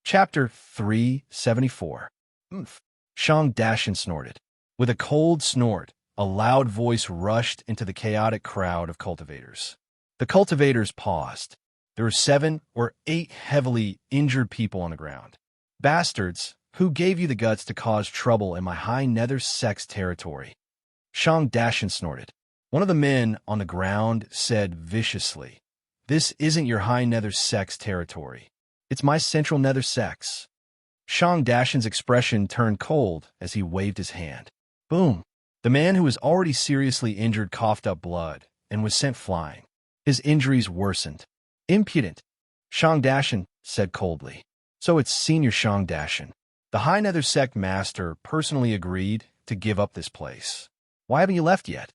Chapter 374. Oomph. Shang Dashin snorted. With a cold snort, a loud voice rushed into the chaotic crowd of cultivators. The cultivators paused. There were 7 or 8 heavily injured people on the ground. Bastards, who gave you the guts to cause trouble in my high nether sex territory? Shang Dashin snorted. One of the men on the ground said viciously, "This isn't your high nether sex territory. It's my central nether sex." Shang Dashin's expression turned cold as he waved his hand. Boom! The man who was already seriously injured coughed up blood and was sent flying. His injuries worsened. "Impudent," Shang Dashin said coldly. "So it's Senior Shang Dashin." The High Nether Sect Master personally agreed to give up this place. "Why haven't you left yet?"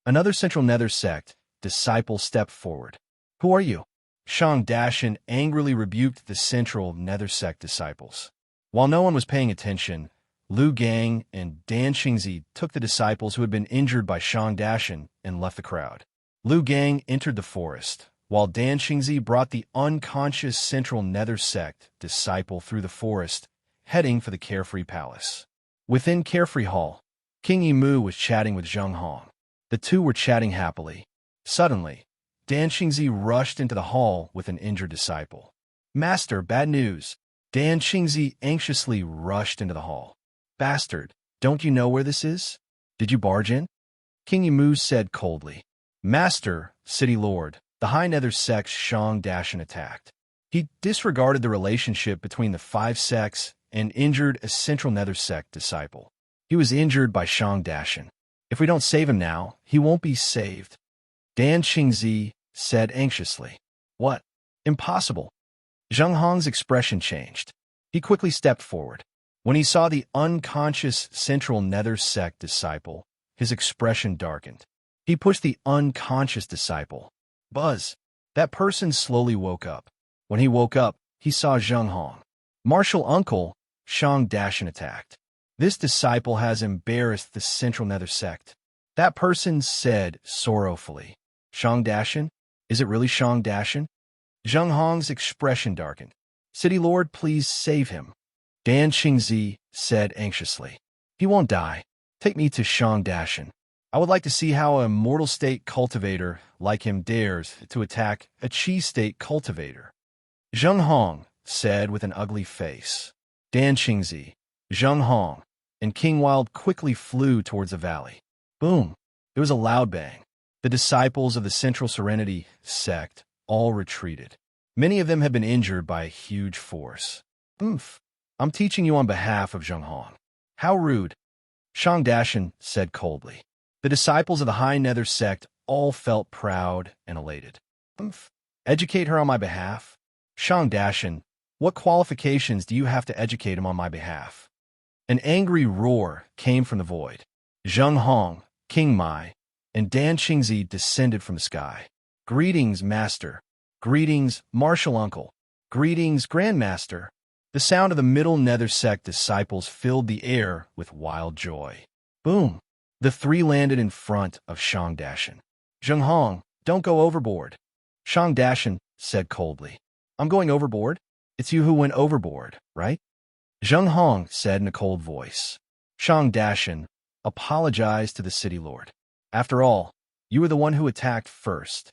Another Central Nether Sect disciple stepped forward. "Who are you?" Shang Dashin angrily rebuked the Central Nether Sect disciples. While no one was paying attention, Liu Gang and Dan Xingzi took the disciples who had been injured by Shang Dashin and left the crowd. Liu Gang entered the forest, while Dan Xingzi brought the unconscious Central Nether Sect disciple through the forest, heading for the Carefree Palace. Within Carefree Hall, King Yimu was chatting with Zheng Hong. The two were chatting happily. Suddenly, Dan Xingzi rushed into the hall with an injured disciple. "Master, bad news." Dan Xingzi anxiously rushed into the hall. "Bastard, don't you know where this is? Did you barge in?" King Yimu said coldly. "Master, City Lord, the High Nether Sect's Shang Dashin attacked. He disregarded the relationship between the 5 sects and injured a Central Nether Sect disciple. He was injured by Shang Dashin. If we don't save him now, he won't be saved." Dan Xingzi said anxiously. "What? Impossible." Zheng Hong's expression changed. He quickly stepped forward. When he saw the unconscious Central Nether Sect disciple, his expression darkened. He pushed the unconscious disciple. Buzz. That person slowly woke up. When he woke up, he saw Zheng Hong. "Martial Uncle," Shang Dashin attacked. "This disciple has embarrassed the Central Nether Sect." That person said sorrowfully. "Shang Dashin? Is it really Shang Dashin?" Zheng Hong's expression darkened. "City Lord, please save him." Dan Xingzi said anxiously. "He won't die. Take me to Shang Dashin. I would like to see how a mortal state cultivator like him dares to attack a chi state cultivator." Zheng Hong said with an ugly face. Dan Xingzi, Zheng Hong, and King Wild quickly flew towards the valley. Boom! There was a loud bang. The disciples of the Central Serenity sect all retreated. Many of them had been injured by a huge force. "Oomph! I'm teaching you on behalf of Zheng Hong." "How rude," Shang Dashin said coldly. The disciples of the High Nether Sect all felt proud and elated. "Oomph! Educate her on my behalf?" Shang Dashin, "What qualifications do you have to educate him on my behalf?" An angry roar came from the void. Zheng Hong, King Mai, and Dan Xingzi descended from the sky. "Greetings, Master. Greetings, Martial Uncle. Greetings, Grandmaster." The sound of the Middle Nether Sect disciples filled the air with wild joy. Boom! The 3 landed in front of Shang Dashin. "Zheng Hong, don't go overboard," Shang Dashin said coldly. "I'm going overboard? It's you who went overboard, right?" Zheng Hong said in a cold voice. Shang Dashin apologized to the City Lord. "After all, you were the one who attacked first."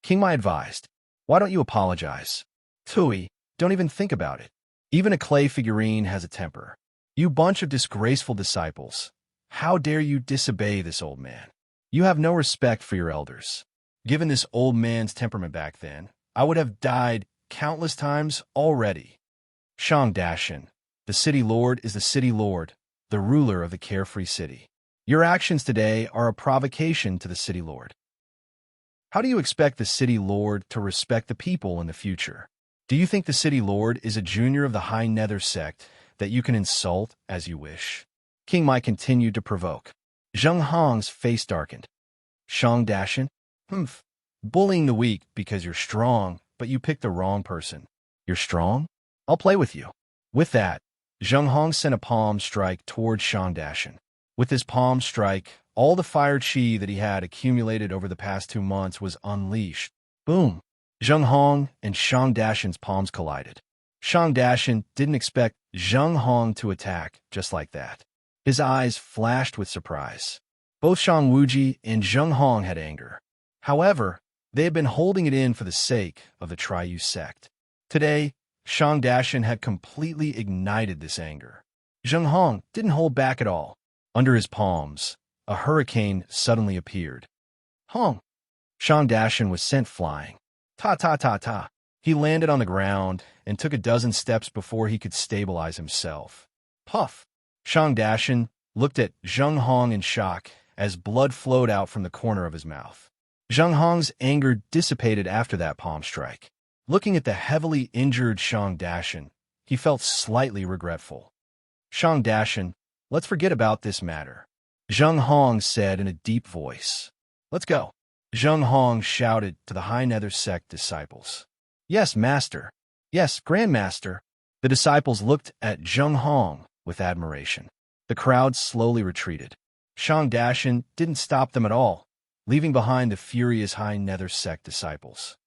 King Mai advised, "Why don't you apologize? Tui, don't even think about it. Even a clay figurine has a temper. You bunch of disgraceful disciples. How dare you disobey this old man? You have no respect for your elders. Given this old man's temperament back then, I would have died countless times already." Shang Dashin, the City Lord is the City Lord, the ruler of the Carefree City. Your actions today are a provocation to the City Lord. How do you expect the City Lord to respect the people in the future? Do you think the City Lord is a junior of the High Nether Sect that you can insult as you wish? King Mai continued to provoke. Zheng Hong's face darkened. Shang Dashin? "Humph. Bullying the weak because you're strong, but you picked the wrong person. You're strong? I'll play with you." With that, Zheng Hong sent a palm strike toward Shang Dashin. With his palm strike, all the fire chi that he had accumulated over the past 2 months was unleashed. Boom! Zheng Hong and Shang Dashin's palms collided. Shang Dashan didn't expect Zheng Hong to attack just like that. His eyes flashed with surprise. Both Shang Wuji and Zheng Hong had anger. However, they had been holding it in for the sake of the Triyu sect. Today, Shang Dashan had completely ignited this anger. Zheng Hong didn't hold back at all. Under his palms, a hurricane suddenly appeared. Hong! Shang Dashan was sent flying. Ta-ta-ta-ta. He landed on the ground and took a dozen steps before he could stabilize himself. Puff! Shang Dashan looked at Zheng Hong in shock as blood flowed out from the corner of his mouth. Zheng Hong's anger dissipated after that palm strike. Looking at the heavily injured Shang Dashan, he felt slightly regretful. Shang Dashan, let's forget about this matter, Zheng Hong said in a deep voice. Let's go. Zheng Hong shouted to the High Nether Sect disciples. Yes, Master. Yes, Grandmaster. The disciples looked at Zheng Hong with admiration. The crowd slowly retreated. Shang Dashan didn't stop them at all, leaving behind the furious High Nether Sect disciples.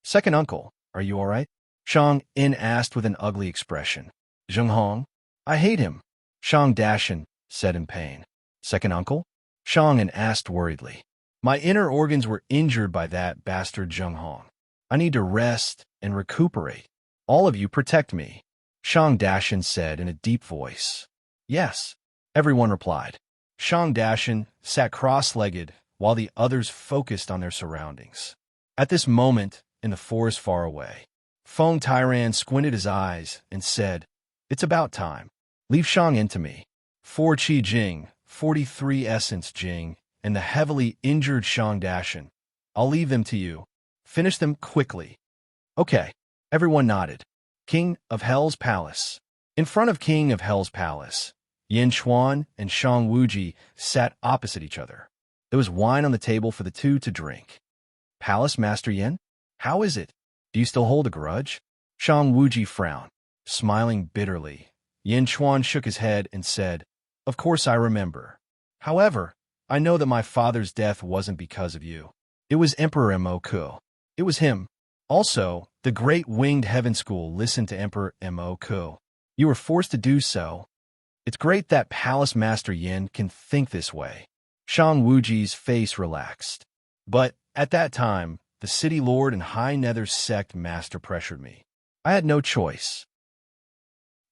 Second uncle, are you all right? Shang In asked with an ugly expression. Zheng Hong? I hate him, Shang Dashan said in pain. Second uncle? Shang In asked worriedly. My inner organs were injured by that bastard Zheng Hong. I need to rest and recuperate. All of you protect me, Shang Dashan said in a deep voice. Yes, everyone replied. Shang Dashan sat cross-legged while the others focused on their surroundings. At this moment, in the forest far away, Feng Tyran squinted his eyes and said, It's about time. Leave Shang In to me. 4 Qi Jing, 43 Essence Jing, and the heavily injured Shang Dashan. I'll leave them to you. Finish them quickly. Okay. Everyone nodded. King of Hell's Palace. In front of King of Hell's Palace, Yin Chuan and Shang Wuji sat opposite each other. There was wine on the table for the two to drink. Palace Master Yin? How is it? Do you still hold a grudge? Shang Wuji frowned, smiling bitterly. Yin Chuan shook his head and said, Of course I remember. However, I know that my father's death wasn't because of you. It was Emperor Mo. It was him. Also, the Great Winged Heaven School listened to Emperor Mo. You were forced to do so. It's great that Palace Master Yin can think this way. Shang Wuji's face relaxed. But, at that time, the City Lord and High Nether Sect Master pressured me. I had no choice.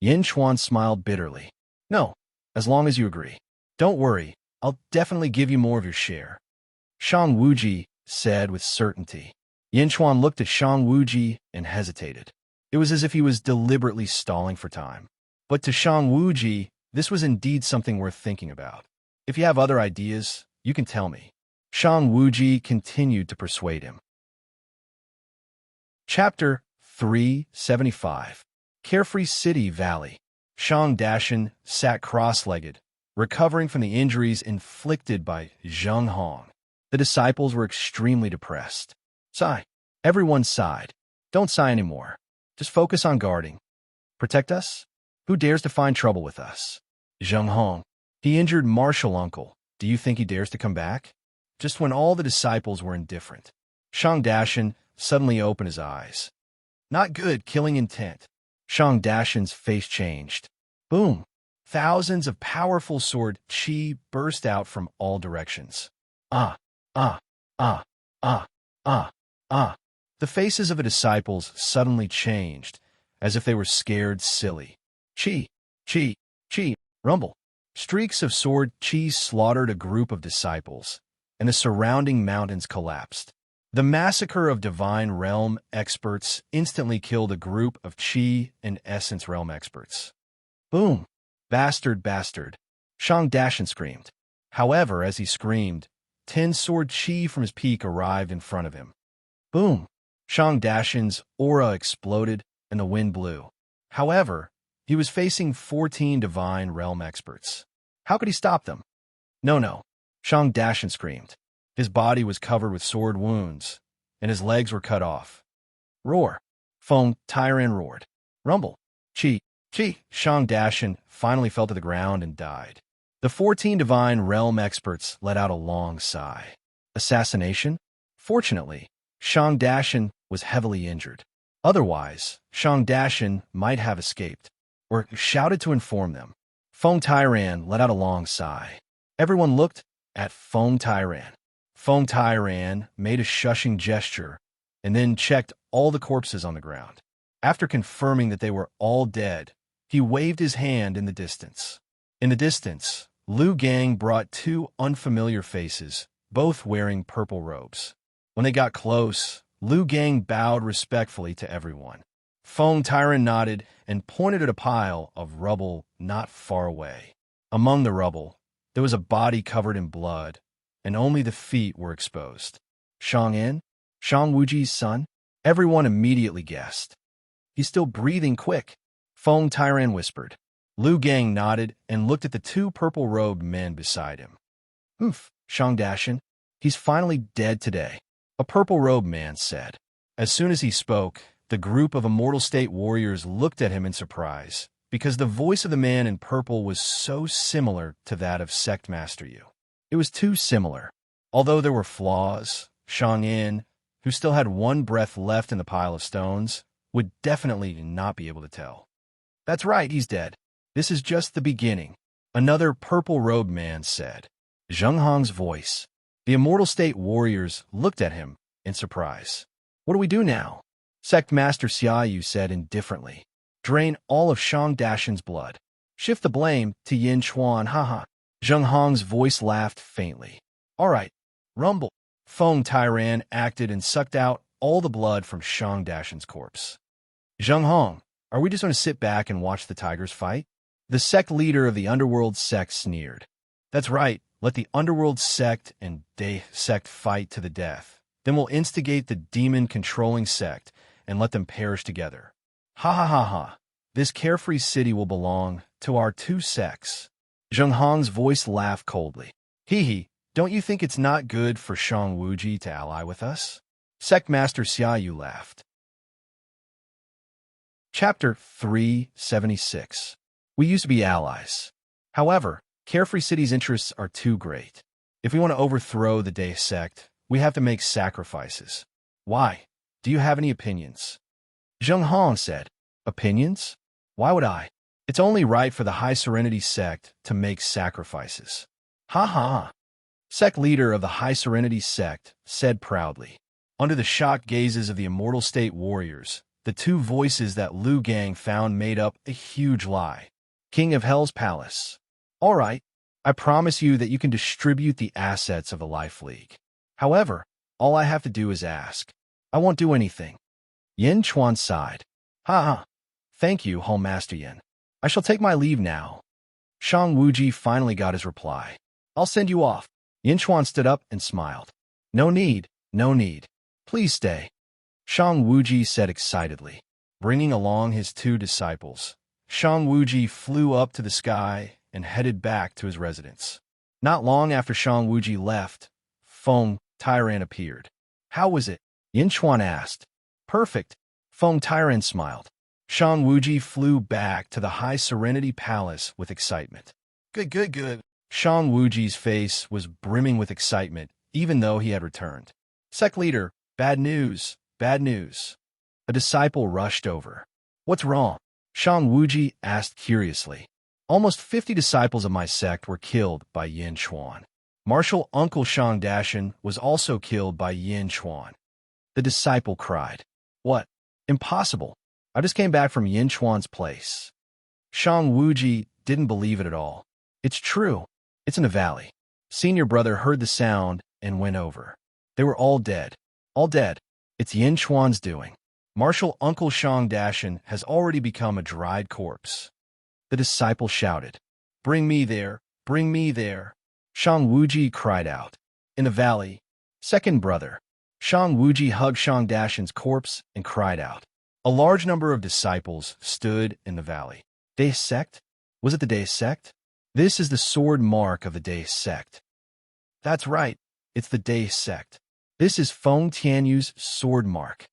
Yin Chuan smiled bitterly. No, as long as you agree. Don't worry, I'll definitely give you more of your share. Shang Wuji said with certainty. Yin Chuan looked at Shang Wuji and hesitated. It was as if he was deliberately stalling for time. But to Shang Wuji, this was indeed something worth thinking about. If you have other ideas, you can tell me. Shang Wuji continued to persuade him. Chapter 375. Carefree City Valley. Shang Dashan sat cross-legged, recovering from the injuries inflicted by Zheng Hong. The disciples were extremely depressed. Sigh. Everyone sighed. Don't sigh anymore. Just focus on guarding. Protect us? Who dares to find trouble with us? Zheng Hong. He injured Martial Uncle. Do you think he dares to come back? Just when all the disciples were indifferent, Shang Dashan suddenly opened his eyes. Not good, killing intent. Shang Dashan's face changed. Boom! Thousands of powerful sword qi burst out from all directions. Ah! Ah! Ah! Ah! Ah! Ah! The faces of the disciples suddenly changed, as if they were scared silly. Qi! Qi! Qi! Rumble! Streaks of sword qi slaughtered a group of disciples, and the surrounding mountains collapsed. The massacre of Divine Realm experts instantly killed a group of Qi and Essence Realm experts. Boom! Bastard, bastard! Shang Dashan screamed. However, as he screamed, 10 sword Qi from his peak arrived in front of him. Boom! Shang Dashan's aura exploded and the wind blew. However, he was facing 14 Divine Realm experts. How could he stop them? No. Shang Dashan screamed. His body was covered with sword wounds, and his legs were cut off. Roar! Feng Tyran roared. Rumble! Qi! Qi! Shang Dashan finally fell to the ground and died. The 14 Divine Realm experts let out a long sigh. Assassination? Fortunately, Shang Dashan was heavily injured. Otherwise, Shang Dashan might have escaped, or shouted to inform them. Feng Tairan let out a long sigh. Everyone looked at Feng Tairan. Feng Tairan made a shushing gesture and then checked all the corpses on the ground. After confirming that they were all dead, he waved his hand in the distance. In the distance, Liu Gang brought two unfamiliar faces, both wearing purple robes. When they got close, Liu Gang bowed respectfully to everyone. Feng Tairan nodded and pointed at a pile of rubble not far away. Among the rubble, there was a body covered in blood, and only the feet were exposed. Shang In? Shang Wuji's son? Everyone immediately guessed. He's still breathing quick, Feng Tairan whispered. Liu Gang nodded and looked at the two purple-robed men beside him. Shang Dashan. He's finally dead today, a purple-robed man said. As soon as he spoke, the group of Immortal State warriors looked at him in surprise, because the voice of the man in purple was so similar to that of Sect Master Yu. It was too similar. Although there were flaws, Shang In, who still had one breath left in the pile of stones, would definitely not be able to tell. That's right, he's dead. This is just the beginning, another purple-robed man said. Zheng Hong's voice. The Immortal State warriors looked at him in surprise. What do we do now? Sect Master Xia Yu said indifferently. Drain all of Shang Dashan's blood. Shift the blame to Yin Chuan, haha. Zheng Hong's voice laughed faintly. All right, rumble. Feng Tairan acted and sucked out all the blood from Shang Dashan's corpse. Zheng Hong, are we just going to sit back and watch the tigers fight? The sect leader of the underworld sect sneered. That's right, let the underworld sect and Day sect fight to the death. Then we'll instigate the demon-controlling sect and let them perish together. Ha ha ha ha. This carefree city will belong to our two sects. Zheng Hong's voice laughed coldly. Hee hee, don't you think it's not good for Shang Wuji to ally with us? Sect Master Xia Yu laughed. Chapter 376. We used to be allies. However, Carefree City's interests are too great. If we want to overthrow the Day sect, we have to make sacrifices. Why? Do you have any opinions? Zheng Hong said. Opinions? Why would I? It's only right for the High Serenity sect to make sacrifices. Ha ha. Sect leader of the High Serenity sect said proudly. Under the shocked gazes of the Immortal State warriors, the two voices that Liu Gang found made up a huge lie. King of Hell's Palace. All right, I promise you that you can distribute the assets of the Life League. However, all I have to do is ask. I won't do anything. Yin Chuan sighed. Ha ha. Thank you, Home Master Yin. I shall take my leave now. Shang Wuji finally got his reply. I'll send you off. Yin Chuan stood up and smiled. No need, no need. Please stay. Shang Wuji said excitedly. Bringing along his two disciples, Shang Wuji flew up to the sky and headed back to his residence. Not long after Shang Wuji left, Feng Tairan appeared. How was it? Yin Chuan asked. Perfect. Feng Tairan smiled. Shang Wuji flew back to the High Serenity Palace with excitement. Good, good, good. Shang Wuji's face was brimming with excitement, even though he had returned. Sect leader, bad news, bad news. A disciple rushed over. What's wrong? Shang Wuji asked curiously. Almost 50 disciples of my sect were killed by Yin Chuan. Martial Uncle Shang Dashan was also killed by Yin Chuan. The disciple cried. What? Impossible. I just came back from Yin Chuan's place. Shang Wuji didn't believe it at all. It's true. It's in a valley. Senior brother heard the sound and went over. They were all dead. All dead. It's Yin Chuan's doing. Martial Uncle Shang Dashan has already become a dried corpse. The disciple shouted. Bring me there. Bring me there. Shang Wuji cried out. In the valley. Second brother. Shang Wuji hugged Shang Dashan's corpse and cried out. A large number of disciples stood in the valley. Day sect? Was it the Day sect? This is the sword mark of the Day sect. That's right. It's the Day sect. This is Feng Tianyu's sword mark.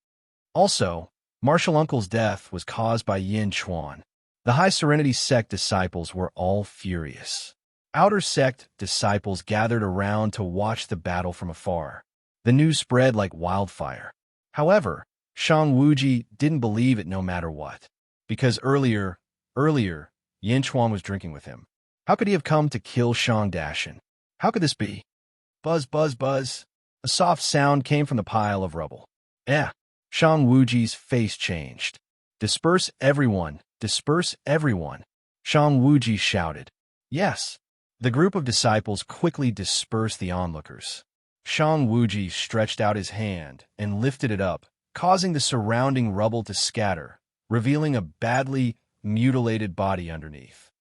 Also, Martial Uncle's death was caused by Yin Chuan. The High Serenity sect disciples were all furious. Outer sect disciples gathered around to watch the battle from afar. The news spread like wildfire. However, Shang Wuji didn't believe it no matter what. Because earlier, Yin Chuan was drinking with him. How could he have come to kill Shang Dashin? How could this be? Buzz, buzz, buzz. A soft sound came from the pile of rubble. Eh. Shang Wuji's face changed. Disperse everyone, disperse everyone. Shang Wuji shouted. Yes. The group of disciples quickly dispersed the onlookers. Shang Wuji stretched out his hand and lifted it up, causing the surrounding rubble to scatter, revealing a badly mutilated body underneath.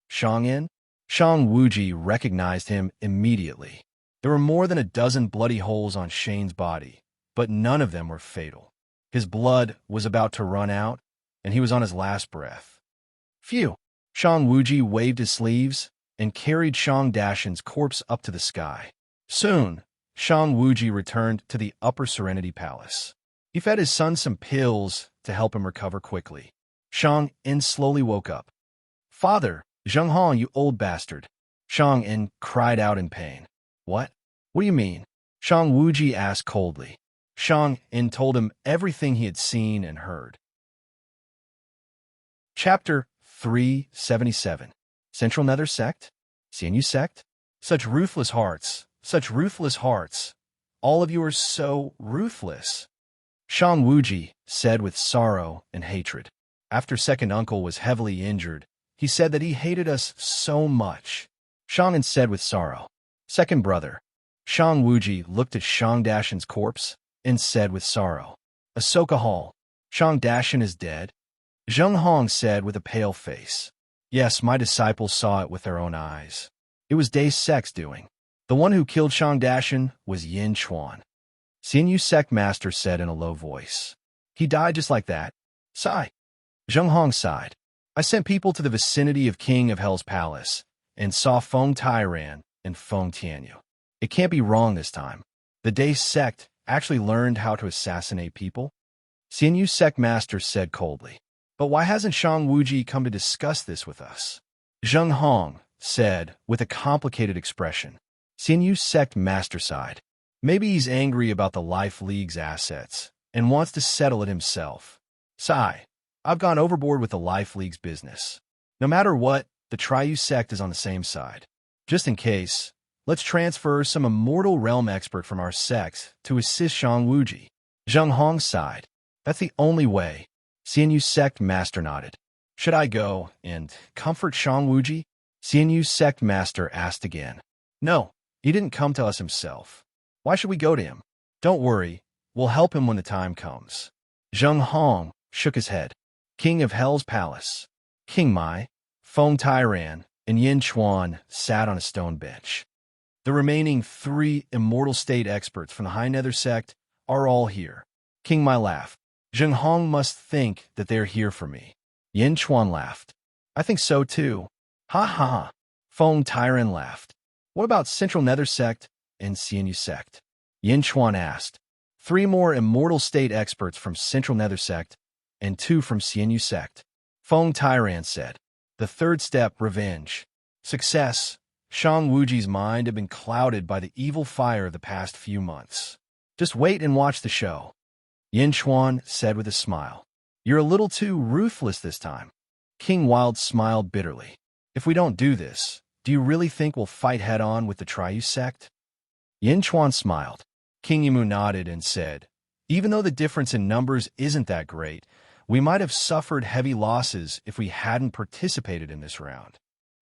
Shang In? Shang Wuji recognized him immediately. There were more than a dozen bloody holes on Shane's body, but none of them were fatal. His blood was about to run out, and he was on his last breath. Phew! Shang Wuji waved his sleeves and carried Shang Dashin's corpse up to the sky. Soon, Shang Wuji returned to the Upper Serenity Palace. He fed his son some pills to help him recover quickly. Shang In slowly woke up. Father, Zheng Hong, you old bastard. Shang In cried out in pain. What? What do you mean? Shang Wuji asked coldly. Shang In told him everything he had seen and heard. Chapter 377. Central Nether Sect? Sienyu Sect? Such ruthless hearts, such ruthless hearts. All of you are so ruthless. Shang Wuji said with sorrow and hatred. After second uncle was heavily injured, he said that he hated us so much. Shang In said with sorrow. Second brother. Shang Wuji looked at Shang Dashin's corpse and said with sorrow. Ahsoka Hall. Shang Dashin is dead? Zheng Hong said with a pale face. Yes, my disciples saw it with their own eyes. It was Day Sect's doing. The one who killed Shang Dashin was Yin Chuan. Sienyu Sect Master said in a low voice. He died just like that. Sigh. Zheng Hong sighed. I sent people to the vicinity of King of Hell's palace and saw Feng Tairan and Feng Tianyu. It can't be wrong this time. The Day Sect actually learned how to assassinate people? Sienyu Sect Master said coldly. But why hasn't Shang Wuji come to discuss this with us? Zheng Hong said with a complicated expression. Sienyu Sect Master sighed. Maybe he's angry about the Life League's assets and wants to settle it himself. Sigh. I've gone overboard with the Life League's business. No matter what, the Triu Sect is on the same side. Just in case, let's transfer some Immortal Realm expert from our sect to assist Shang Wuji. Zheng Hong sighed. That's the only way. Sienyu Sect Master nodded. Should I go and comfort Shang Wuji? Sienyu Sect Master asked again. No, he didn't come to us himself. Why should we go to him? Don't worry, we'll help him when the time comes. Zheng Hong shook his head. King of Hell's palace. King Mai, Feng Tairan, and Yin Chuan sat on a stone bench. The remaining 3 Immortal State experts from the High Nether Sect are all here. King Mai laughed. Zheng Hong must think that they're here for me. Yin Chuan laughed. I think so too. Ha ha ha. Feng Tairan laughed. What about Central Nether Sect and Sienyu Sect? Yin Chuan asked. 3 more Immortal State experts from Central Nether Sect and 2 from Sienyu Sect. Feng Tairan said. The third step, revenge. Success. Shang Wuji's mind had been clouded by the evil fire of the past few months. Just wait and watch the show. Yin Chuan said with a smile. You're a little too ruthless this time. King Wild smiled bitterly. If we don't do this, do you really think we'll fight head-on with the Triu Sect? Yin Chuan smiled. King Yimu nodded and said, even though the difference in numbers isn't that great, we might have suffered heavy losses if we hadn't participated in this round.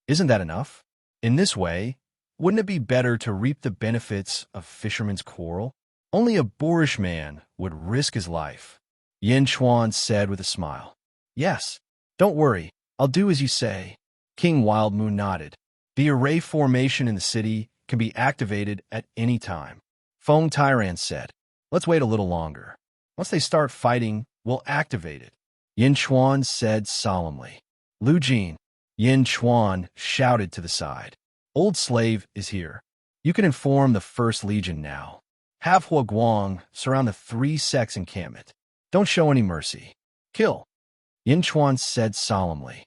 Isn't that enough? In this way, wouldn't it be better to reap the benefits of Fisherman's Quarrel? Only a boorish man would risk his life. Yin Chuan said with a smile. Yes, don't worry, I'll do as you say. King Wild Moon nodded. The array formation in the city can be activated at any time. Feng Tairan said. Let's wait a little longer. Once they start fighting, we'll activate it. Yin Chuan said solemnly. Lu Jin. Yin Chuan shouted to the side. Old Slave is here. You can inform the First Legion now. Have Hua Guang surround the 3 sects encampment. Don't show any mercy. Kill. Yin Chuan said solemnly.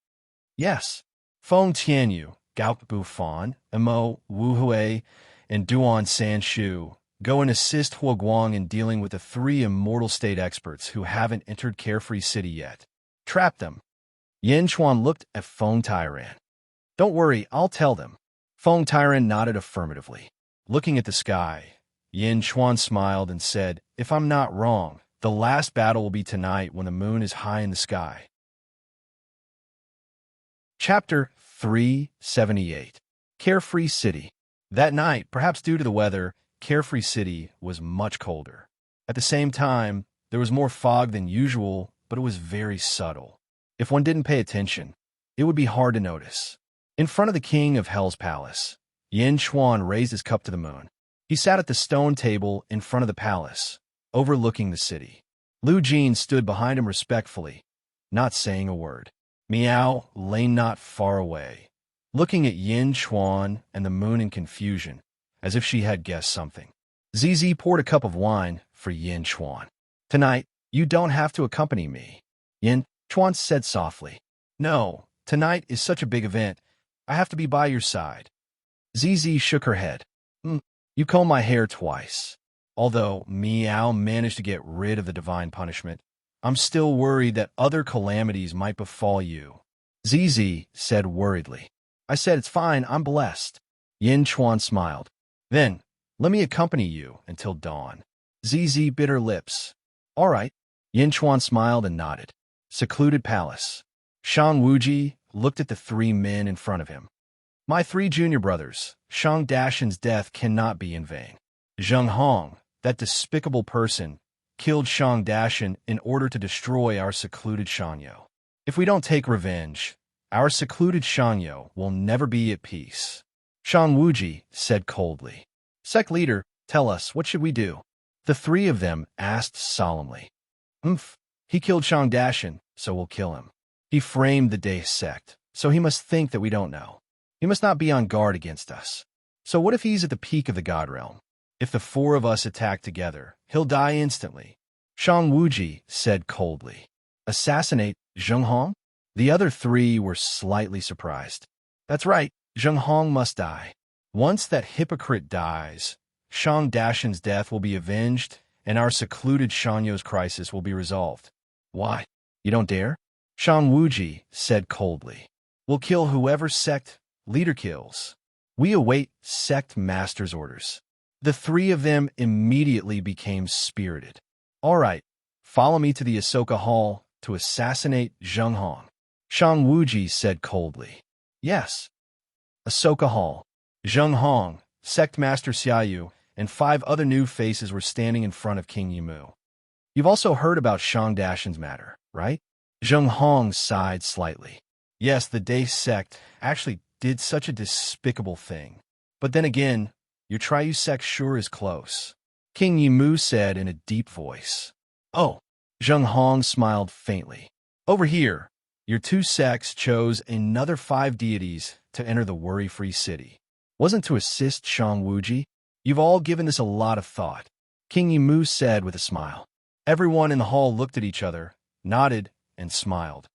Yes. Feng Tianyu, Gao Bufan, Mo Wu Hui, and Duan Sanshu, Go and assist Huoguang in dealing with the 3 immortal state experts who haven't entered Carefree City yet. Trap them. Yin Chuan looked at Feng Tairan. Don't worry, I'll tell them. Feng Tairan nodded affirmatively. Looking at the sky, Yin Chuan smiled and said, if I'm not wrong, the last battle will be tonight when the moon is high in the sky. Chapter 378. Carefree City. That night, perhaps due to the weather, Carefree City was much colder. At the same time, there was more fog than usual, but it was very subtle. If one didn't pay attention, it would be hard to notice. In front of the king of Hell's palace, Yin Chuan raised his cup to the moon. He sat at the stone table in front of the palace, overlooking the city. Lu Jin stood behind him respectfully, not saying a word. Miao lay not far away, looking at Yin Chuan and the moon in confusion, as if she had guessed something. ZZ poured a cup of wine for Yin Chuan. Tonight, you don't have to accompany me, Yin Chuan said softly. No, tonight is such a big event. I have to be by your side. ZZ shook her head. You comb my hair twice. Although Miao managed to get rid of the divine punishment, I'm still worried that other calamities might befall you. ZZ said worriedly. I said it's fine, I'm blessed. Yin Chuan smiled. Then, let me accompany you until dawn. ZZ bit her lips. All right. Yin Chuan smiled and nodded. Secluded palace. Shang Wuji looked at the 3 men in front of him. My 3 junior brothers, Shang Dashan's death cannot be in vain. Zheng Hong, that despicable person, killed Shang Dashan in order to destroy our secluded Shanyo. If we don't take revenge, our secluded Shanyo will never be at peace. Shang Wuji said coldly. Sect leader, tell us, what should we do? The 3 of them asked solemnly. He killed Shang Dashan, so we'll kill him. He framed the Day sect, so he must think that we don't know. He must not be on guard against us. So what if he's at the peak of the God realm? If the 4 of us attack together, he'll die instantly. Shang Wuji said coldly. Assassinate Zheng Hong? The other 3 were slightly surprised. That's right, Zheng Hong must die. Once that hypocrite dies, Shang Dashan's death will be avenged, and our secluded Shanyo's crisis will be resolved. Why? You don't dare? Shang Wuji said coldly. We'll kill whoever sect leader kills. We await sect master's orders. The 3 of them immediately became spirited. All right, follow me to the Ahsoka Hall to assassinate Zheng Hong. Shang Wuji said coldly. Yes. Ahsoka Hall. Zheng Hong, sect master Xiaoyu, and 5 other new faces were standing in front of King Yimu. You've also heard about Shang Dashan's matter, right? Zheng Hong sighed slightly. Yes, the Day sect actually did such a despicable thing. But then again, your Triu sect sure is close. King Yimu said in a deep voice. Oh, Zheng Hong smiled faintly. Over here, your 2 sects chose another 5 deities to enter the worry-free city. Wasn't to assist Shang Wuji? You've all given this a lot of thought, King Yimu said with a smile. Everyone in the hall looked at each other, nodded, and smiled.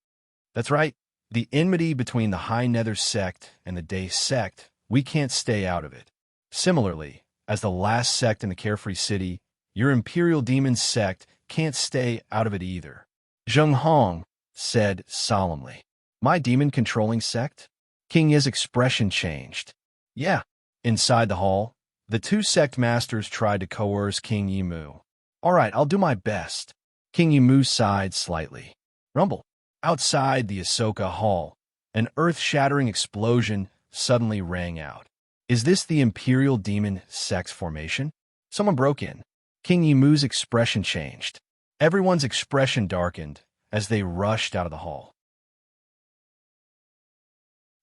That's right, the enmity between the High Nether sect and the Day sect, we can't stay out of it. Similarly, as the last sect in the Carefree City, your Imperial Demon sect can't stay out of it either. Zheng Hong said solemnly. My demon-controlling sect? King Yi's expression changed. Yeah. Inside the hall, the 2 sect masters tried to coerce King Yimu. All right, I'll do my best. King Yimu sighed slightly. Rumble. Outside the Ahsoka Hall, an earth-shattering explosion suddenly rang out. Is this the Imperial Demon sect's formation? Someone broke in. King Yimu's expression changed. Everyone's expression darkened as they rushed out of the hall.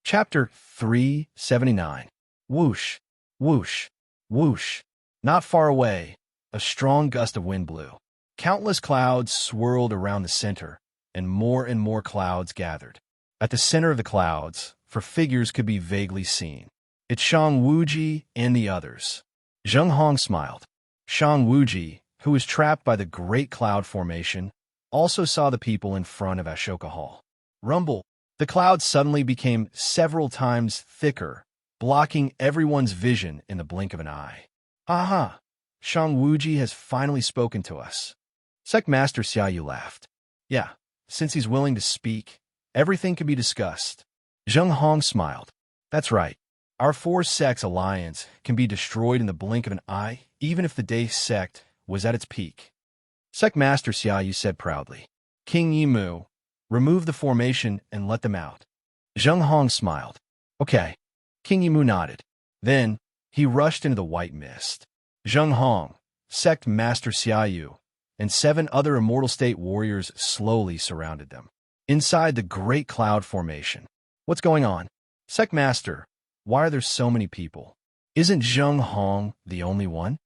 Chapter 379. Whoosh, whoosh, whoosh. Not far away, a strong gust of wind blew. Countless clouds swirled around the center, and more clouds gathered. At the center of the clouds, 4 figures could be vaguely seen. It's Shang Wuji and the others. Zheng Hong smiled. Shang Wuji, who was trapped by the great cloud formation, also saw the people in front of Ashoka Hall. Rumble. The clouds suddenly became several times thicker, blocking everyone's vision in the blink of an eye. Aha! Shang Wuji has finally spoken to us. Sect Master Xiaoyu laughed. Yeah, since he's willing to speak, everything can be discussed. Zheng Hong smiled. That's right. Our four sects alliance can be destroyed in the blink of an eye, even if the Day sect was at its peak. Sect Master Xiaoyu said proudly. King Yimu, remove the formation and let them out. Zheng Hong smiled. Okay. King Yimu nodded. Then, he rushed into the white mist. Zheng Hong, Sect Master Xiaoyu, and 7 other Immortal State warriors slowly surrounded them. Inside the great cloud formation. What's going on? Sect Master, why are there so many people? Isn't Zheng Hong the only one?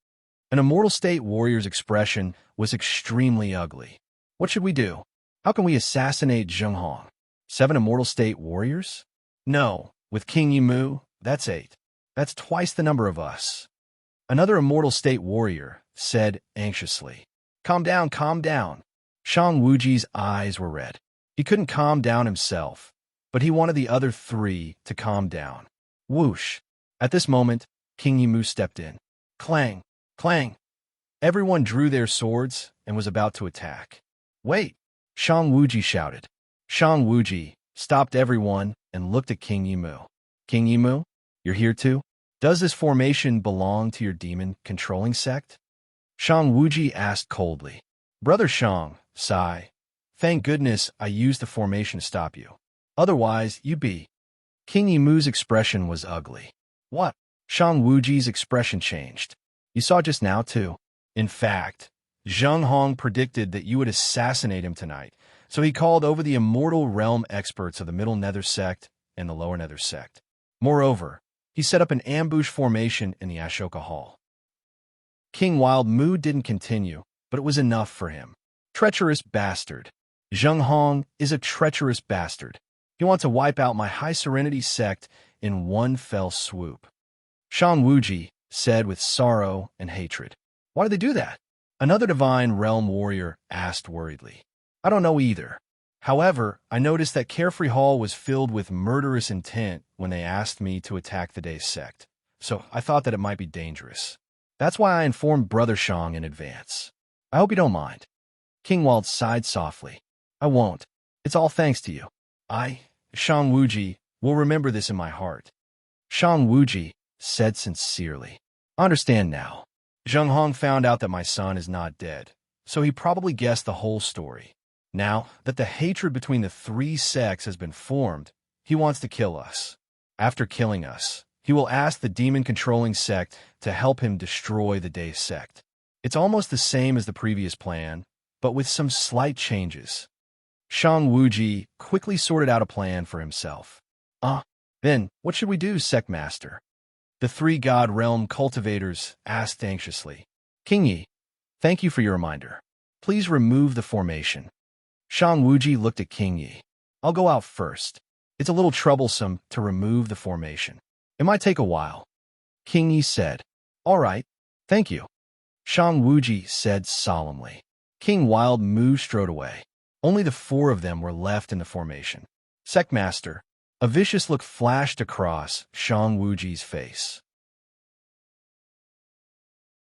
An Immortal State warrior's expression was extremely ugly. What should we do? How can we assassinate Zheng Hong? 7 Immortal State warriors? No, with King Yimu, that's 8. That's twice the number of us. Another Immortal State warrior said anxiously. Calm down, calm down. Shang Wuji's eyes were red. He couldn't calm down himself, but he wanted the other 3 to calm down. Whoosh. At this moment, King Yimu stepped in. Clang, clang. Everyone drew their swords and was about to attack. Wait, Shang Wuji shouted. Shang Wuji stopped everyone and looked at King Yimu. King Yimu, you're here too? Does this formation belong to your demon-controlling sect? Shang Wuji asked coldly. Brother Shang, sigh. Thank goodness I used the formation to stop you. Otherwise, you'd be. King Yimu's expression was ugly. What? Shang Wuji's expression changed. You saw just now, too. In fact, Zheng Hong predicted that you would assassinate him tonight, so he called over the immortal realm experts of the Middle Nether sect and the Lower Nether sect. Moreover, he set up an ambush formation in the Ashoka Hall. King Wild Mu didn't continue, but it was enough for him. Treacherous bastard. Zheng Hong is a treacherous bastard. He wants to wipe out my High Serenity sect in one fell swoop. Shang Wuji said with sorrow and hatred. Why do they do that? Another Divine Realm warrior asked worriedly. I don't know either. However, I noticed that Carefree Hall was filled with murderous intent when they asked me to attack the Day sect, so I thought that it might be dangerous. That's why I informed Brother Shang in advance. I hope you don't mind. King Wald sighed softly. I won't. It's all thanks to you. I, Shang Wuji, will remember this in my heart. Shang Wuji said sincerely. I understand now. Zheng Hong found out that my son is not dead, so he probably guessed the whole story. Now that the hatred between the 3 sects has been formed, he wants to kill us. After killing us, he will ask the demon-controlling sect to help him destroy the Day sect. It's almost the same as the previous plan, but with some slight changes. Shang Wuji quickly sorted out a plan for himself. Then, what should we do, Sect Master? The 3 God Realm cultivators asked anxiously. King Yi, thank you for your reminder. Please remove the formation. Shang Wuji looked at King Yi. I'll go out first. It's a little troublesome to remove the formation. It might take a while. King Yi said. All right, thank you. Shang Wuji said solemnly. King Wild Mu strode away. Only the 4 of them were left in the formation. Sect Master, a vicious look flashed across Shang Wuji's face.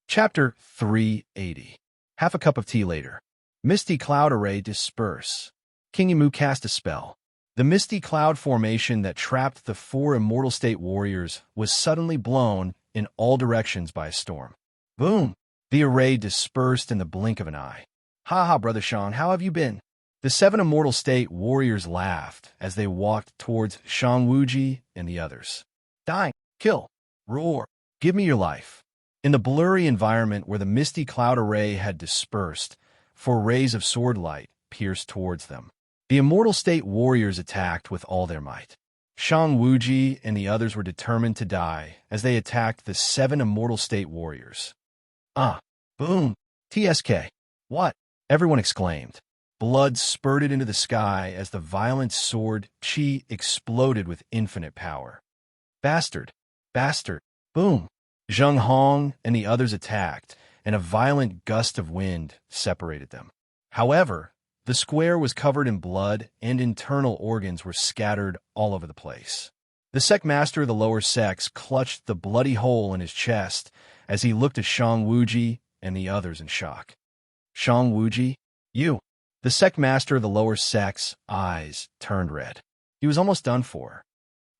Chapter 380. Half a cup of tea later. Misty cloud array disperse. King Yimu cast a spell. The misty cloud formation that trapped the 4 Immortal State warriors was suddenly blown in all directions by a storm. Boom! The array dispersed in the blink of an eye. Ha ha, Brother Shang, how have you been? The 7 Immortal State warriors laughed as they walked towards Shang Wuji and the others. Die, kill, roar, give me your life. In the blurry environment where the misty cloud array had dispersed, 4 rays of sword light pierced towards them. The Immortal State warriors attacked with all their might. Shang Wuji and the others were determined to die as they attacked the 7 Immortal State warriors. Boom! TSK! What? Everyone exclaimed. Blood spurted into the sky as the violent sword chi exploded with infinite power. Bastard! Bastard! Boom! Zheng Hong and the others attacked, and a violent gust of wind separated them. However, the square was covered in blood and internal organs were scattered all over the place. The sect master of the lower sects clutched the bloody hole in his chest as he looked at Shang Wuji and the others in shock. Shang Wuji? You? The sect master of the lower sect's eyes turned red. He was almost done for.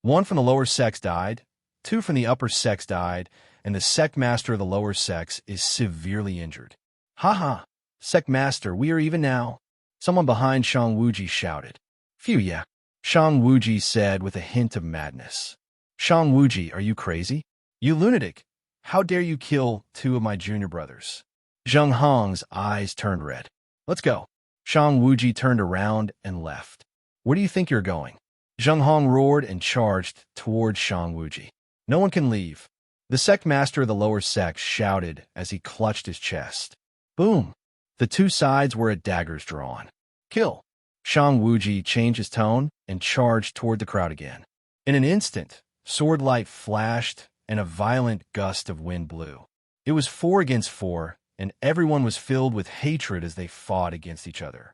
One from the lower sects died, two from the upper sects died, and the sect master of the lower sects is severely injured. Ha ha! Sect master, we are even now. Someone behind Shang Wuji shouted. Phew, yeah. Shang Wuji said with a hint of madness. Shang Wuji, are you crazy? You lunatic! How dare you kill two of my junior brothers? Zheng Hong's eyes turned red. Let's go. Shang Wuji turned around and left. Where do you think you're going? Zheng Hong roared and charged towards Shang Wuji. No one can leave. The sect master of the lower sect shouted as he clutched his chest. Boom! The two sides were at daggers drawn. Kill! Shang Wuji changed his tone and charged toward the crowd again. In an instant, sword light flashed and a violent gust of wind blew. It was 4 against 4, and everyone was filled with hatred as they fought against each other.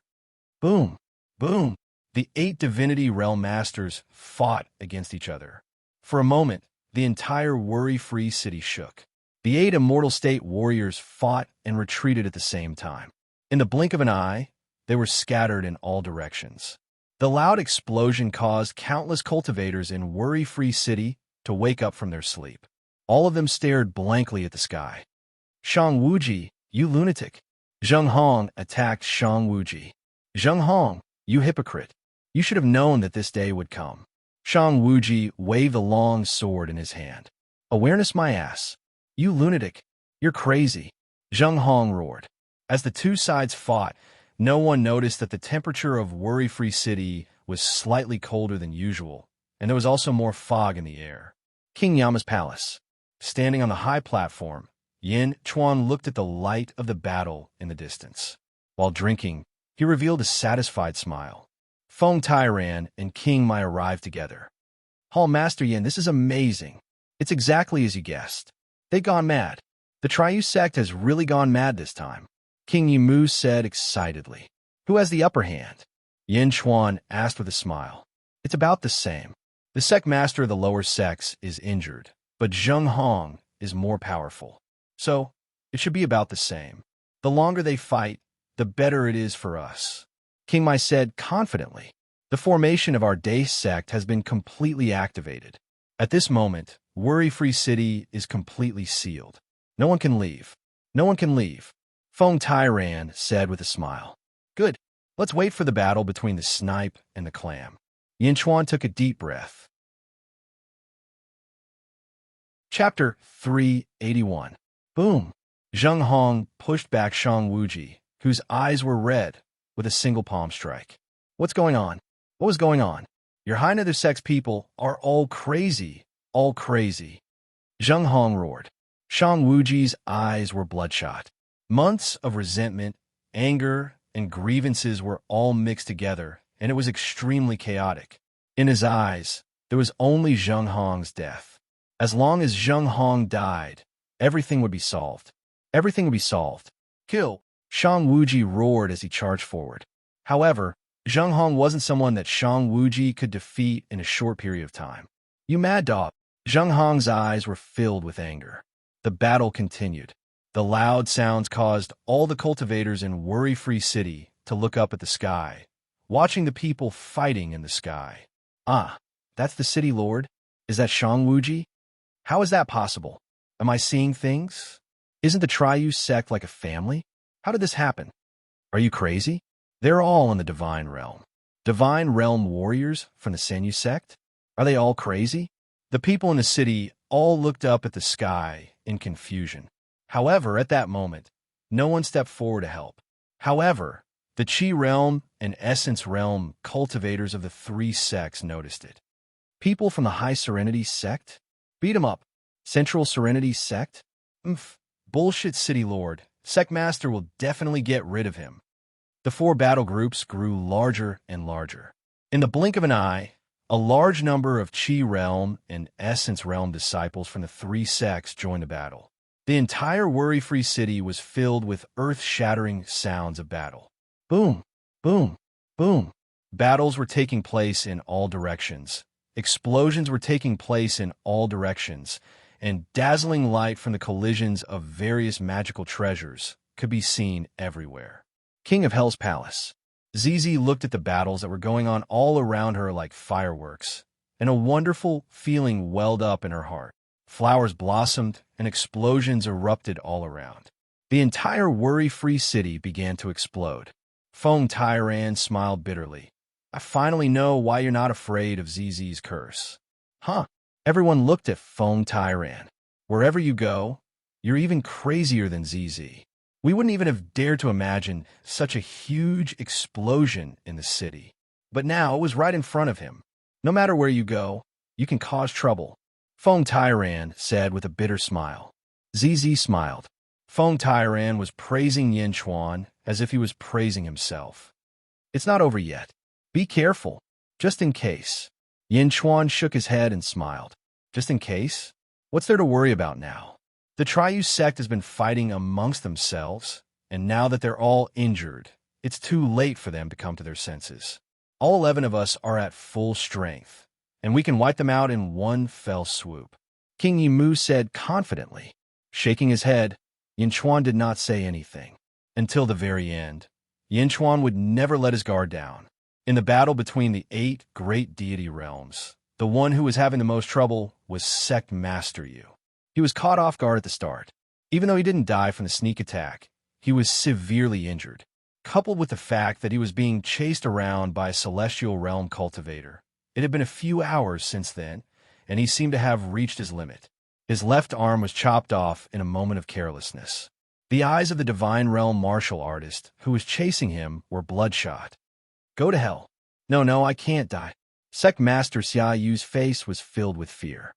Boom! Boom! The 8 Divinity Realm Masters fought against each other. For a moment, the entire worry-free city shook. The 8 Immortal State warriors fought and retreated at the same time. In the blink of an eye, they were scattered in all directions. The loud explosion caused countless cultivators in worry-free city to wake up from their sleep. All of them stared blankly at the sky. Shang Wuji, you lunatic! Zheng Hong attacked Shang Wuji. Zheng Hong, you hypocrite! You should have known that this day would come. Shang Wuji waved a long sword in his hand. Awareness my ass! You lunatic! You're crazy! Zheng Hong roared. As the two sides fought, no one noticed that the temperature of worry-free city was slightly colder than usual, and there was also more fog in the air. King Yama's palace. Standing on the high platform, Yin Chuan looked at the light of the battle in the distance. While drinking, he revealed a satisfied smile. Feng Tairan and King Mai arrived together. Hall Master Yin, this is amazing. It's exactly as you guessed. They've gone mad. The Triu sect has really gone mad this time. King Yimu said excitedly. Who has the upper hand? Yin Chuan asked with a smile. It's about the same. The sect master of the lower sects is injured, but Zheng Hong is more powerful. So, it should be about the same. The longer they fight, the better it is for us. King Mai said confidently. The formation of our Day sect has been completely activated. At this moment, Worry-Free City is completely sealed. No one can leave. No one can leave. Feng Tairan said with a smile. Good. Let's wait for the battle between the snipe and the clam. Yin Chuan took a deep breath. Chapter 381. Boom! Zheng Hong pushed back Shang Wuji, whose eyes were red, with a single palm strike. What's going on? What was going on? Your high nether sex people are all crazy. All crazy. Zheng Hong roared. Shang Wuji's eyes were bloodshot. Months of resentment, anger, and grievances were all mixed together, and it was extremely chaotic. In his eyes, there was only Zheng Hong's death. As long as Zheng Hong died, everything would be solved. Everything would be solved. Kill! Shang Wuji roared as he charged forward. However, Zheng Hong wasn't someone that Shang Wuji could defeat in a short period of time. You mad dog! Zheng Hong's eyes were filled with anger. The battle continued. The loud sounds caused all the cultivators in Worry-Free City to look up at the sky, watching the people fighting in the sky. Ah, that's the city lord? Is that Shang Wuji? How is that possible? Am I seeing things? Isn't the Triu sect like a family? How did this happen? Are you crazy? They're all in the Divine Realm. Divine Realm warriors from the Senyu sect? Are they all crazy? The people in the city all looked up at the sky in confusion. However, at that moment, no one stepped forward to help. However, the Qi Realm and Essence Realm cultivators of the 3 sects noticed it. People from the High Serenity sect? Beat 'em up. Central Serenity sect? Bullshit City Lord. Sect Master will definitely get rid of him. The 4 battle groups grew larger and larger. In the blink of an eye, a large number of Qi Realm and Essence Realm disciples from the 3 sects joined the battle. The entire Worry-Free City was filled with earth-shattering sounds of battle. Boom! Boom! Boom! Battles were taking place in all directions. Explosions were taking place in all directions, and dazzling light from the collisions of various magical treasures could be seen everywhere. King of Hell's Palace. Zizi looked at the battles that were going on all around her like fireworks, and a wonderful feeling welled up in her heart. Flowers blossomed, and explosions erupted all around. The entire worry-free city began to explode. Feng Tairan smiled bitterly. I finally know why you're not afraid of Zizi's curse. Huh? Everyone looked at Feng Tairan. Wherever you go, you're even crazier than Zizi. We wouldn't even have dared to imagine such a huge explosion in the city. But now it was right in front of him. No matter where you go, you can cause trouble. Feng Tairan said with a bitter smile. Zizi smiled. Feng Tairan was praising Yin Chuan as if he was praising himself. It's not over yet. Be careful, just in case. Yin Chuan shook his head and smiled. Just in case? What's there to worry about now? The Triu sect has been fighting amongst themselves, and now that they're all injured, it's too late for them to come to their senses. All 11 of us are at full strength, and we can wipe them out in one fell swoop. King Yimu said confidently. Shaking his head, Yin Chuan did not say anything. Until the very end, Yin Chuan would never let his guard down. In the battle between the 8 great deity realms, the one who was having the most trouble was Sect Master Yu. He was caught off guard at the start. Even though he didn't die from the sneak attack, he was severely injured. Coupled with the fact that he was being chased around by a celestial realm cultivator, it had been a few hours since then, and he seemed to have reached his limit. His left arm was chopped off in a moment of carelessness. The eyes of the divine realm martial artist who was chasing him were bloodshot. Go to hell. No, I can't die. Sect Master Xia Yu's face was filled with fear.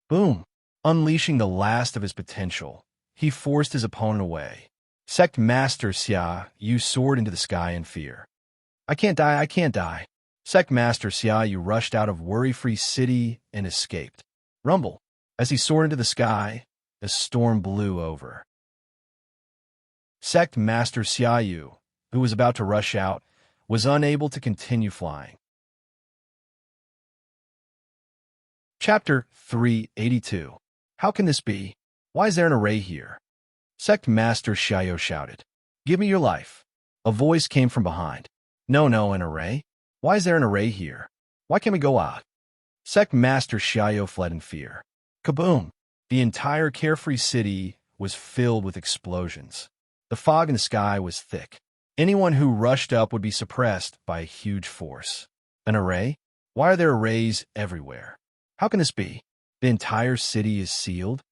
Boom. Unleashing the last of his potential, he forced his opponent away. Sect Master Xia Yu soared into the sky in fear. I can't die. Sect Master Xia Yu rushed out of worry-free city and escaped. Rumble. As he soared into the sky, a storm blew over. Sect Master Xia Yu, who was about to rush out, was unable to continue flying. Chapter 382. How can this be? Why is there an array here? Sect Master Xiao shouted. Give me your life. A voice came from behind. No, an array? Why is there an array here? Why can't we go out? Sect Master Xiao fled in fear. Kaboom! The entire carefree city was filled with explosions. The fog in the sky was thick. Anyone who rushed up would be suppressed by a huge force. An array? Why are there arrays everywhere? How can this be? The entire city is sealed?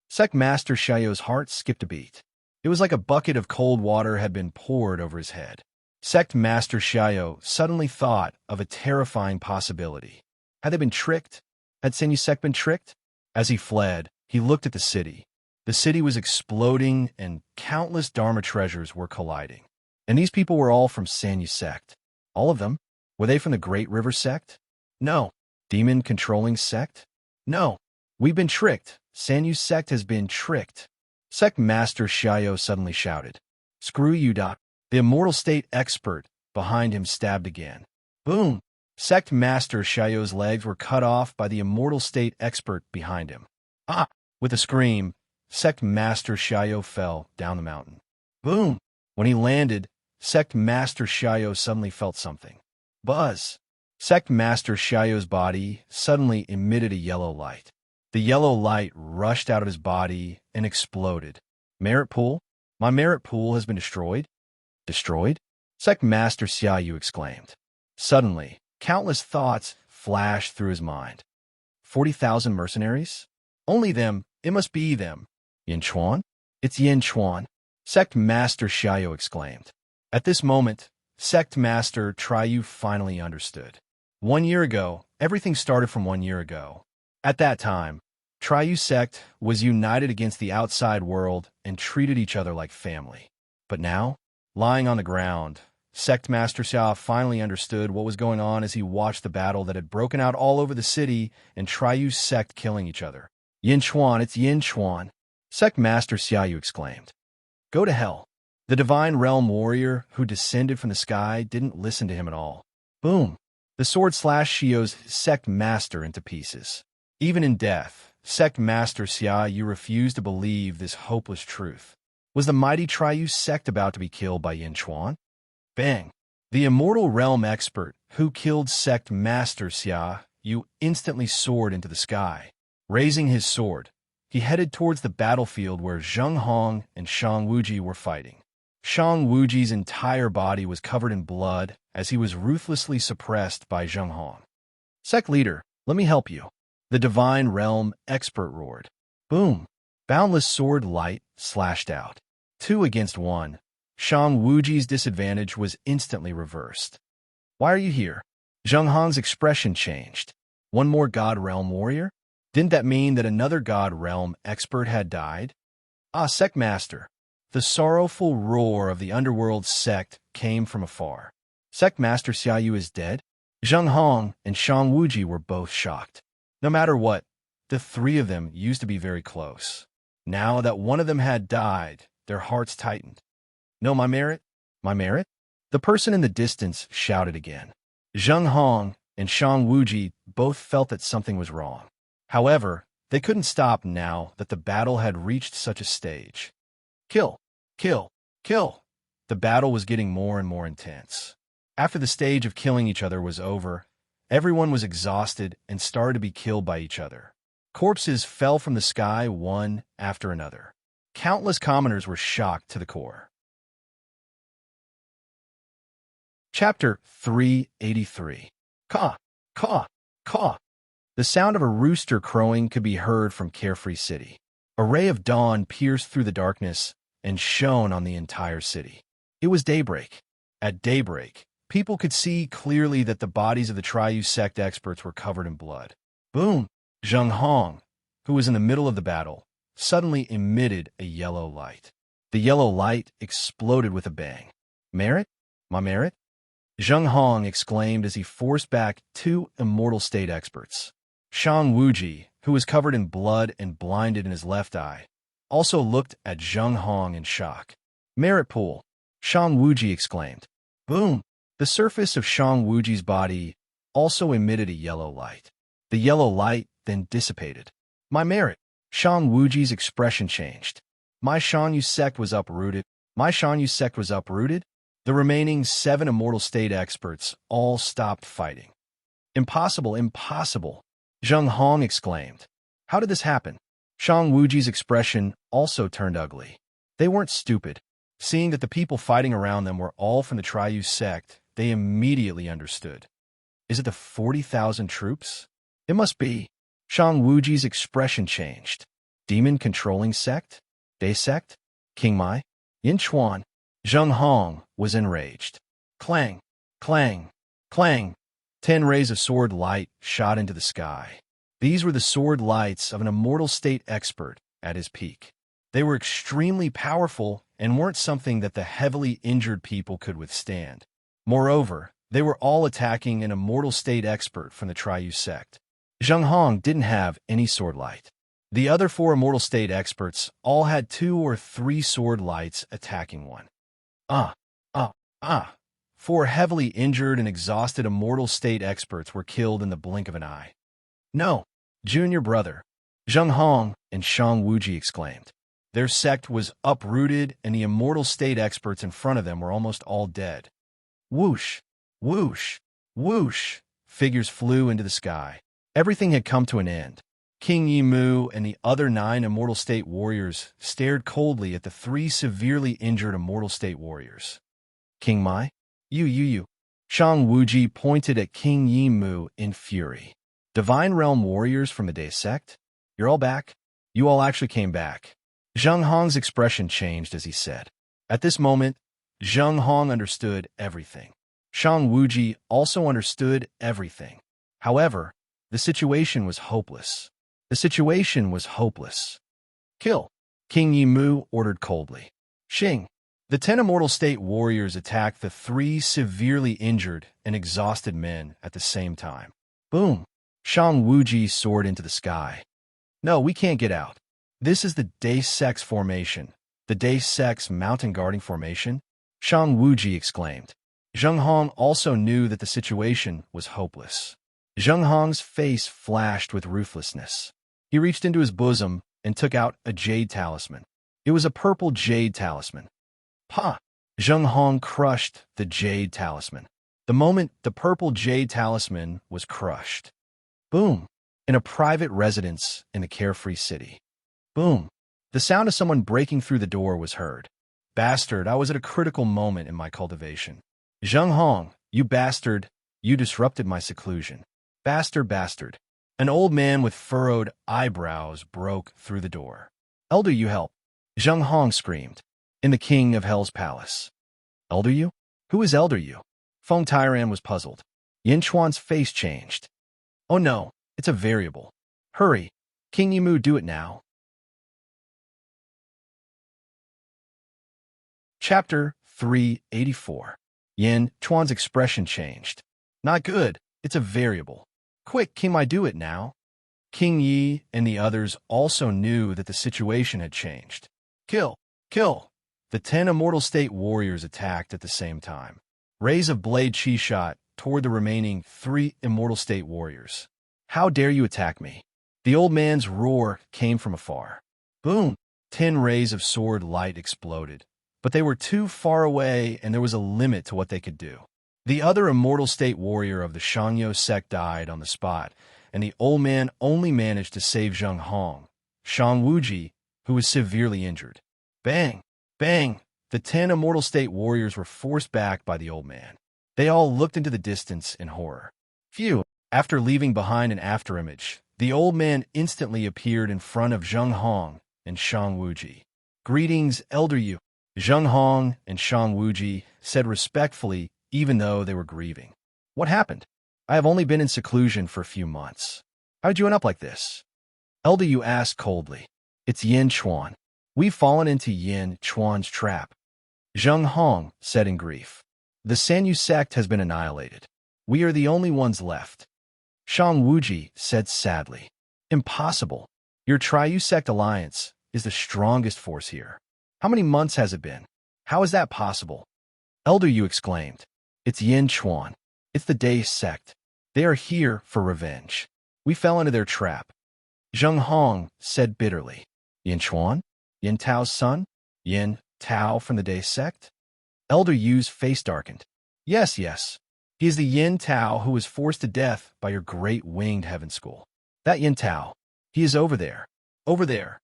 Sect Master Xiao's heart skipped a beat. It was like a bucket of cold water had been poured over his head. Sect Master Xiao suddenly thought of a terrifying possibility. Had they been tricked? Had Sanyu Sect been tricked? As he fled, he looked at the city. The city was exploding and countless Dharma treasures were colliding. And these people were all from Sanyu Sect. All of them? Were they from the Great River Sect? No. Demon-controlling sect? No. We've been tricked. Sanyu Sect has been tricked. Sect Master Xiao suddenly shouted. Screw you, Doc. The Immortal State expert behind him stabbed again. Boom! Sect Master Xiao's legs were cut off by the Immortal State expert behind him. Ah! With a scream, Sect Master Xiao fell down the mountain. Boom! When he landed, Sect Master Xiao suddenly felt something. Buzz! Sect Master Xiao's body suddenly emitted a yellow light. The yellow light rushed out of his body and exploded. Merit pool? My merit pool has been destroyed? Destroyed? Sect Master Xia Yu exclaimed. Suddenly, countless thoughts flashed through his mind. 40,000 mercenaries? Only them. It must be them. Yin Chuan? It's Yin Chuan. Sect Master Xiao exclaimed. At this moment, Sect Master Triu finally understood. 1 year ago, everything started from 1 year ago. At that time, Triu Sect was united against the outside world and treated each other like family. But now, lying on the ground, Sect Master Xia finally understood what was going on as he watched the battle that had broken out all over the city and Triu Sect killing each other. Yin Chuan, it's Yin Chuan. Sect Master Xia Yu exclaimed. Go to hell. The divine realm warrior who descended from the sky didn't listen to him at all. Boom! The sword slashed Xiao's sect master into pieces. Even in death, Sect Master Xia Yu refused to believe this hopeless truth. Was the mighty Triyu sect about to be killed by Yin Chuan? Bang! The Immortal Realm expert who killed Sect Master Xia Yu instantly soared into the sky. Raising his sword, he headed towards the battlefield where Zheng Hong and Shang Wuji were fighting. Shang Wuji's entire body was covered in blood as he was ruthlessly suppressed by Zheng Hong. Sect leader, let me help you. The Divine Realm expert roared. Boom! Boundless sword light slashed out. 2 against 1. Shang Wuji's disadvantage was instantly reversed. Why are you here? Zheng Hong's expression changed. One more God Realm warrior? Didn't that mean that another God Realm expert had died? Ah, Sect Master. The sorrowful roar of the underworld sect came from afar. Sect Master Xia Yu is dead? Zheng Hong and Shang Wuji were both shocked. No matter what, the 3 of them used to be very close. Now that one of them had died, their hearts tightened. No, my merit? My merit? The person in the distance shouted again. Zheng Hong and Shang Wuji both felt that something was wrong. However, they couldn't stop now that the battle had reached such a stage. Kill! Kill! Kill! The battle was getting more and more intense. After the stage of killing each other was over, everyone was exhausted and started to be killed by each other. Corpses fell from the sky one after another. Countless commoners were shocked to the core. Chapter 383. Caw! Caw! Caw! The sound of a rooster crowing could be heard from Carefree City. A ray of dawn pierced through the darkness and shone on the entire city. It was daybreak. At daybreak, people could see clearly that the bodies of the Triyu sect experts were covered in blood. Boom! Zheng Hong, who was in the middle of the battle, suddenly emitted a yellow light. The yellow light exploded with a bang. Merit? My merit? Zheng Hong exclaimed as he forced back 2 immortal state experts. Shang Wuji, who was covered in blood and blinded in his left eye, also looked at Zheng Hong in shock. Merit pool, Shang Wuji exclaimed. Boom! The surface of Shang Wuji's body also emitted a yellow light. The yellow light then dissipated. My merit! Shang Wuji's expression changed. My Shan Yu sect was uprooted. My Shan Yu sect was uprooted? The remaining 7 immortal state experts all stopped fighting. Impossible, impossible! Zheng Hong exclaimed. How did this happen? Shang Wuji's expression also turned ugly. They weren't stupid. Seeing that the people fighting around them were all from the Triyu sect, they immediately understood. Is it the 40,000 troops? It must be. Shang Wuji's expression changed. Demon controlling sect? Day sect? King Mai? Yin Chuan? Zheng Hong was enraged. Clang! Clang! Clang! 10 rays of sword light shot into the sky. These were the sword lights of an immortal state expert at his peak. They were extremely powerful and weren't something that the heavily injured people could withstand. Moreover, they were all attacking an immortal state expert from the Triyu sect. Zheng Hong didn't have any sword light. The other 4 immortal state experts all had 2 or 3 sword lights attacking one. 4 heavily injured and exhausted immortal state experts were killed in the blink of an eye. No, junior brother, Zheng Hong and Shang Wuji exclaimed. Their sect was uprooted and the immortal state experts in front of them were almost all dead. Whoosh, whoosh, whoosh, figures flew into the sky. Everything had come to an end. King Yimu and the other 9 immortal state warriors stared coldly at the 3 severely injured immortal state warriors. King Mai? You. Shang Wuji pointed at King Yimu in fury. Divine Realm warriors from the Day sect? You're all back? You all actually came back. Zheng Hong's expression changed as he said. At this moment, Zheng Hong understood everything. Shang Wuji also understood everything. However, the situation was hopeless. The situation was hopeless. Kill! King Yimu ordered coldly. Xing! The 10 immortal state warriors attacked the 3 severely injured and exhausted men at the same time. Boom! Shang Wuji soared into the sky. No, we can't get out. This is the Day Sect's formation. The Day Sect's mountain guarding formation? Shang Wuji exclaimed. Zheng Hong also knew that the situation was hopeless. Zheng Hong's face flashed with ruthlessness. He reached into his bosom and took out a jade talisman. It was a purple jade talisman. Pa! Zheng Hong crushed the jade talisman. The moment the purple jade talisman was crushed. Boom! In a private residence in the carefree city. Boom! The sound of someone breaking through the door was heard. Bastard, I was at a critical moment in my cultivation. Zheng Hong, you bastard, you disrupted my seclusion. Bastard, bastard. An old man with furrowed eyebrows broke through the door. Elder, you help. Zheng Hong screamed. In the king of hell's palace. Elder you? Who is Elder you? Feng Tairan was puzzled. Yin Chuan's face changed. Oh no, it's a variable. Hurry. King Yimu, do it now. Chapter 384. Yin Chuan's expression changed. Not good, it's a variable. Quick, King Mai, do it now. King Yi and the others also knew that the situation had changed. Kill! Kill! The 10 Immortal State warriors attacked at the same time. Rays of blade chi shot toward the remaining 3 Immortal State warriors. How dare you attack me? The old man's roar came from afar. Boom! 10 rays of sword light exploded, but they were too far away and there was a limit to what they could do. The other Immortal State warrior of the Shangyo sect died on the spot, and the old man only managed to save Zheng Hong, Shang Wuji, who was severely injured. Bang! Bang! The 10 Immortal State warriors were forced back by the old man. They all looked into the distance in horror. Phew! After leaving behind an afterimage, the old man instantly appeared in front of Zheng Hong and Shang Wuji. Greetings, Elder Yu. Zheng Hong and Shang Wuji said respectfully, even though they were grieving. What happened? I have only been in seclusion for a few months. How did you end up like this? Elder Yu asked coldly. It's Yin Chuan. We've fallen into Yin Chuan's trap. Zheng Hong said in grief. The Sanyu sect has been annihilated. We are the only ones left. Shang Wuji said sadly. Impossible. Your Triu sect alliance is the strongest force here. How many months has it been? How is that possible? Elder Yu exclaimed. It's Yin Chuan. It's the Day sect. They are here for revenge. We fell into their trap. Zheng Hong said bitterly. Yin Chuan? Yin Tao's son? Yin Tao from the Day sect? Elder Yu's face darkened. Yes, yes. He is the Yin Tao who was forced to death by your great winged heaven school. That Yin Tao. He is over there. Over there.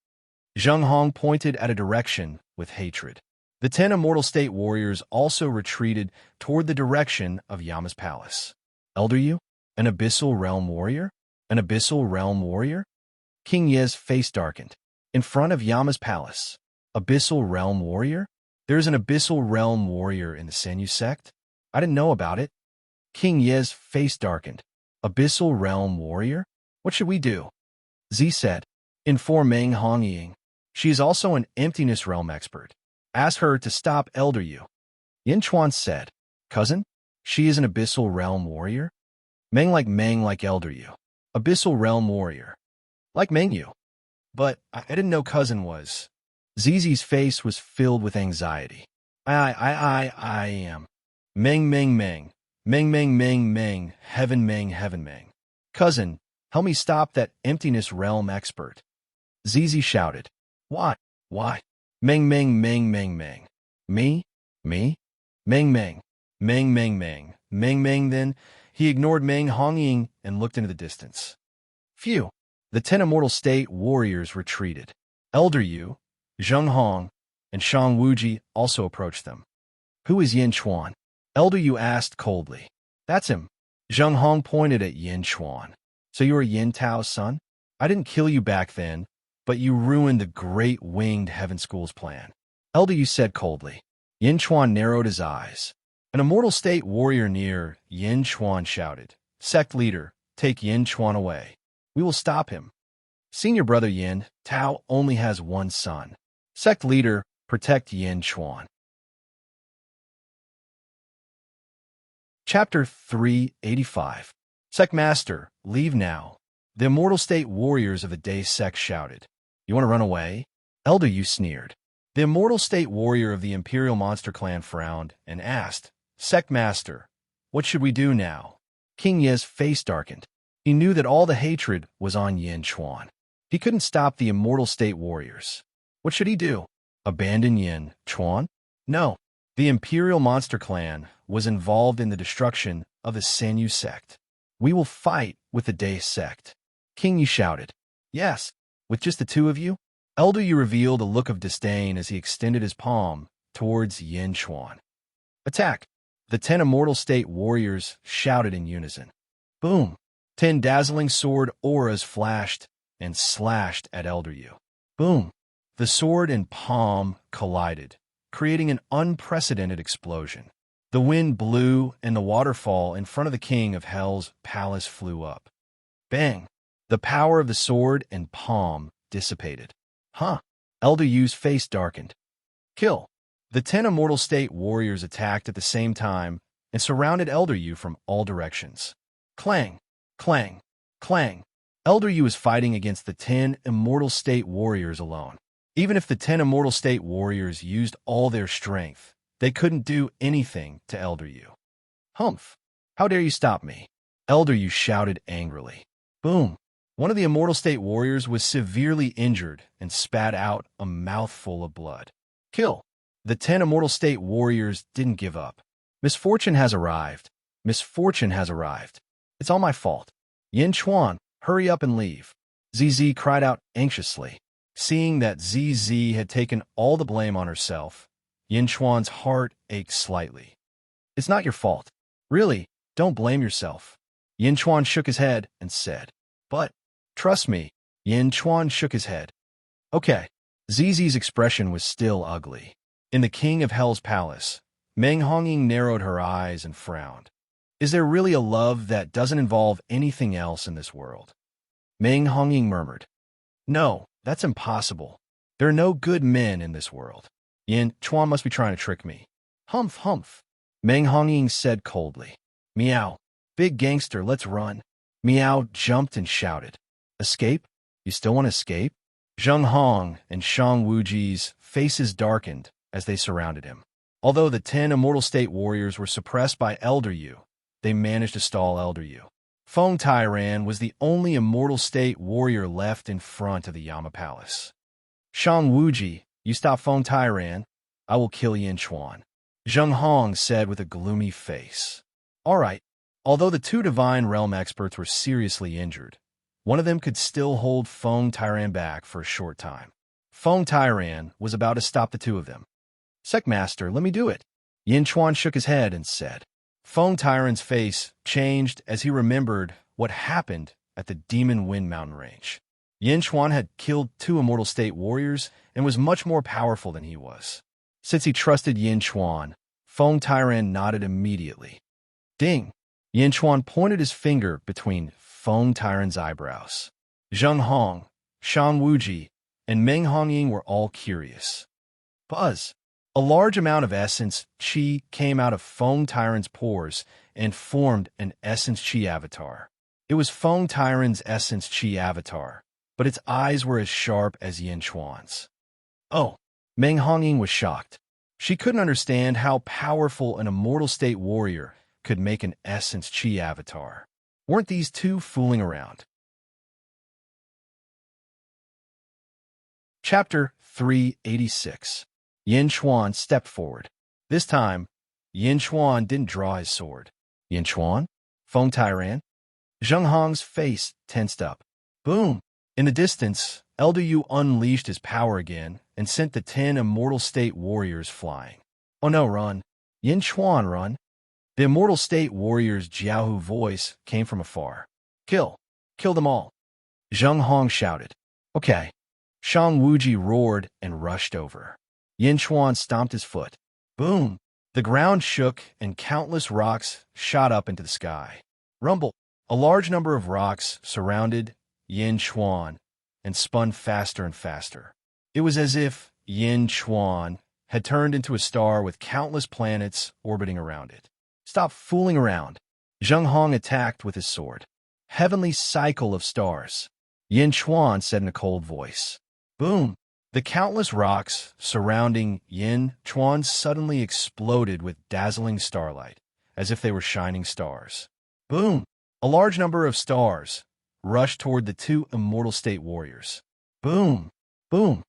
Zheng Hong pointed at a direction with hatred. The 10 Immortal State warriors also retreated toward the direction of Yama's palace. Elder Yu? An Abyssal Realm warrior? An Abyssal Realm warrior? King Ye's face darkened. In front of Yama's palace. Abyssal Realm warrior? There is an Abyssal Realm warrior in the Sanyu sect? I didn't know about it. King Ye's face darkened. Abyssal Realm warrior? What should we do? Z said. Inform Meng Hongying. She is also an Emptiness Realm expert. Ask her to stop Elder Yu. Yin Chuan said. Cousin? She is an Abyssal Realm warrior? Meng like Elder Yu. Abyssal Realm warrior. Like Meng Yu. But I didn't know cousin was. Zizi's face was filled with anxiety. I am. Meng. Meng. Heaven Meng. Cousin, help me stop that Emptiness Realm expert. Zizi shouted. Why? Meng. Me? Meng. Then he ignored Meng Hongying and looked into the distance. Phew. The 10 Immortal State warriors retreated. Elder Yu, Zheng Hong, and Shang Wuji also approached them. Who is Yin Chuan? Elder Yu asked coldly. That's him. Zheng Hong pointed at Yin Chuan. So you are Yin Tao's son? I didn't kill you back then, but you ruined the great winged heaven school's plan. Elder Yu said coldly. Yin Chuan narrowed his eyes. An Immortal State warrior near Yin Chuan shouted, Sect leader, take Yin Chuan away. We will stop him. Senior brother Yin Tao only has one son. Sect leader, protect Yin Chuan. Chapter 385. Sect master, leave now. The Immortal State warriors of the Day sect shouted. You want to run away? Elder Yu sneered. The Immortal State warrior of the Imperial Monster Clan frowned and asked, Sect master, what should we do now? King Ye's face darkened. He knew that all the hatred was on Yin Chuan. He couldn't stop the immortal state warriors. What should he do? Abandon Yin Chuan? No. The Imperial Monster Clan was involved in the destruction of the Sanyu sect. We will fight with the Day sect. King Yi shouted. Yes, with just the two of you? Elder Yu revealed a look of disdain as he extended his palm towards Yin Chuan. Attack! The 10 immortal state warriors shouted in unison. Boom! 10 dazzling sword auras flashed and slashed at Elder Yu. Boom! The sword and palm collided, creating an unprecedented explosion. The wind blew and the waterfall in front of the King of Hell's palace flew up. Bang! The power of the sword and palm dissipated. Huh! Elder Yu's face darkened. Kill! The 10 immortal state warriors attacked at the same time and surrounded Elder Yu from all directions. Clang! Clang! Clang! Elder Yu is fighting against the 10 immortal state warriors alone. Even if the 10 immortal state warriors used all their strength, they couldn't do anything to Elder Yu. Humph! How dare you stop me? Elder Yu shouted angrily. Boom! One of the immortal state warriors was severely injured and spat out a mouthful of blood. Kill! The 10 immortal state warriors didn't give up. Misfortune has arrived. Misfortune has arrived. It's all my fault. Yin Chuan, hurry up and leave. ZZ cried out anxiously. Seeing that ZZ had taken all the blame on herself, Yin Chuan's heart ached slightly. It's not your fault. Really, don't blame yourself. Yin Chuan shook his head and said. But, trust me. Yin Chuan shook his head. Okay. ZZ's expression was still ugly. In the King of Hell's palace, Meng Hongying narrowed her eyes and frowned. Is there really a love that doesn't involve anything else in this world? Meng Hongying murmured. No, that's impossible. There are no good men in this world. Yin Chuan must be trying to trick me. Humph, humph. Meng Hongying said coldly. Meow. Big gangster, let's run. Meow jumped and shouted. Escape? You still want to escape? Zheng Hong and Shang Wuji's faces darkened as they surrounded him. Although the 10 immortal state warriors were suppressed by Elder Yu, they managed to stall Elder Yu. Feng Tairan was the only immortal state warrior left in front of the Yama Palace. Shang Wuji, you stop Feng Tairan, I will kill Yin Chuan. Zheng Hong said with a gloomy face. All right. Although the 2 Divine Realm experts were seriously injured, one of them could still hold Feng Tairan back for a short time. Feng Tairan was about to stop the 2 of them. Secmaster, let me do it. Yin Chuan shook his head and said. Feng Tairan's face changed as he remembered what happened at the Demon Wind Mountain Range. Yin Chuan had killed 2 immortal state warriors and was much more powerful than he was. Since he trusted Yin Chuan, Feng Tairan nodded immediately. Ding! Yin Chuan pointed his finger between Feng Tairan's eyebrows. Zheng Hong, Shang Wuji, and Meng Hongying were all curious. Buzz! A large amount of essence chi came out of Feng Tairan's pores and formed an essence chi avatar. It was Feng Tairan's essence chi avatar, but its eyes were as sharp as Yin Chuan's. Oh! Meng Hongying was shocked. She couldn't understand how powerful an immortal state warrior could make an essence chi avatar. Weren't these 2 fooling around? Chapter 386. Yin Chuan stepped forward. This time, Yin Chuan didn't draw his sword. Yin Chuan? Feng Tairan? Zheng Hong's face tensed up. Boom! In the distance, Elder Yu unleashed his power again and sent the 10 immortal state warriors flying. Oh no, run. Yin Chuan, run. The immortal state warrior's Jiaohu voice came from afar. Kill. Kill them all. Zheng Hong shouted. Okay. Shang Wuji roared and rushed over. Yin Chuan stomped his foot. Boom! The ground shook and countless rocks shot up into the sky. Rumble! A large number of rocks surrounded Yin Chuan and spun faster and faster. It was as if Yin Chuan had turned into a star with countless planets orbiting around it. Stop fooling around. Zheng Hong attacked with his sword. Heavenly cycle of stars. Yin Chuan said in a cold voice. Boom! The countless rocks surrounding Yin Chuan suddenly exploded with dazzling starlight, as if they were shining stars. Boom! A large number of stars rushed toward the two immortal state warriors. Boom! Boom!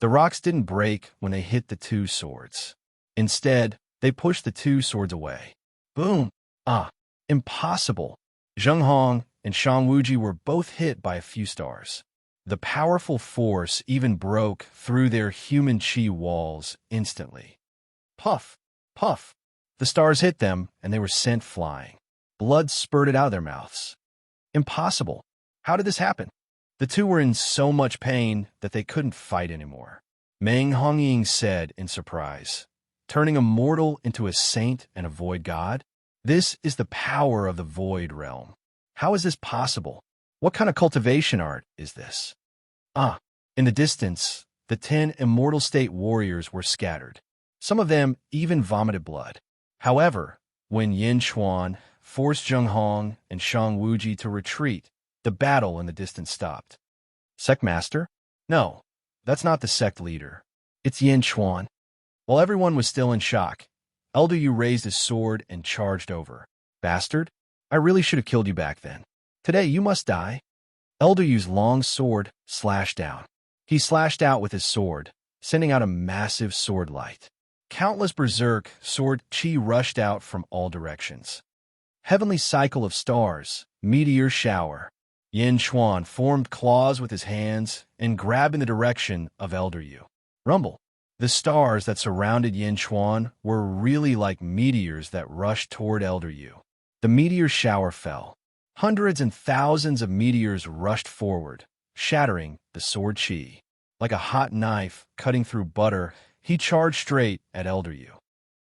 The rocks didn't break when they hit the two swords. Instead, they pushed the two swords away. Boom! Ah! Impossible! Zheng Hong and Shang Wuji were both hit by a few stars. The powerful force even broke through their human chi walls instantly. Puff! Puff! The stars hit them, and they were sent flying. Blood spurted out of their mouths. Impossible! How did this happen? The two were in so much pain that they couldn't fight anymore. Meng Hongying said in surprise, turning a mortal into a saint and a void god? This is the power of the void realm. How is this possible? What kind of cultivation art is this? Ah, in the distance, the 10 immortal state warriors were scattered. Some of them even vomited blood. However, when Yin Chuan forced Zheng Hong and Shang Wuji to retreat, the battle in the distance stopped. Sect Master? No, that's not the sect leader. It's Yin Chuan. While everyone was still in shock, Elder Yu raised his sword and charged over. Bastard, I really should have killed you back then. Today you must die. Elder Yu's long sword slashed down. He slashed out with his sword, sending out a massive sword light. Countless berserk sword chi rushed out from all directions. Heavenly cycle of stars, meteor shower. Yin Chuan formed claws with his hands and grabbed in the direction of Elder Yu. Rumble. The stars that surrounded Yin Chuan were really like meteors that rushed toward Elder Yu. The meteor shower fell. Hundreds and thousands of meteors rushed forward, shattering the sword chi. Like a hot knife cutting through butter, he charged straight at Elder Yu.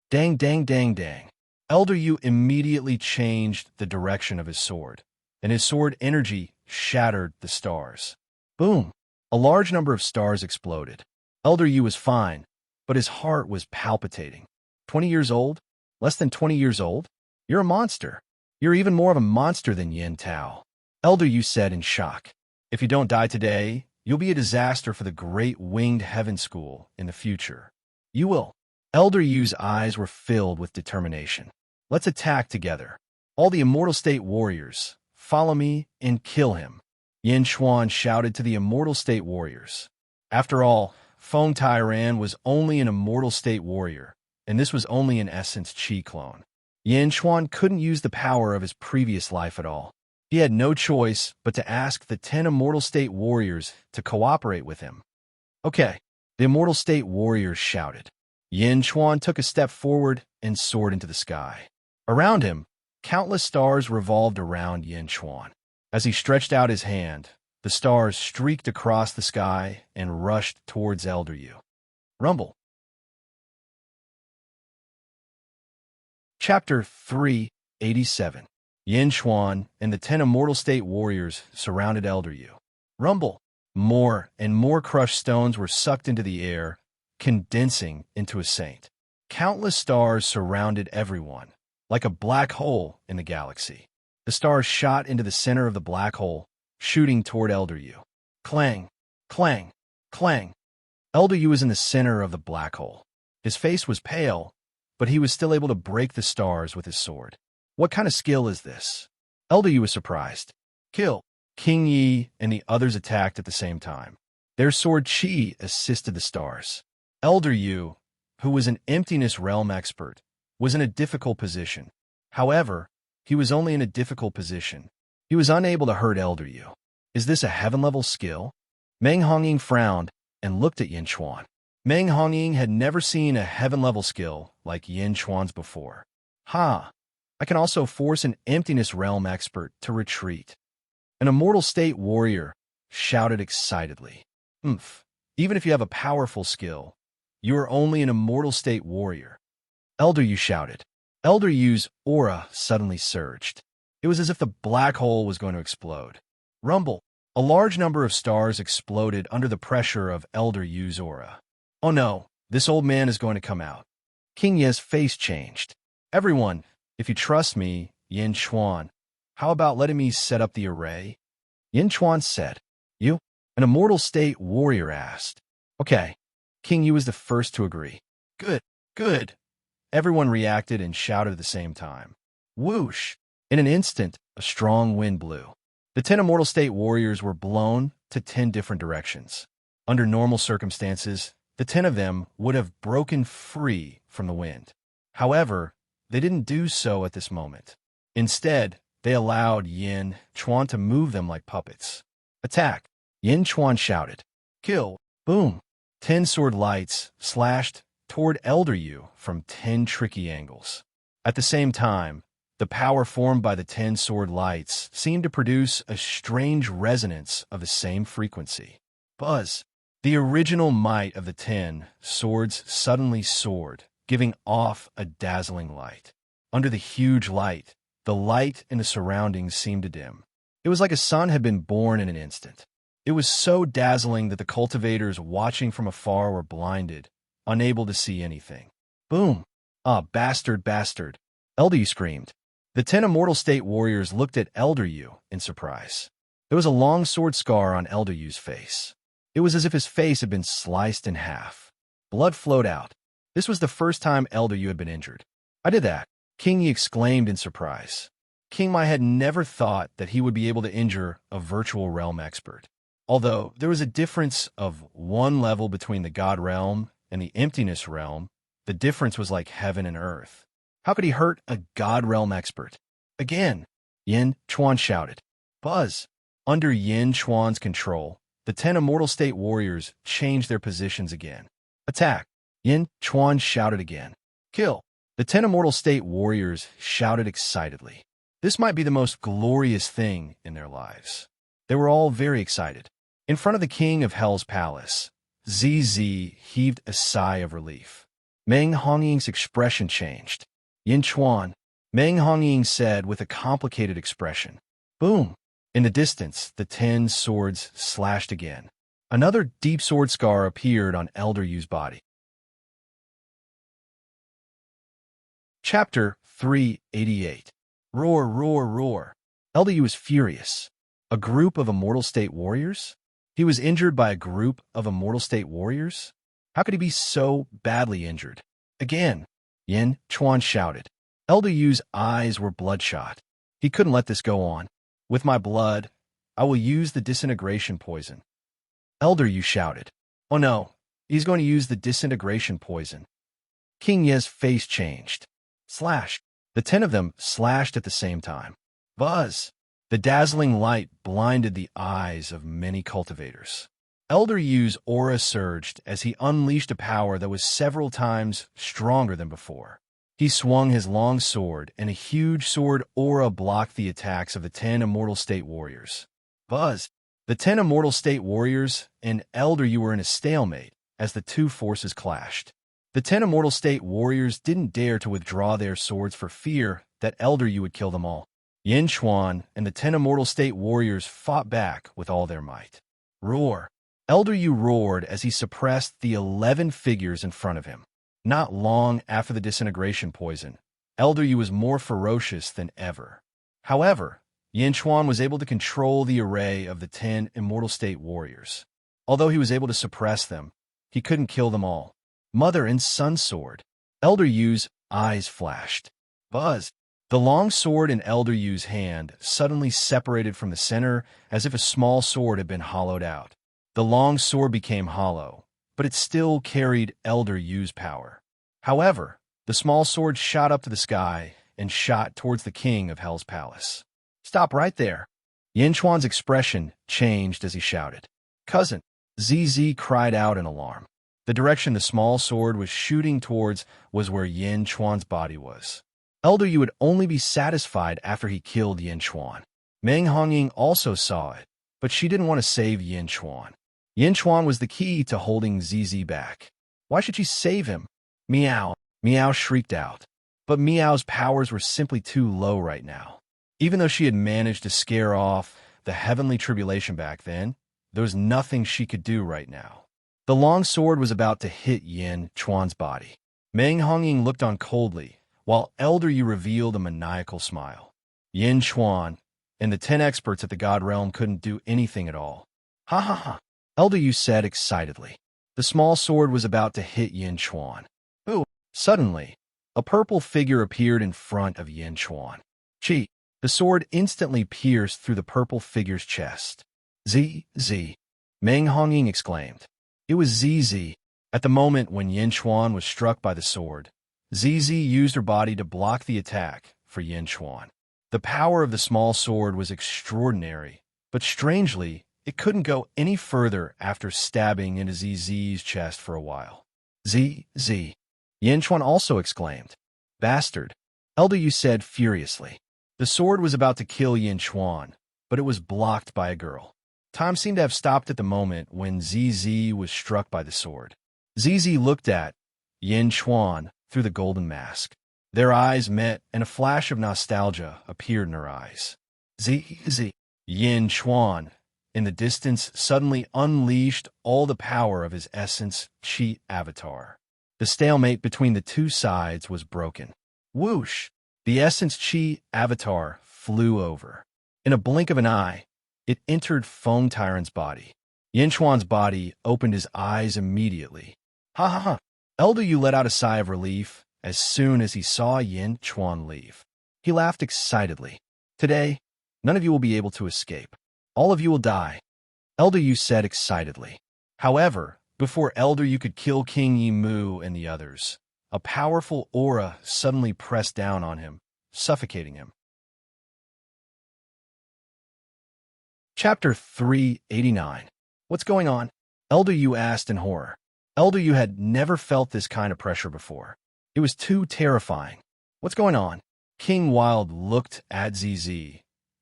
Dang, dang, dang, dang. Elder Yu immediately changed the direction of his sword, and his sword energy shattered the stars. Boom! A large number of stars exploded. Elder Yu was fine, but his heart was palpitating. 20 years old? Less than 20 years old? You're a monster. You're even more of a monster than Yin Tao. Elder Yu said in shock. If you don't die today, you'll be a disaster for the Great Winged Heaven School in the future. You will. Elder Yu's eyes were filled with determination. Let's attack together. All the Immortal State warriors, follow me and kill him. Yin Chuan shouted to the Immortal State warriors. After all, Feng Tairan was only an Immortal State warrior, and this was only in essence Qi clone. Yin Chuan couldn't use the power of his previous life at all. He had no choice but to ask the 10 Immortal State warriors to cooperate with him. Okay, the Immortal State warriors shouted. Yin Chuan took a step forward and soared into the sky. Around him, countless stars revolved around Yin Chuan. As he stretched out his hand, the stars streaked across the sky and rushed towards Elder Yu. Rumble. Chapter 387. Yin Chuan and the 10 Immortal State warriors surrounded Elder Yu. Rumble. More and more crushed stones were sucked into the air, condensing into a saint. Countless stars surrounded everyone, like a black hole in the galaxy. The stars shot into the center of the black hole, shooting toward Elder Yu. Clang, clang, clang. Elder Yu was in the center of the black hole. His face was pale, but he was still able to break the stars with his sword. What kind of skill is this? Elder Yu was surprised. Kill. King Yi and the others attacked at the same time. Their sword chi assisted the stars. Elder Yu, who was an emptiness realm expert, was in a difficult position. However, he was only in a difficult position. He was unable to hurt Elder Yu. Is this a heaven-level skill? Meng Hongying frowned and looked at Yin Chuan. Meng Hongying had never seen a heaven-level skill like Yin Chuan's before. Ha! I can also force an emptiness realm expert to retreat. An Immortal State warrior shouted excitedly. Even if you have a powerful skill, you are only an Immortal State warrior. Elder Yu shouted. Elder Yu's aura suddenly surged. It was as if the black hole was going to explode. Rumble. A large number of stars exploded under the pressure of Elder Yu's aura. Oh no, this old man is going to come out. King Ye's face changed. Everyone, if you trust me, Yin Chuan, how about letting me set up the array? Yin Chuan said. You? An Immortal State warrior asked. Okay. King Yu was the first to agree. Good, good. Everyone reacted and shouted at the same time. Whoosh! In an instant, a strong wind blew. The 10 immortal state warriors were blown to 10 different directions. Under normal circumstances, the 10 of them would have broken free from the wind. However, they didn't do so at this moment. Instead, they allowed Yin Chuan to move them like puppets. Attack! Yin Chuan shouted. Kill! Boom! 10 sword lights slashed toward Elder Yu from 10 tricky angles. At the same time, the power formed by the 10 sword lights seemed to produce a strange resonance of the same frequency. Buzz! The original might of the 10 swords suddenly soared, giving off a dazzling light. Under the huge light, the light in the surroundings seemed to dim. It was like a sun had been born in an instant. It was so dazzling that the cultivators watching from afar were blinded, unable to see anything. Boom! Ah, bastard, bastard! Elder Yu screamed. The 10 immortal state warriors looked at Elder Yu in surprise. There was a long sword scar on Elder Yu's face. It was as if his face had been sliced in half. Blood flowed out. This was the first time Elder Yu had been injured. I did that, King Yi exclaimed in surprise. King Mai had never thought that he would be able to injure a virtual realm expert. Although there was a difference of 1 level between the God realm and the emptiness realm, the difference was like heaven and earth. How could he hurt a God realm expert? Again, Yin Chuan shouted. Buzz! Under Yin Chuan's control, the 10 immortal state warriors changed their positions again. Attack! Yin Chuan shouted again. Kill! The 10 immortal state warriors shouted excitedly. This might be the most glorious thing in their lives. They were all very excited. In front of the king of Hell's palace, ZZ heaved a sigh of relief. Meng Hongying's expression changed. Yin Chuan, Meng Hongying said with a complicated expression. Boom! In the distance, the 10 swords slashed again. Another deep sword scar appeared on Elder Yu's body. Chapter 388. Roar, roar, roar. Elder Yu was furious. A group of immortal state warriors? He was injured by a group of immortal state warriors? How could he be so badly injured? Again, Yin Chuan shouted. Elder Yu's eyes were bloodshot. He couldn't let this go on. With my blood, I will use the disintegration poison. Elder Yu shouted. Oh no, he's going to use the disintegration poison. King Ye's face changed. Slash. The 10 of them slashed at the same time. Buzz! The dazzling light blinded the eyes of many cultivators. Elder Yu's aura surged as he unleashed a power that was several times stronger than before. He swung his long sword, and a huge sword aura blocked the attacks of the 10 immortal state warriors. Buzz! The 10 immortal state warriors and Elder Yu were in a stalemate as the two forces clashed. The 10 immortal state warriors didn't dare to withdraw their swords for fear that Elder Yu would kill them all. Yin Chuan and the 10 immortal state warriors fought back with all their might. Roar! Elder Yu roared as he suppressed the 11 figures in front of him. Not long after the disintegration poison, Elder Yu was more ferocious than ever. However, Yin Chuan was able to control the array of the 10 immortal state warriors. Although he was able to suppress them, he couldn't kill them all. Mother and son sword. Elder Yu's eyes flashed. Buzz! The long sword in Elder Yu's hand suddenly separated from the center as if a small sword had been hollowed out. The long sword became hollow, but it still carried Elder Yu's power. However, the small sword shot up to the sky and shot towards the king of Hell's palace. Stop right there. Yin Chuan's expression changed as he shouted. Cousin! ZZ cried out in alarm. The direction the small sword was shooting towards was where Yin Chuan's body was. Elder Yu would only be satisfied after he killed Yin Chuan. Meng Hongying also saw it, but she didn't want to save Yin Chuan. Yin Chuan was the key to holding ZZ back. Why should she save him? Meow! Meow shrieked out. But Meow's powers were simply too low right now. Even though she had managed to scare off the heavenly tribulation back then, there was nothing she could do right now. The long sword was about to hit Yin Chuan's body. Meng Hongying looked on coldly, while Elder Yu revealed a maniacal smile. Yin Chuan and the 10 experts at the God Realm couldn't do anything at all. Ha ha ha! Elder Yu said excitedly. The small sword was about to hit Yin Chuan. Ooh! Suddenly, a purple figure appeared in front of Yin Chuan. Chi! The sword instantly pierced through the purple figure's chest. Z. Meng Hongying exclaimed. It was ZZ. At the moment when Yin Chuan was struck by the sword, ZZ used her body to block the attack for Yin Chuan. The power of the small sword was extraordinary, but strangely, it couldn't go any further after stabbing into ZZ's chest for a while. Z. Yin Chuan also exclaimed. Bastard, Elder Yu said furiously. The sword was about to kill Yin Chuan, but it was blocked by a girl. Time seemed to have stopped at the moment when ZZ was struck by the sword. ZZ looked at Yin Chuan through the golden mask. Their eyes met, and a flash of nostalgia appeared in her eyes. ZZ. Yin Chuan, in the distance, suddenly unleashed all the power of his essence Qi avatar. The stalemate between the two sides was broken. Whoosh! The essence Qi avatar flew over. In a blink of an eye, it entered Feng Tyrant's body. Yin Chuan's body opened his eyes immediately. Ha ha ha! Elder Yu let out a sigh of relief as soon as he saw Yin Chuan leave. He laughed excitedly. Today, none of you will be able to escape. All of you will die, Elder Yu said excitedly. However, before Elder Yu could kill King Yi Mu and the others, a powerful aura suddenly pressed down on him, suffocating him. Chapter 389. What's going on? Elder Yu asked in horror. Elder Yu had never felt this kind of pressure before. It was too terrifying. What's going on? King Wild looked at ZZ,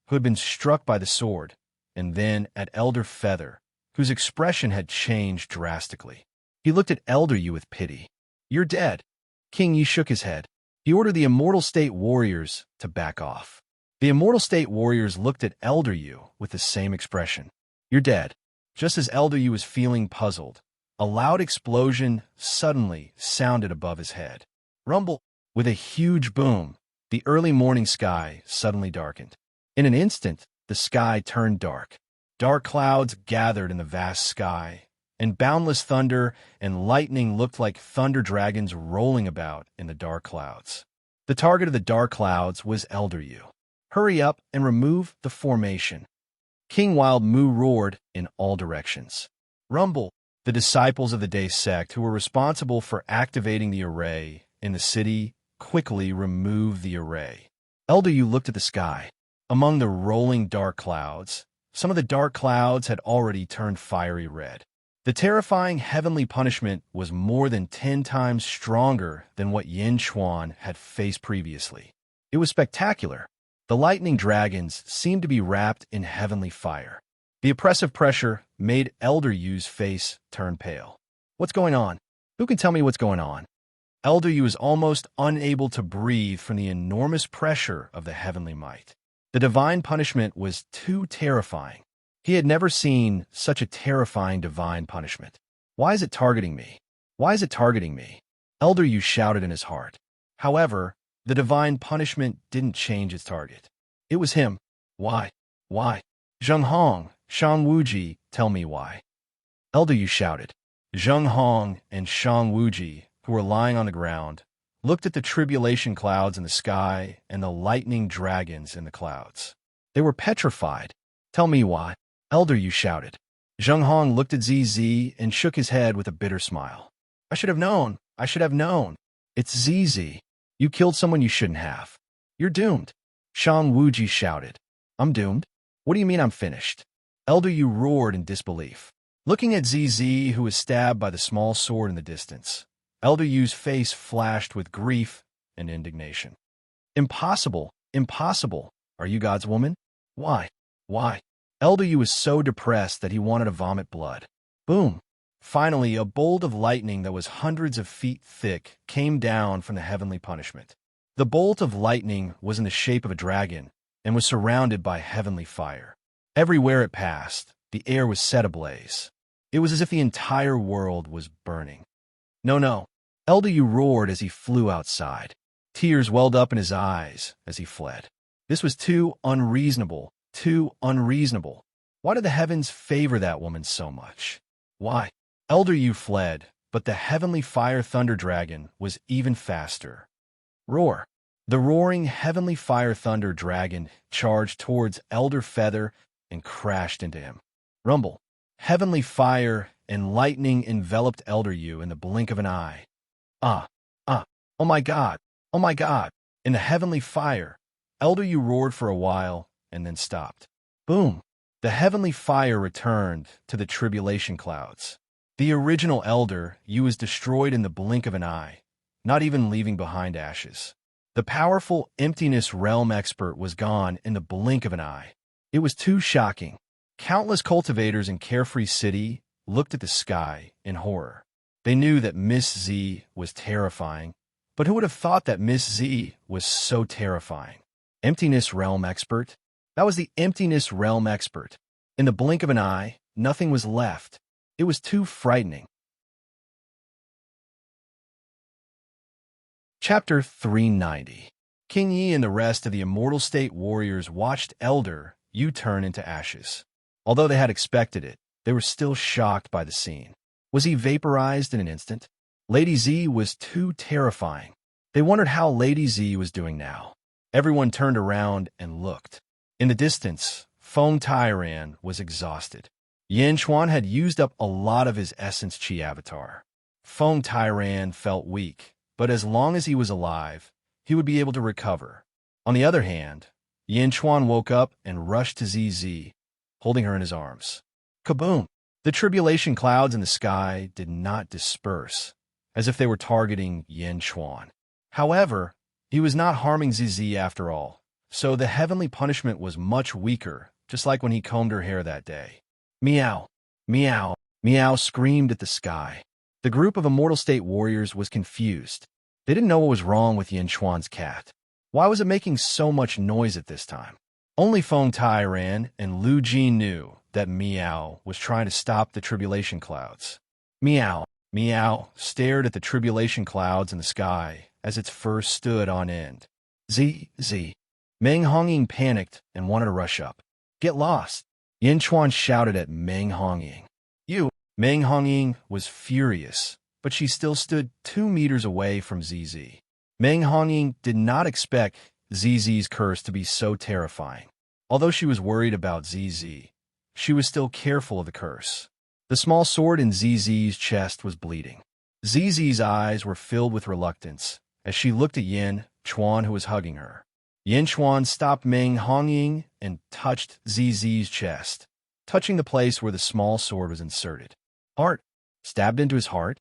who had been struck by the sword, and then at Elder Feather, whose expression had changed drastically. He looked at Elder Yu with pity. You're dead. King Yi shook his head. He ordered the Immortal State warriors to back off. The Immortal State warriors looked at Elder Yu with the same expression. You're dead. Just as Elder Yu was feeling puzzled, a loud explosion suddenly sounded above his head. Rumble! With a huge boom, the early morning sky suddenly darkened. In an instant, the sky turned dark. Dark clouds gathered in the vast sky, and boundless thunder and lightning looked like thunder dragons rolling about in the dark clouds. The target of the dark clouds was Elder Yu. Hurry up and remove the formation. King Wild Mu roared in all directions. Rumble! The disciples of the Day sect who were responsible for activating the array in the city quickly removed the array. Elder Yu looked at the sky. Among the rolling dark clouds, some of the dark clouds had already turned fiery red. The terrifying heavenly punishment was more than 10 times stronger than what Yin Chuan had faced previously. It was spectacular. The lightning dragons seemed to be wrapped in heavenly fire. The oppressive pressure made Elder Yu's face turn pale. What's going on? Who can tell me what's going on? Elder Yu was almost unable to breathe from the enormous pressure of the heavenly might. The divine punishment was too terrifying. He had never seen such a terrifying divine punishment. Why is it targeting me? Why is it targeting me? Elder Yu shouted in his heart. However, the divine punishment didn't change its target. It was him. Why? Why? Zheng Hong, Shang Wuji, tell me why. Elder Yu shouted. Zheng Hong and Shang Wuji, who were lying on the ground, looked at the tribulation clouds in the sky and the lightning dragons in the clouds. They were petrified. Tell me why. Elder Yu shouted. Zheng Hong looked at ZZ and shook his head with a bitter smile. I should have known. I should have known. It's ZZ. You killed someone you shouldn't have. You're doomed. Shang Wuji shouted. I'm doomed? What do you mean I'm finished? Elder Yu roared in disbelief. Looking at ZZ, who was stabbed by the small sword in the distance, Elder Yu's face flashed with grief and indignation. Impossible! Impossible! Are you God's woman? Why? Why? Elder Yu was so depressed that he wanted to vomit blood. Boom! Finally, a bolt of lightning that was hundreds of feet thick came down from the heavenly punishment. The bolt of lightning was in the shape of a dragon and was surrounded by heavenly fire. Everywhere it passed, the air was set ablaze. It was as if the entire world was burning. No, no. Elder Yu roared as he flew outside. Tears welled up in his eyes as he fled. This was too unreasonable, too unreasonable. Why did the heavens favor that woman so much? Why? Elder Yu fled, but the heavenly fire thunder dragon was even faster. Roar! The roaring heavenly fire thunder dragon charged towards Elder Feather and crashed into him. Rumble. Heavenly fire and lightning enveloped Elder Yu in the blink of an eye. Ah, ah, oh my God, oh my God. In the heavenly fire, Elder Yu roared for a while and then stopped. Boom. The heavenly fire returned to the tribulation clouds. The original Elder Yu was destroyed in the blink of an eye, not even leaving behind ashes. The powerful emptiness realm expert was gone in the blink of an eye. It was too shocking. Countless cultivators in Carefree City looked at the sky in horror. They knew that Miss Z was terrifying, but who would have thought that Miss Z was so terrifying? Emptiness realm expert? That was the emptiness realm expert. In the blink of an eye, nothing was left. It was too frightening. Chapter 390. King Yi and the rest of the Immortal State warriors watched Elder Yu turn into ashes. Although they had expected it, they were still shocked by the scene. Was he vaporized in an instant? Lady Z was too terrifying. They wondered how Lady Z was doing now. Everyone turned around and looked. In the distance, Feng Tairan was exhausted. Yin Chuan had used up a lot of his essence chi avatar. Feng Tairan felt weak, but as long as he was alive, he would be able to recover. On the other hand, Yin Chuan woke up and rushed to ZZ, holding her in his arms. Kaboom! The tribulation clouds in the sky did not disperse, as if they were targeting Yin Chuan. However, he was not harming ZZ after all, so the heavenly punishment was much weaker, just like when he combed her hair that day. Meow! Meow! Meow screamed at the sky. The group of Immortal State warriors was confused. They didn't know what was wrong with Yin Chuan's cat. Why was it making so much noise at this time? Only Feng Tairan and Lu Jin knew that Meow was trying to stop the tribulation clouds. Meow! Meow stared at the tribulation clouds in the sky as its fur stood on end. Z. Meng Hongying panicked and wanted to rush up. Get lost! Yin Chuan shouted at Meng Hongying. You! Meng Hongying was furious, but she still stood 2 meters away from ZZ. Meng Hongying did not expect ZZ's curse to be so terrifying. Although she was worried about ZZ, she was still careful of the curse. The small sword in ZZ's chest was bleeding. ZZ's eyes were filled with reluctance as she looked at Yin Chuan, who was hugging her. Yin Chuan stopped Meng Hongying and touched ZZ's chest, touching the place where the small sword was inserted. Heart? Stabbed into his heart?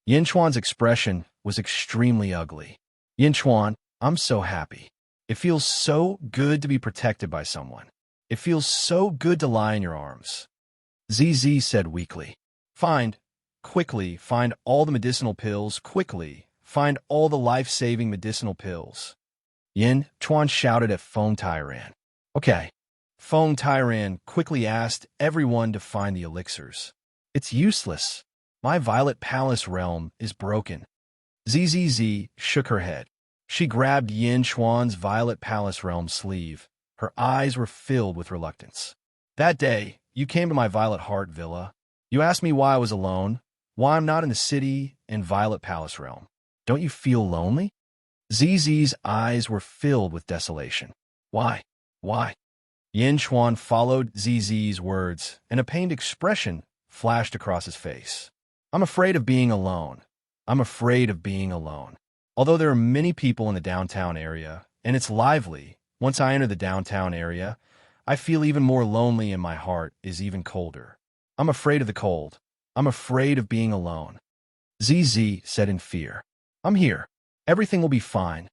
Yin Chuan's expression was extremely ugly. Yin Chuan, I'm so happy. It feels so good to be protected by someone. It feels so good to lie in your arms. ZZ said weakly. Quickly, find all the medicinal pills, quickly, find all the life-saving medicinal pills. Yin Chuan shouted at Feng Tairan. Okay. Feng Tairan quickly asked everyone to find the elixirs. It's useless. My Violet Palace realm is broken. ZZZ shook her head. She grabbed Yin Chuan's Violet Palace realm sleeve. Her eyes were filled with reluctance. That day, you came to my Violet Heart Villa. You asked me why I was alone, why I'm not in the city and Violet Palace realm. Don't you feel lonely? ZZ's eyes were filled with desolation. Why? Yin Chuan followed ZZ's words, and a pained expression flashed across his face. I'm afraid of being alone. Although there are many people in the downtown area, and it's lively, once I enter the downtown area, I feel even more lonely and my heart is even colder. I'm afraid of the cold. I'm afraid of being alone. ZZ said in fear. I'm here. Everything will be fine.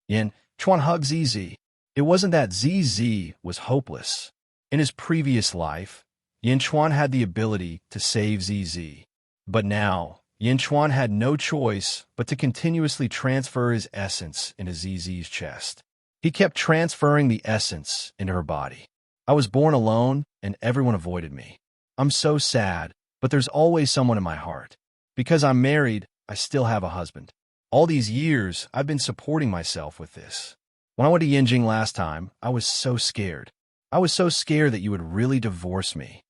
Yin Chuan hugged ZZ. It wasn't that ZZ was hopeless. In his previous life, Yin Chuan had the ability to save ZZ. But now, Yin Chuan had no choice but to continuously transfer his essence into ZZ's chest. He kept transferring the essence into her body. I was born alone, and everyone avoided me. I'm so sad, but there's always someone in my heart. Because I'm married, I still have a husband. All these years, I've been supporting myself with this. When I went to Yinjing last time, I was so scared. I was so scared that you would really divorce me.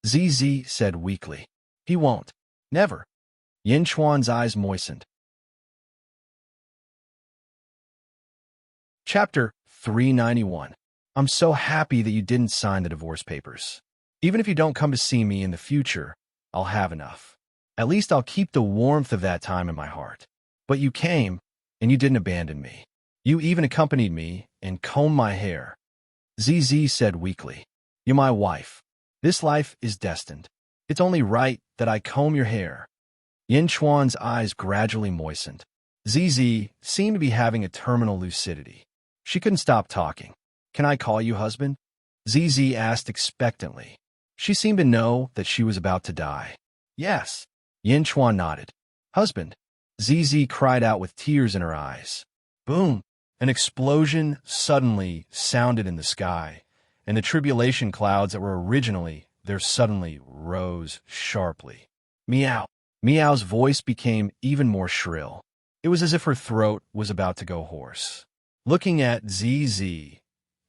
ZZ said weakly. He won't. Never. Yin Chuan's eyes moistened. Chapter 391. I'm so happy that you didn't sign the divorce papers. Even if you don't come to see me in the future, I'll have enough. At least I'll keep the warmth of that time in my heart. But you came, and you didn't abandon me. You even accompanied me and combed my hair. ZZ said weakly. You're my wife. This life is destined. It's only right that I comb your hair. Yin Chuan's eyes gradually moistened. ZZ seemed to be having a terminal lucidity. She couldn't stop talking. Can I call you husband? ZZ asked expectantly. She seemed to know that she was about to die. Yes. Yin Chuan nodded. Husband. ZZ cried out with tears in her eyes. Boom! An explosion suddenly sounded in the sky, and the tribulation clouds that were originally there suddenly rose sharply. Meow. Meow's voice became even more shrill. It was as if her throat was about to go hoarse. Looking at ZZ,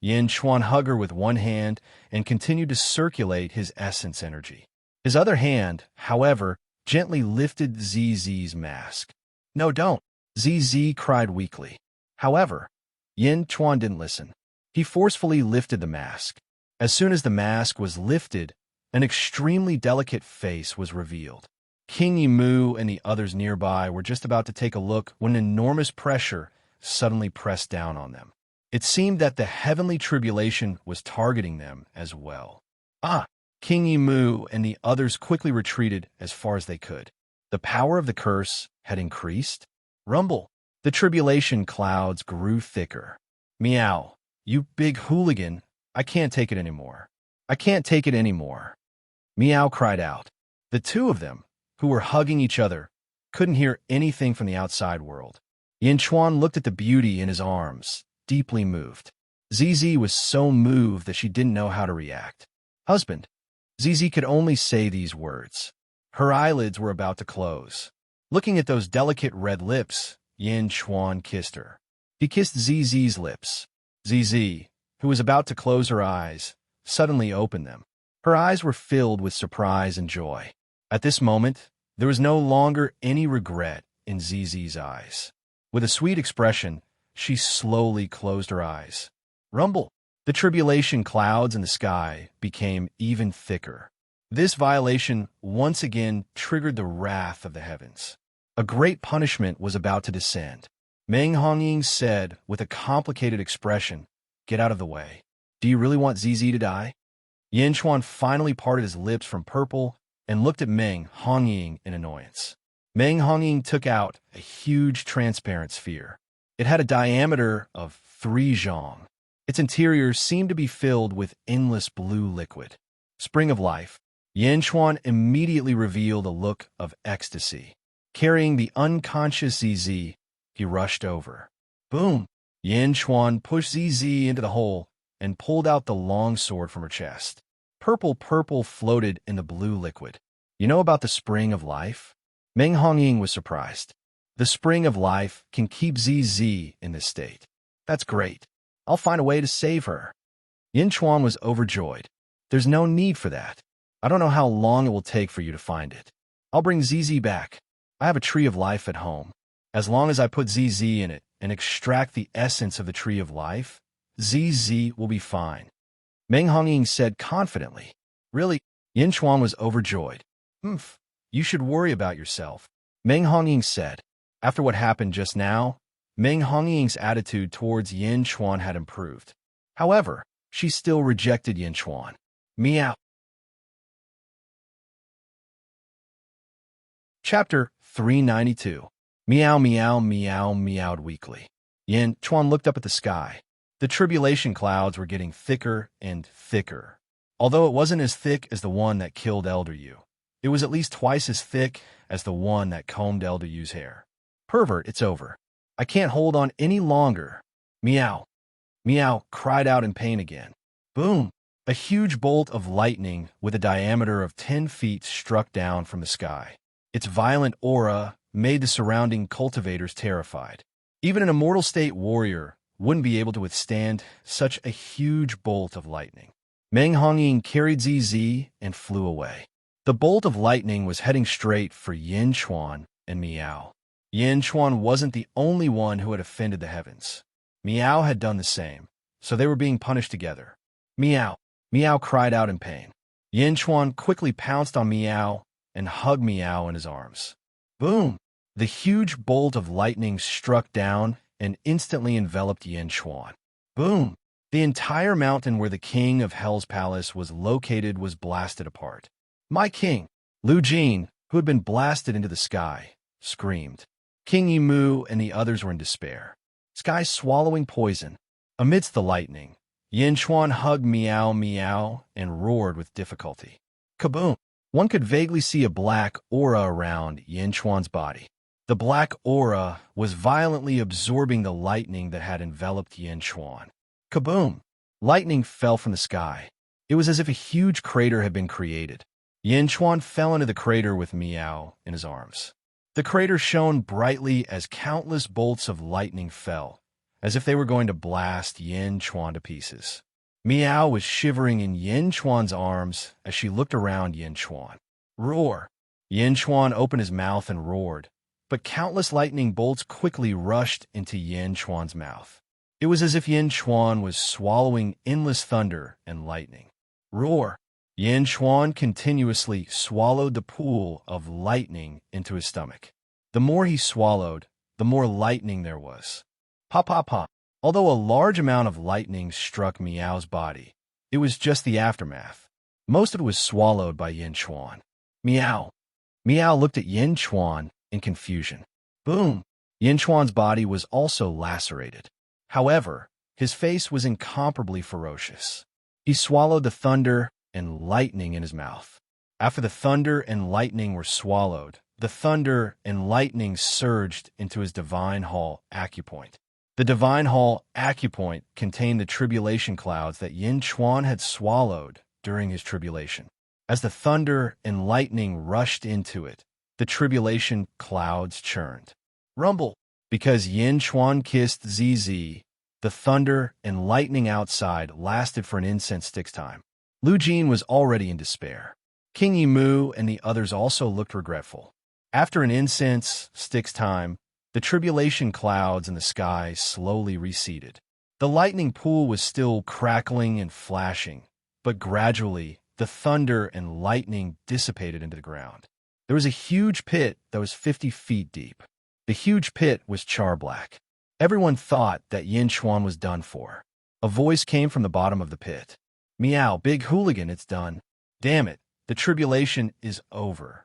Yin Chuan hugged her with one hand and continued to circulate his essence energy. His other hand, however, gently lifted ZZ's mask. No, don't, ZZ cried weakly. However, Yin Chuan didn't listen. He forcefully lifted the mask. As soon as the mask was lifted, an extremely delicate face was revealed. King Yimu and the others nearby were just about to take a look when enormous pressure suddenly pressed down on them. It seemed that the heavenly tribulation was targeting them as well. King Yimu and the others quickly retreated as far as they could. The power of the curse had increased. Rumble. The tribulation clouds grew thicker. Meow. You big hooligan. I can't take it anymore. I can't take it anymore. Meow cried out. The two of them, who were hugging each other, couldn't hear anything from the outside world. Yin Chuan looked at the beauty in his arms, deeply moved. ZZ was so moved that she didn't know how to react. Husband. ZZ could only say these words. Her eyelids were about to close. Looking at those delicate red lips, Yin Chuan kissed her. He kissed ZZ's lips. ZZ, who was about to close her eyes, suddenly opened them. Her eyes were filled with surprise and joy. At this moment, there was no longer any regret in ZZ's eyes. With a sweet expression, she slowly closed her eyes. Rumble. The tribulation clouds in the sky became even thicker. This violation once again triggered the wrath of the heavens. A great punishment was about to descend. Meng Hongying said with a complicated expression, Get out of the way. Do you really want ZZ to die? Yin Chuan finally parted his lips from purple and looked at Meng Hongying in annoyance. Meng Hongying took out a huge transparent sphere. It had a diameter of 3 zhong. Its interior seemed to be filled with endless blue liquid. Spring of life. Yin Chuan immediately revealed a look of ecstasy. Carrying the unconscious ZZ, he rushed over. Boom! Yin Chuan pushed ZZ into the hole and pulled out the long sword from her chest. Purple floated in the blue liquid. You know about the spring of life? Meng Hongying was surprised. The spring of life can keep ZZ in this state. That's great. I'll find a way to save her. Yin Chuan was overjoyed. There's no need for that. I don't know how long it will take for you to find it. I'll bring ZZ back. I have a tree of life at home. As long as I put ZZ in it and extract the essence of the tree of life, ZZ will be fine. Meng Hongying said confidently. Really? Yin Chuan was overjoyed. You should worry about yourself. Meng Hongying said. After what happened just now, Meng Hongying's attitude towards Yin Chuan had improved. However, she still rejected Yin Chuan. Meow. Chapter 392. Meow, meow, meow, meowed weakly. Yin Chuan looked up at the sky. The tribulation clouds were getting thicker and thicker. Although it wasn't as thick as the one that killed Elder Yu, it was at least twice as thick as the one that combed Elder Yu's hair. Pervert, it's over. I can't hold on any longer. Meow. Meow cried out in pain again. Boom! A huge bolt of lightning with a diameter of 10 feet struck down from the sky. Its violent aura made the surrounding cultivators terrified. Even an immortal state warrior wouldn't be able to withstand such a huge bolt of lightning. Meng Hongying carried ZZ and flew away. The bolt of lightning was heading straight for Yin Chuan and Meow. Yin Chuan wasn't the only one who had offended the heavens. Meow had done the same, so they were being punished together. Meow! Meow cried out in pain. Yin Chuan quickly pounced on Meow and hugged Meow in his arms. Boom! The huge bolt of lightning struck down and instantly enveloped Yin Chuan. Boom! The entire mountain where the king of Hell's palace was located was blasted apart. My king! Lu Jin, who had been blasted into the sky, screamed. King Yimu and the others were in despair. Sky swallowing poison. Amidst the lightning, Yin Chuan hugged Meow Meow and roared with difficulty. Kaboom! One could vaguely see a black aura around Yin Chuan's body. The black aura was violently absorbing the lightning that had enveloped Yin Chuan. Kaboom! Lightning fell from the sky. It was as if a huge crater had been created. Yin Chuan fell into the crater with Meow in his arms. The crater shone brightly as countless bolts of lightning fell, as if they were going to blast Yin Chuan to pieces. Meow was shivering in Yin Chuan's arms as she looked around Yin Chuan. Roar! Yin Chuan opened his mouth and roared, but countless lightning bolts quickly rushed into Yin Chuan's mouth. It was as if Yin Chuan was swallowing endless thunder and lightning. Roar! Yin Chuan continuously swallowed the pool of lightning into his stomach. The more he swallowed, the more lightning there was. Pa pa pa! Although a large amount of lightning struck Meow's body, it was just the aftermath. Most of it was swallowed by Yin Chuan. Meow! Meow looked at Yin Chuan in confusion. Boom! Yin Chuan's body was also lacerated. However, his face was incomparably ferocious. He swallowed the thunder and lightning in his mouth. After the thunder and lightning were swallowed, the thunder and lightning surged into his Divine Hall acupoint. The Divine Hall acupoint contained the tribulation clouds that Yin Chuan had swallowed during his tribulation. As the thunder and lightning rushed into it, the tribulation clouds churned. Rumble! Because Yin Chuan kissed ZZ, the thunder and lightning outside lasted for an incense stick's time. Lu Jin was already in despair. King Yimu and the others also looked regretful. After an incense stick's time, the tribulation clouds in the sky slowly receded. The lightning pool was still crackling and flashing, but gradually the thunder and lightning dissipated into the ground. There was a huge pit that was 50 feet deep. The huge pit was char-black. Everyone thought that Yin Chuan was done for. A voice came from the bottom of the pit. Meow, big hooligan, it's done. Damn it, the tribulation is over.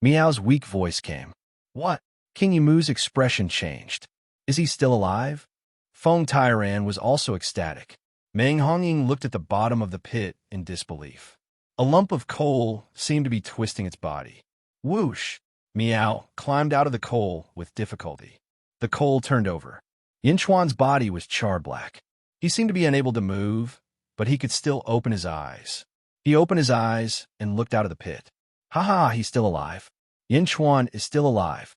Meow's weak voice came. What? King Yimu's expression changed. Is he still alive? Feng Tairan was also ecstatic. Meng Hongying looked at the bottom of the pit in disbelief. A lump of coal seemed to be twisting its body. Whoosh! Meow climbed out of the coal with difficulty. The coal turned over. Yin Chuan's body was char-black. He seemed to be unable to move, but he could still open his eyes. He opened his eyes and looked out of the pit. Ha, he's still alive. Yin Chuan is still alive.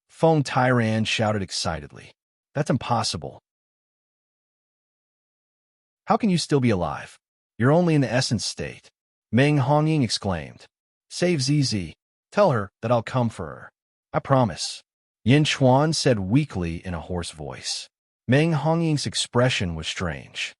Feng Tairan shouted excitedly. That's impossible. How can you still be alive? You're only in the essence state. Meng Hongying exclaimed. Save ZZ. Tell her that I'll come for her. I promise. Yin Chuan said weakly in a hoarse voice. Meng Hongying's expression was strange.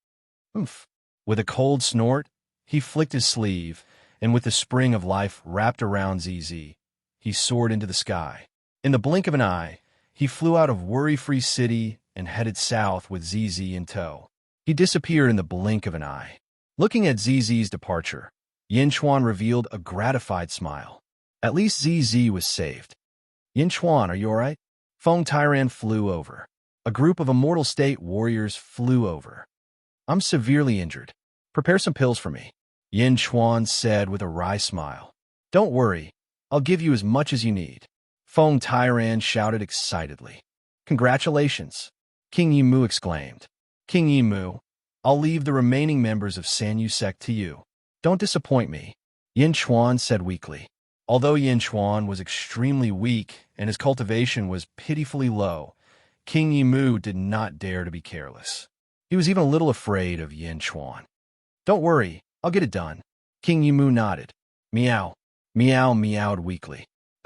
Oomph. With a cold snort, he flicked his sleeve, and with the spring of life wrapped around ZZ, he soared into the sky. In the blink of an eye, he flew out of Worry-Free City and headed south with ZZ in tow. He disappeared in the blink of an eye. Looking at ZZ's departure, Yin Chuan revealed a gratified smile. At least ZZ was saved. Yin Chuan, are you all right? Feng Tairan flew over. A group of Immortal State warriors flew over. I'm severely injured. Prepare some pills for me, Yin Chuan said with a wry smile. Don't worry, I'll give you as much as you need. Feng Tairan shouted excitedly. Congratulations, King Yimu exclaimed. King Yimu, I'll leave the remaining members of Sanyu sect to you. Don't disappoint me, Yin Chuan said weakly. Although Yin Chuan was extremely weak and his cultivation was pitifully low, King Yimu did not dare to be careless. He was even a little afraid of Yin Chuan. Don't worry, I'll get it done. King Yimu nodded. Meow. Meow meowed weakly. \.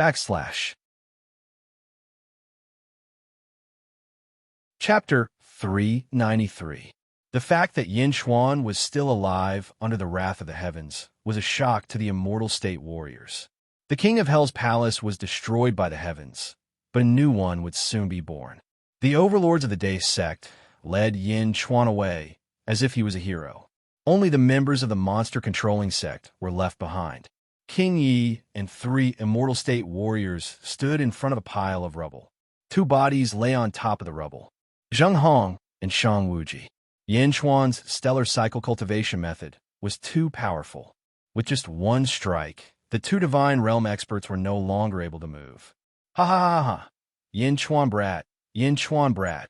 Chapter 393. The fact that Yin Xuan was still alive under the wrath of the heavens was a shock to the Immortal State warriors. The king of Hell's palace was destroyed by the heavens, but a new one would soon be born. The overlords of the Day sect led Yin Xuan away as if he was a hero. Only the members of the monster-controlling sect were left behind. King Yi and 3 Immortal State warriors stood in front of a pile of rubble. 2 bodies lay on top of the rubble. Zheng Hong and Shang Wuji. Yin Xuan's stellar cycle cultivation method was too powerful. With just one strike, the 2 divine realm experts were no longer able to move. Ha ha ha ha! Yin Xuan brat! Yin Xuan brat!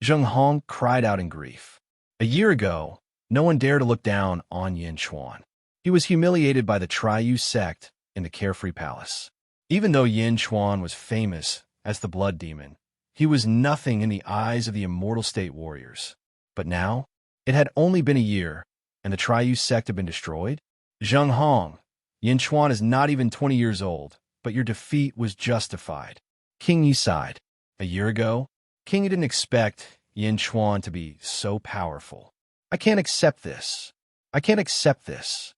Zheng Hong cried out in grief. A year ago, no one dared to look down on Yin Xuan. He was humiliated by the Triu sect in the Carefree Palace. Even though Yin Xuan was famous as the Blood Demon, he was nothing in the eyes of the Immortal State warriors. But now, it had only been a year, and the Triu sect had been destroyed? Zheng Hong, Yin Xuan is not even 20 years old, but your defeat was justified. King Yi sighed. A year ago, King Yi didn't expect Yin Xuan to be so powerful. I can't accept this. I can't accept this.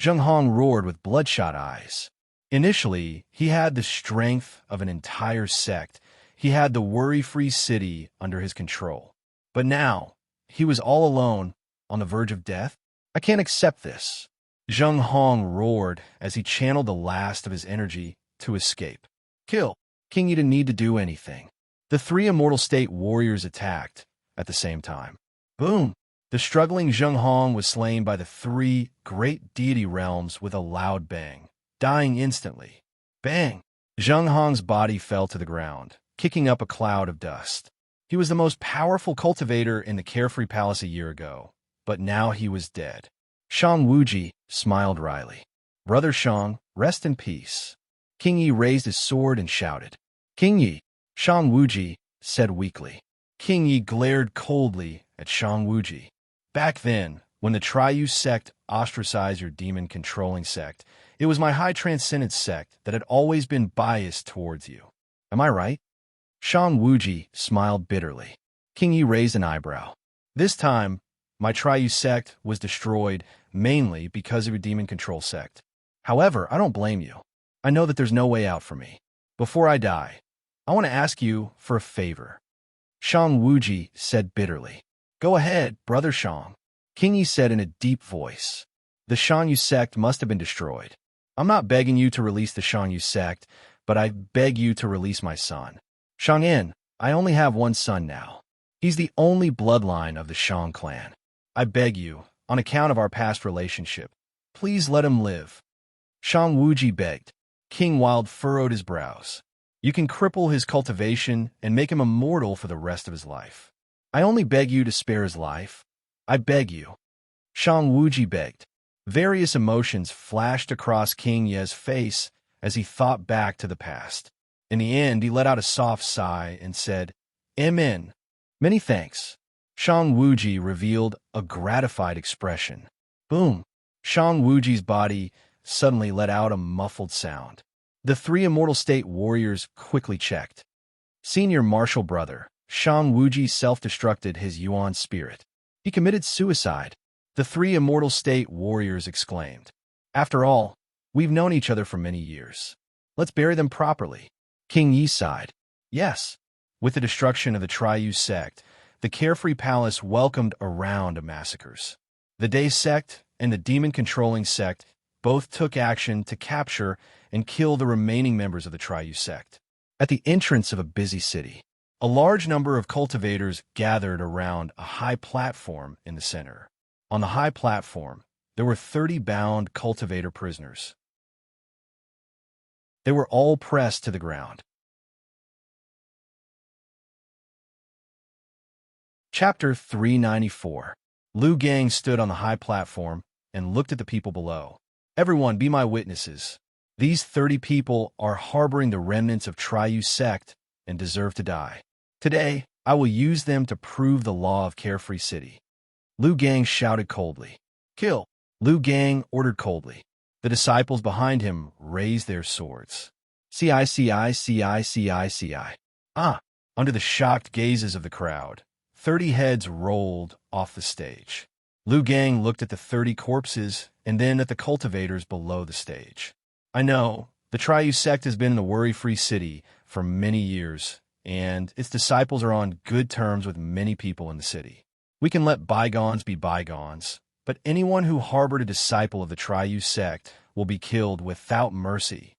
Zheng Hong roared with bloodshot eyes. Initially, he had the strength of an entire sect. He had the worry-free city under his control. But now, he was all alone, on the verge of death. I can't accept this. Zheng Hong roared as he channeled the last of his energy to escape. Kill. King Yi didn't need to do anything. The 3 Immortal State warriors attacked at the same time. Boom! The struggling Zheng Hong was slain by the 3 great deity realms with a loud bang, dying instantly. Bang! Zheng Hong's body fell to the ground, kicking up a cloud of dust. He was the most powerful cultivator in the Carefree Palace a year ago, but now he was dead. Shang Wuji smiled wryly. Brother Shang, rest in peace. King Yi raised his sword and shouted. King Yi, Shang Wuji said weakly. King Yi glared coldly at Shang Wuji. Back then, when the Triu sect ostracized your demon-controlling sect, it was my high transcendence sect that had always been biased towards you. Am I right? Shang Wuji smiled bitterly. King Yi raised an eyebrow. This time, my Triu sect was destroyed mainly because of your demon control sect. However, I don't blame you. I know that there's no way out for me. Before I die, I want to ask you for a favor. Shang Wuji said bitterly. Go ahead, Brother Shang. King Yi said in a deep voice. The Shangyu sect must have been destroyed. I'm not begging you to release the Shangyu sect, but I beg you to release my son. Shang'en, I only have one son now. He's the only bloodline of the Shang clan. I beg you, on account of our past relationship, please let him live. Shang Wuji begged. King Wild furrowed his brows. You can cripple his cultivation and make him immortal for the rest of his life. I only beg you to spare his life. I beg you. Shang Wuji begged. Various emotions flashed across King Ye's face as he thought back to the past. In the end, he let out a soft sigh and said, Amen. Many thanks. Shang Wuji revealed a gratified expression. Boom. Shang Wuji's body suddenly let out a muffled sound. The 3 Immortal State warriors quickly checked. Senior martial brother, Shang Wuji self-destructed his Yuan spirit. He committed suicide. The 3 Immortal State warriors exclaimed. After all, we've known each other for many years. Let's bury them properly. King Yi sighed. Yes. With the destruction of the Triu sect, the Carefree Palace welcomed a round of massacres. The Day sect and the demon-controlling sect both took action to capture and kill the remaining members of the Triu sect. At the entrance of a busy city, a large number of cultivators gathered around a high platform in the center. On the high platform, there were 30 bound cultivator prisoners. They were all pressed to the ground. Chapter 394. Lu Gang stood on the high platform and looked at the people below. Everyone, be my witnesses. These 30 people are harboring the remnants of Triu sect and deserve to die. Today, I will use them to prove the law of Carefree City. Lu Gang shouted coldly. Kill! Lu Gang ordered coldly. The disciples behind him raised their swords. C-I-C-I-C-I-C-I-C-I. Ah! Under the shocked gazes of the crowd, 30 heads rolled off the stage. Lu Gang looked at the 30 corpses and then at the cultivators below the stage. I know, the Triu sect has been in the worry-free city for many years, and its disciples are on good terms with many people in the city. We can let bygones be bygones, but anyone who harbored a disciple of the Triu sect will be killed without mercy.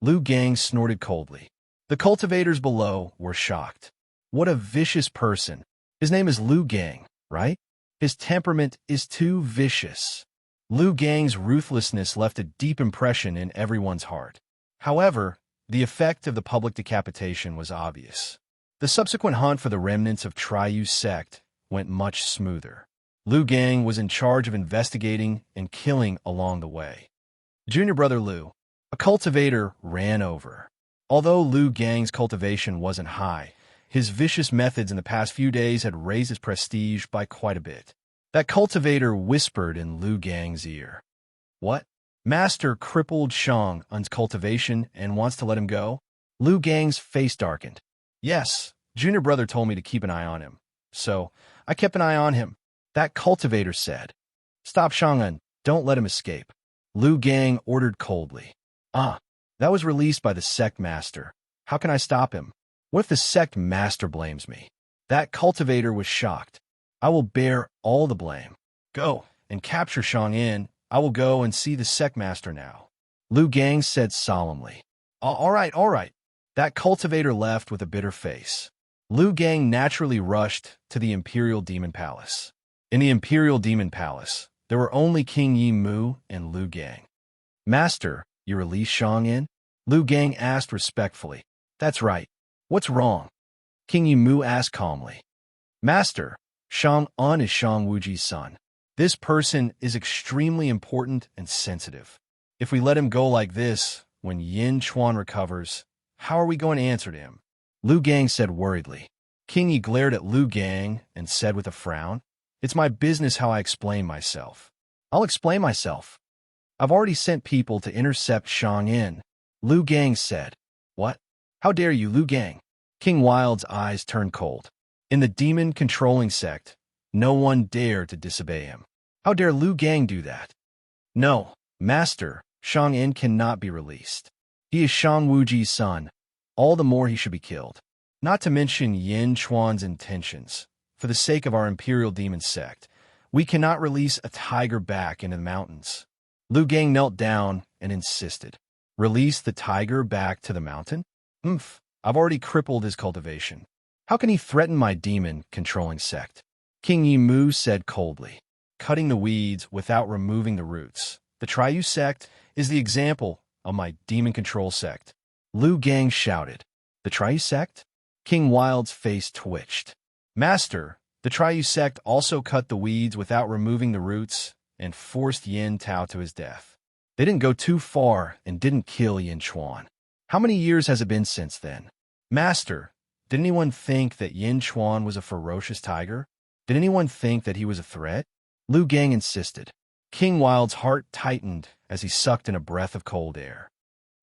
Lu Gang snorted coldly. The cultivators below were shocked. What a vicious person. His name is Lu Gang, right? His temperament is too vicious. Lu Gang's ruthlessness left a deep impression in everyone's heart. However, the effect of the public decapitation was obvious. The subsequent hunt for the remnants of Triu's sect went much smoother. Lu Gang was in charge of investigating and killing along the way. Junior brother Lu, a cultivator, ran over. Although Lu Gang's cultivation wasn't high, his vicious methods in the past few days had raised his prestige by quite a bit. That cultivator whispered in Lu Gang's ear. What? Master crippled Shang's cultivation and wants to let him go? Lu Gang's face darkened. Yes, Junior brother told me to keep an eye on him. So, I kept an eye on him. That cultivator said. Stop Shang'un, don't let him escape. Lu Gang ordered coldly. That was released by the sect master. How can I stop him? What if the sect master blames me? That cultivator was shocked. I will bear all the blame. Go and capture Shang'in. I will go and see the sect master now. Lu Gang said solemnly. All right. That cultivator left with a bitter face. Lu Gang naturally rushed to the Imperial Demon Palace. In the Imperial Demon Palace, there were only King Yi Mu and Lu Gang. Master, you released Shang'in? Lu Gang asked respectfully. That's right. What's wrong? King Yi Mu asked calmly. Master, Shang'un is Shang Wuji's son. This person is extremely important and sensitive. If we let him go like this, when Yin Chuan recovers, how are we going to answer to him? Lu Gang said worriedly. King Yi glared at Lu Gang and said with a frown, It's my business how I explain myself. I'll explain myself. I've already sent people to intercept Shang'in. Lu Gang said. What? How dare you, Lu Gang? King Wild's eyes turned cold. In the demon-controlling sect, no one dared to disobey him. How dare Lu Gang do that? No, Master, Shang'in cannot be released. He is Shang Wuji's son. All the more he should be killed. Not to mention Yin Chuan's intentions. For the sake of our Imperial Demon sect, we cannot release a tiger back into the mountains. Lu Gang knelt down and insisted. Release the tiger back to the mountain? I've already crippled his cultivation. How can he threaten my demon-controlling sect? King Yi Mu said coldly. Cutting the weeds without removing the roots. The Triu sect is the example of my demon control sect. Lu Gang shouted. The Triu sect? King Wild's face twitched. Master, the Triu sect also cut the weeds without removing the roots and forced Yin Tao to his death. They didn't go too far and didn't kill Yin Chuan. How many years has it been since then? Master, did anyone think that Yin Chuan was a ferocious tiger? Did anyone think that he was a threat? Lu Gang insisted. King Wild's heart tightened as he sucked in a breath of cold air.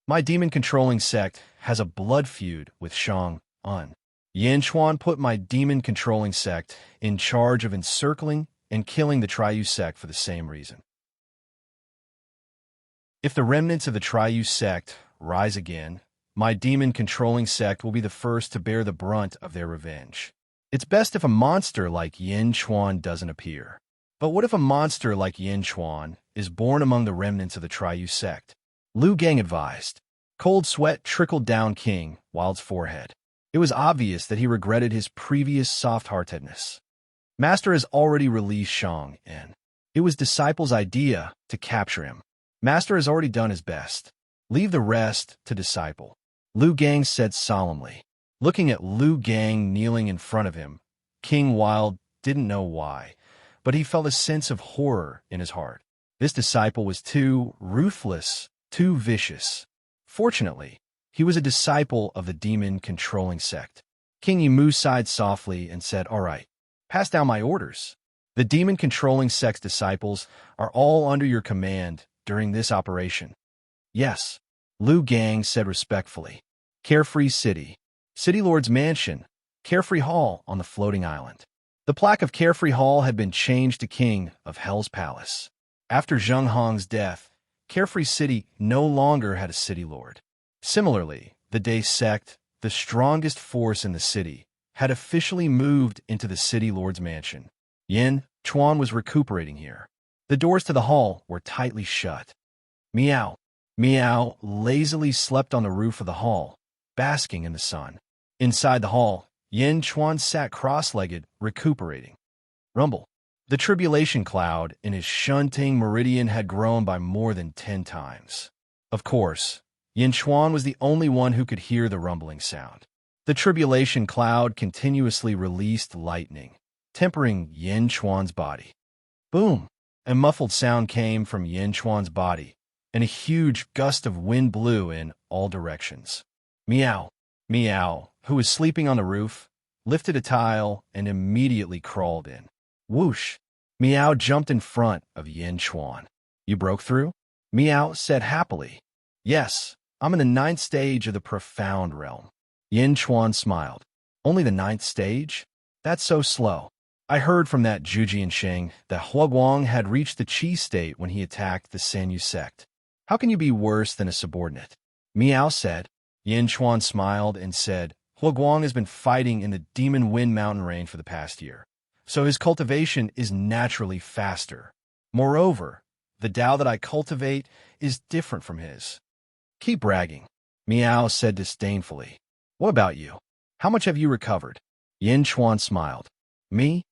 My demon-controlling sect has a blood feud with Shang'un. Yin Chuan put my demon-controlling sect in charge of encircling and killing the Triu sect for the same reason. If the remnants of the Triu sect rise again, my demon-controlling sect will be the first to bear the brunt of their revenge. It's best if a monster like Yin Chuan doesn't appear. But what if a monster like Yin Chuan is born among the remnants of the Triu sect? Lu Gang advised. Cold sweat trickled down King Wild's forehead. It was obvious that he regretted his previous soft-heartedness. Master has already released Shang'in. It was Disciple's idea to capture him. Master has already done his best. Leave the rest to Disciple. Lu Gang said solemnly. Looking at Lu Gang kneeling in front of him, King Wild didn't know why, but he felt a sense of horror in his heart. This disciple was too ruthless, too vicious. Fortunately, he was a disciple of the demon-controlling sect. King Yi Mu sighed softly and said, All right, pass down my orders. The demon-controlling sect's disciples are all under your command during this operation. Yes, Lu Gang said respectfully. Carefree City. City Lord's Mansion. Carefree Hall on the floating island. The plaque of Carefree Hall had been changed to King of Hell's Palace. After Zheng Hong's death, Carefree City no longer had a city lord. Similarly, the Day sect, the strongest force in the city, had officially moved into the city lord's mansion. Yin Chuan was recuperating here. The doors to the hall were tightly shut. Meow. Meow lazily slept on the roof of the hall, basking in the sun. Inside the hall, Yin Chuan sat cross-legged, recuperating. Rumble. The tribulation cloud in his shunting meridian had grown by more than 10 times. Of course, Yin Chuan was the only one who could hear the rumbling sound. The tribulation cloud continuously released lightning, tempering Yin Chuan's body. Boom! A muffled sound came from Yin Chuan's body, and a huge gust of wind blew in all directions. Meow. Meow, who was sleeping on the roof, lifted a tile and immediately crawled in. Whoosh! Meow jumped in front of Yin Chuan. You broke through? Meow said happily. Yes, I'm in the 9th stage of the profound realm. Yin Chuan smiled. Only the 9th stage? That's so slow. I heard from that Zhujian Sheng that Huaguang had reached the Qi state when he attacked the Sanyu sect. How can you be worse than a subordinate? Meow said. Yin Chuan smiled and said, Huaguang has been fighting in the Demon Wind mountain range for the past year, so his cultivation is naturally faster. Moreover, the Tao that I cultivate is different from his. Keep bragging, Meow said disdainfully. What about you? How much have you recovered? Yin Chuan smiled. Me?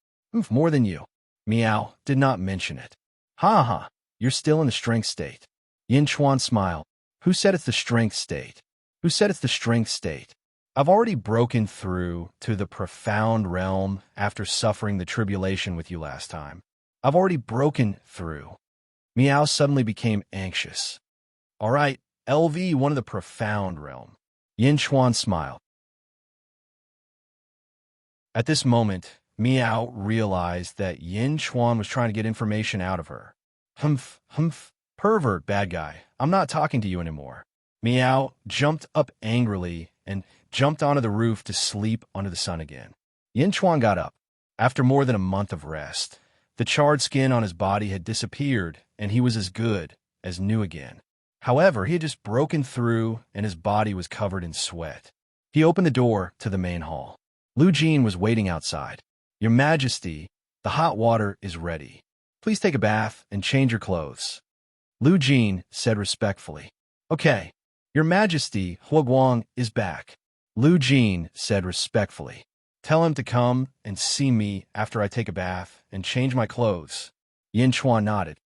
More than you. Meow did not mention it. Ha ha, you're still in the strength state. Yin Chuan smiled. Who said it's the strength state? Who said it's the strength state? I've already broken through to the profound realm after suffering the tribulation with you last time. I've already broken through. Meow suddenly became anxious. All right, LV, one of the profound realm. Yin Chuan smiled. At this moment, Meow realized that Yin Chuan was trying to get information out of her. Humph, humph, pervert, bad guy. I'm not talking to you anymore. Meow jumped up angrily and jumped onto the roof to sleep under the sun again. Yin Chuan got up. After more than a month of rest, the charred skin on his body had disappeared and he was as good as new again. However, he had just broken through and his body was covered in sweat. He opened the door to the main hall. Lu Jin was waiting outside. Your Majesty, the hot water is ready. Please take a bath and change your clothes. Lu Jin said respectfully. Okay. Your Majesty, Huaguang is back. Lu Jin said respectfully. Tell him to come and see me after I take a bath and change my clothes. Yin Chuan nodded.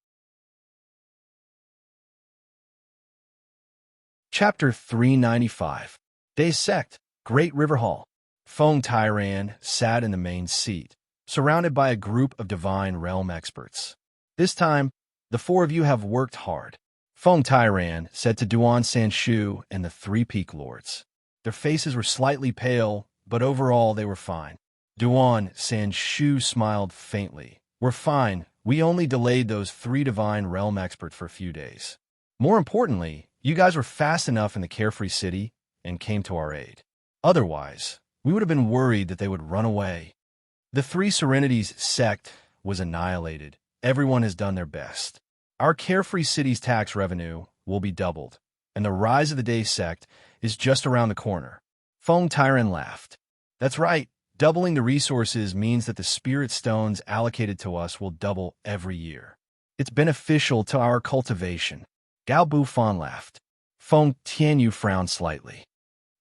Chapter 395. Day Sect, Great River Hall. Feng Tairan sat in the main seat, surrounded by a group of divine realm experts. This time, the 4 of you have worked hard. Feng Tairan said to Duan Sanshu and the 3 Peak Lords. Their faces were slightly pale, but overall they were fine. Duan Sanshu smiled faintly. We're fine. We only delayed those 3 divine realm experts for a few days. More importantly, you guys were fast enough in the Carefree City and came to our aid. Otherwise, we would have been worried that they would run away. The 3 Serenities sect was annihilated. Everyone has done their best. Our Carefree City's tax revenue will be doubled, and the rise of the Day sect is just around the corner. Feng Tairan laughed. That's right. Doubling the resources means that the spirit stones allocated to us will double every year. It's beneficial to our cultivation. Gao Bufan laughed. Feng Tianyu frowned slightly.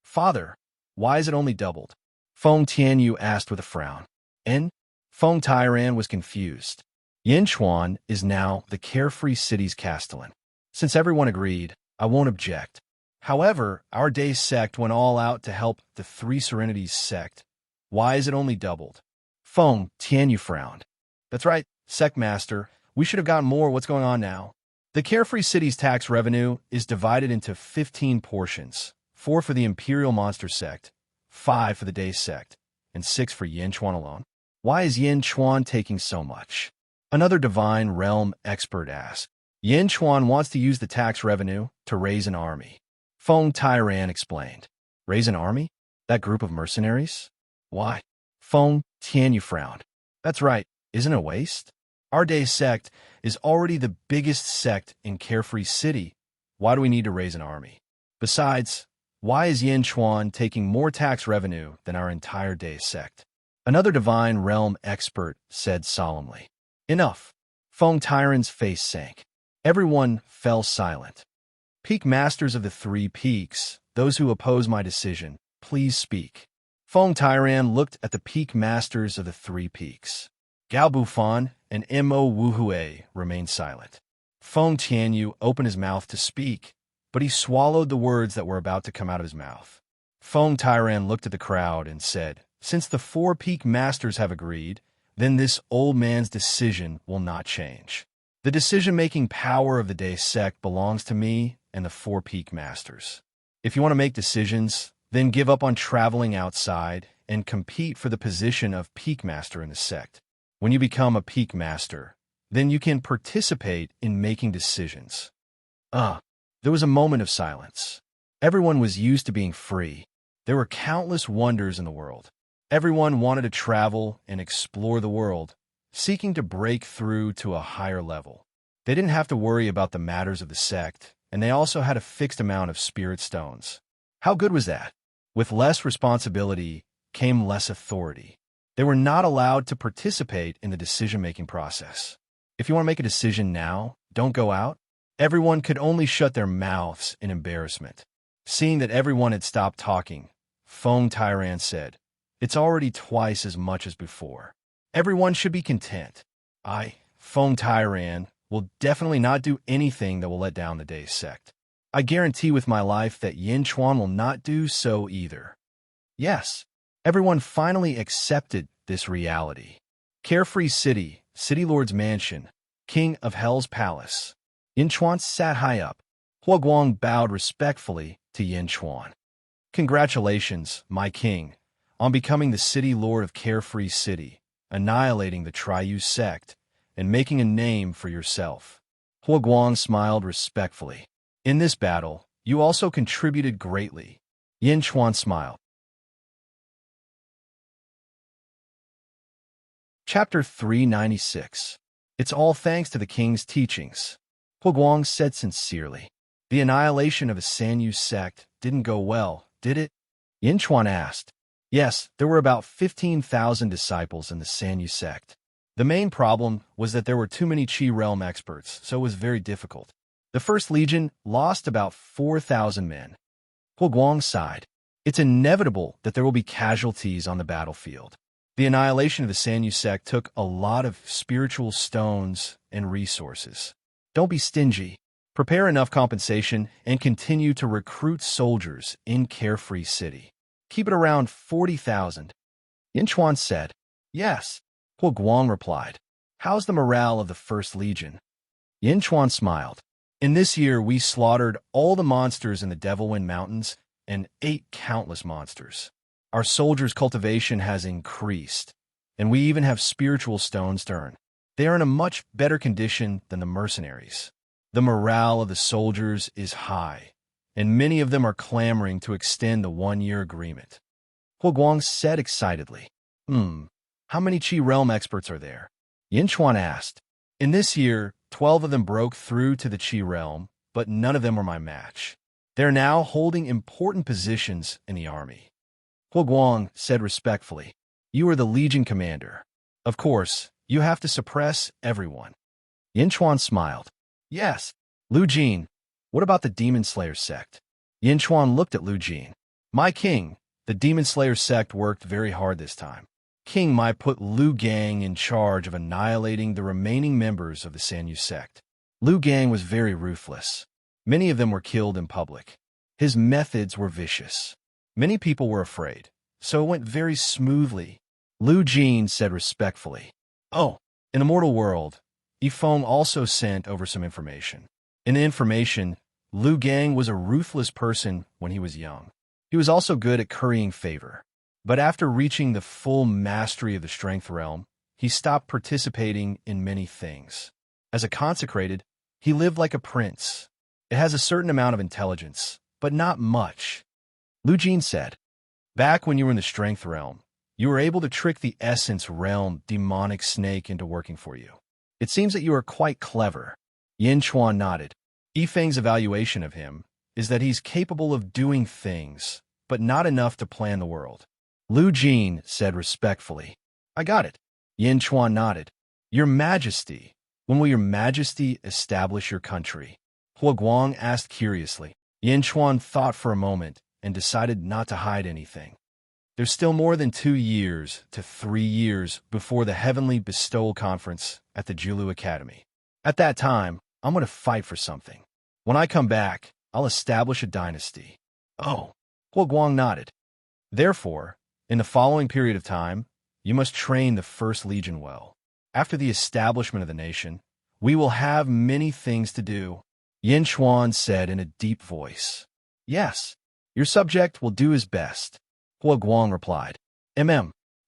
Father, why is it only doubled? Feng Tianyu asked with a frown. And Feng Tairan was confused. Yin Chuan is now the Carefree City's castellan. Since everyone agreed, I won't object. However, our Day sect went all out to help the 3 Serenities sect. Why is it only doubled? Feng Tianyu frowned. That's right, sect master. We should have gotten more. What's going on now? The Carefree City's tax revenue is divided into 15 portions. 4 for the Imperial Monster sect, 5 for the Day sect, and 6 for Yin Chuan alone. Why is Yin Chuan taking so much? Another divine realm expert asked. Yin Chuan wants to use the tax revenue to raise an army. Feng Tairan explained. Raise an army? That group of mercenaries? Why? Feng Tianyu frowned. That's right, isn't it a waste? Our day sect is already the biggest sect in Carefree City. Why do we need to raise an army? Besides, why is Yin Chuan taking more tax revenue than our entire day sect? Another divine realm expert said solemnly. Enough. Feng Tyran's face sank. Everyone fell silent. Peak masters of the three peaks, those who oppose my decision, please speak. Feng Tyran looked at the peak masters of the three peaks. Gao Bufan and Mo Wuhue remained silent. Feng Tianyu opened his mouth to speak, but he swallowed the words that were about to come out of his mouth. Feng Tyran looked at the crowd and said, "Since the four peak masters have agreed, then this old man's decision will not change. The decision-making power of the day sect belongs to me and the four peak masters. If you want to make decisions, then give up on traveling outside and compete for the position of peak master in the sect. When you become a peak master, then you can participate in making decisions." There was a moment of silence. Everyone was used to being free. There were countless wonders in the world. Everyone wanted to travel and explore the world, seeking to break through to a higher level. They didn't have to worry about the matters of the sect, and they also had a fixed amount of spirit stones. How good was that? With less responsibility came less authority. They were not allowed to participate in the decision-making process. If you want to make a decision now, don't go out. Everyone could only shut their mouths in embarrassment. Seeing that everyone had stopped talking, Feng Tyran said, "It's already twice as much as before. Everyone should be content. Feng Tyran, will definitely not do anything that will let down the day sect. I guarantee with my life that Yin Chuan will not do so either." Yes, everyone finally accepted this reality. Carefree City, City Lord's Mansion, King of Hell's Palace. Yin Chuan sat high up. Hua Guang bowed respectfully to Yin Chuan. "Congratulations, my king, on becoming the City Lord of Carefree City, annihilating the Triu sect, and making a name for yourself." Hua Guang smiled respectfully. "In this battle, you also contributed greatly." Yin Chuan smiled. Chapter 396. It's all thanks to the king's teachings. Hua Guang said sincerely. "The annihilation of a Sanyu sect didn't go well, did it?" Yin Chuan asked. "Yes, there were about 15,000 disciples in the Sanyu sect. The main problem was that there were too many Qi realm experts, so it was very difficult. The First Legion lost about 4,000 men." Hua Guang sighed. "It's inevitable that there will be casualties on the battlefield. The annihilation of the Sanyu sect took a lot of spiritual stones and resources. Don't be stingy. Prepare enough compensation and continue to recruit soldiers in Carefree City. Keep it around 40,000. Yin Chuan said. "Yes." Hua Guang replied. "How's the morale of the First Legion?" Yin Chuan smiled. "In this year, we slaughtered all the monsters in the Devilwind Mountains and ate countless monsters. Our soldiers' cultivation has increased, and we even have spiritual stones to earn. They are in a much better condition than the mercenaries. The morale of the soldiers is high, and many of them are clamoring to extend the one-year agreement." Hua Guang said excitedly. How many Qi realm experts are there?" Yin Chuan asked. "In this year, 12 of them broke through to the Qi realm, but none of them were my match. They're now holding important positions in the army." Hua Guang said respectfully, "You are the Legion commander. Of course, you have to suppress everyone." Yin Chuan smiled. "Yes, Lu Jin. What about the Demon Slayer sect?" Yin Chuan looked at Lu Jin. "My king, the Demon Slayer sect worked very hard this time. King Mai put Lu Gang in charge of annihilating the remaining members of the Sanyu sect. Lu Gang was very ruthless. Many of them were killed in public. His methods were vicious. Many people were afraid, so it went very smoothly." Lu Jin said respectfully. In the mortal world, Yifeng also sent over some information. In the information, Lu Gang was a ruthless person when he was young. He was also good at currying favor. But after reaching the full mastery of the strength realm, he stopped participating in many things. As a consecrated, he lived like a prince. It has a certain amount of intelligence, but not much. Lu Jin said, "Back when you were in the strength realm, You were able to trick the essence realm demonic snake into working for you. It seems that you are quite clever. Yin Chuan nodded. Yifeng's evaluation of him is that he's capable of doing things, but not enough to plan the world. Lu Jin said respectfully, I got it. Yin Chuan nodded. Your Majesty, when will your Majesty establish your country? Hua Guang asked curiously. Yin Chuan thought for a moment and decided not to hide anything. There's still more than 2 years to 3 years before the Heavenly Bestowal Conference at the Julu Academy. At that time, I'm going to fight for something. When I come back, I'll establish a dynasty. Oh, Hua Guang nodded. Therefore, in the following period of time, you must train the First Legion well. After the establishment of the nation, we will have many things to do. Yin Chuan said in a deep voice. Yes, your subject will do his best. Hua Guang replied.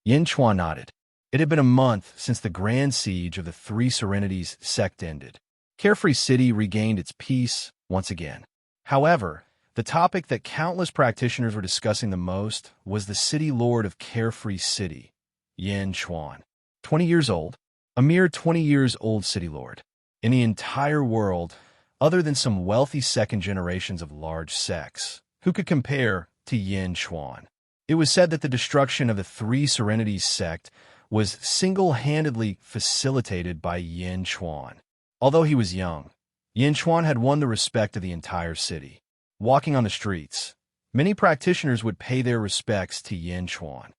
Yin Chuan nodded. It had been a month since the grand siege of the Three Serenities sect ended. Carefree City regained its peace once again. However, the topic that countless practitioners were discussing the most was the city lord of Carefree City, Yin Chuan. 20 years old, a mere 20 years old city lord. In the entire world, other than some wealthy second generations of large sects, who could compare to Yin Chuan? It was said that the destruction of the Three Serenities sect was single-handedly facilitated by Yin Chuan. Although he was young, Yin Chuan had won the respect of the entire city. Walking on the streets, many practitioners would pay their respects to Yin Chuan.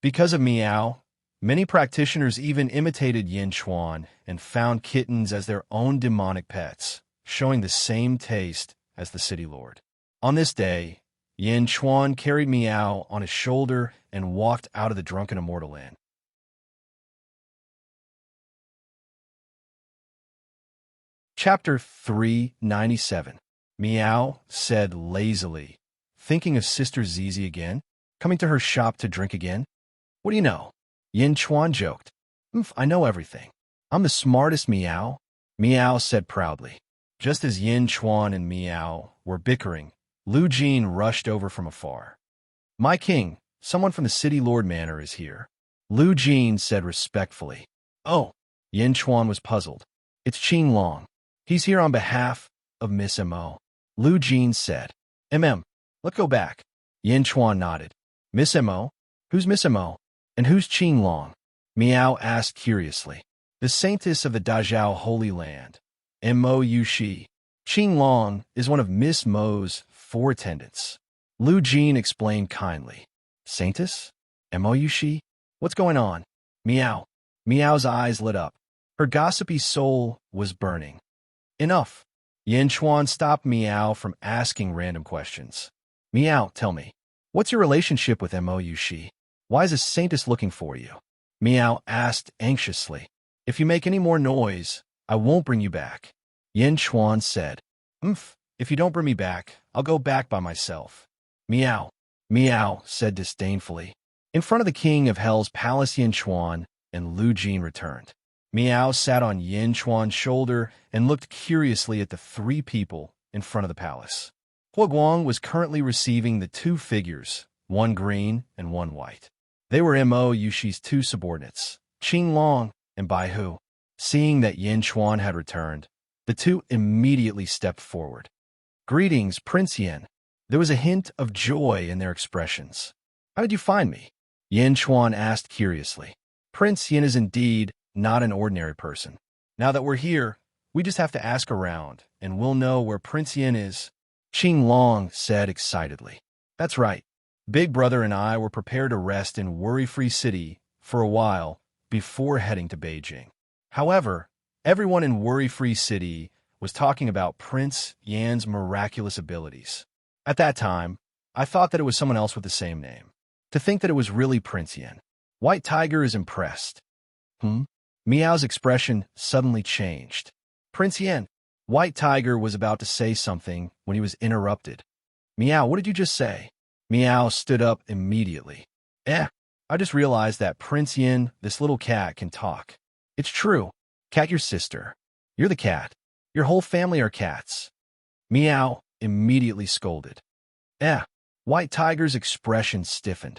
Because of Miao, many practitioners even imitated Yin Chuan and found kittens as their own demonic pets, showing the same taste as the city lord. On this day, Yin Chuan carried Miao on his shoulder and walked out of the drunken Immortal Inn. Chapter 397. Miao said lazily, thinking of Sister Zizi again, coming to her shop to drink again. What do you know? Yin Chuan joked. I know everything. I'm the smartest Miao. Miao said proudly. Just as Yin Chuan and Miao were bickering, Lu Jin rushed over from afar. My king, someone from the City Lord Manor is here. Lu Jin said respectfully. Oh, Yin Chuan was puzzled. It's Qing Long. He's here on behalf of Miss Mo. Lu Jin said. Let's go back. Yin Chuan nodded. Miss Mo? Who's Miss Mo? And who's Qing Long? Miao asked curiously. The saintess of the Dazhao Holy Land, Mo Yushi. Qing Long is one of Miss Mo's 4 attendants. Lu Jin explained kindly. Saintess? Mo Yushi? What's going on? Miao. Miao's eyes lit up. Her gossipy soul was burning. Enough. Yin Chuan stopped Miao from asking random questions. Miao, tell me, what's your relationship with Mo Yushi? Why is a saintess looking for you? Miao asked anxiously. If you make any more noise, I won't bring you back. Yin Chuan said. If you don't bring me back, I'll go back by myself. Miao. Miao said disdainfully. In front of the king of hell's palace, Yin Chuan and Lu Jin returned. Miao sat on Yin Chuan's shoulder and looked curiously at the 3 people in front of the palace. Hua Guang was currently receiving the 2 figures, one green and one white. They were Mo Yushi's 2 subordinates, Qing Long and Bai Hu. Seeing that Yin Chuan had returned, the 2 immediately stepped forward. Greetings, Prince Yin. There was a hint of joy in their expressions. How did you find me? Yin Chuan asked curiously. Prince Yin is indeed not an ordinary person. Now that we're here, we just have to ask around, and we'll know where Prince Yin is. Qing Long said excitedly. That's right. Big Brother and I were prepared to rest in Worry-Free City for a while before heading to Beijing. However, everyone in Worry-Free City was talking about Prince Yan's miraculous abilities. At that time, I thought that it was someone else with the same name. To think that it was really Prince Yan. White Tiger is impressed. Miao's expression suddenly changed. Prince Yan. White Tiger was about to say something when he was interrupted. Miao, what did you just say? Miao stood up immediately. I just realized that Prince Yin, this little cat, can talk. It's true. Cat, your sister. You're the cat. Your whole family are cats. Miao immediately scolded. White Tiger's expression stiffened.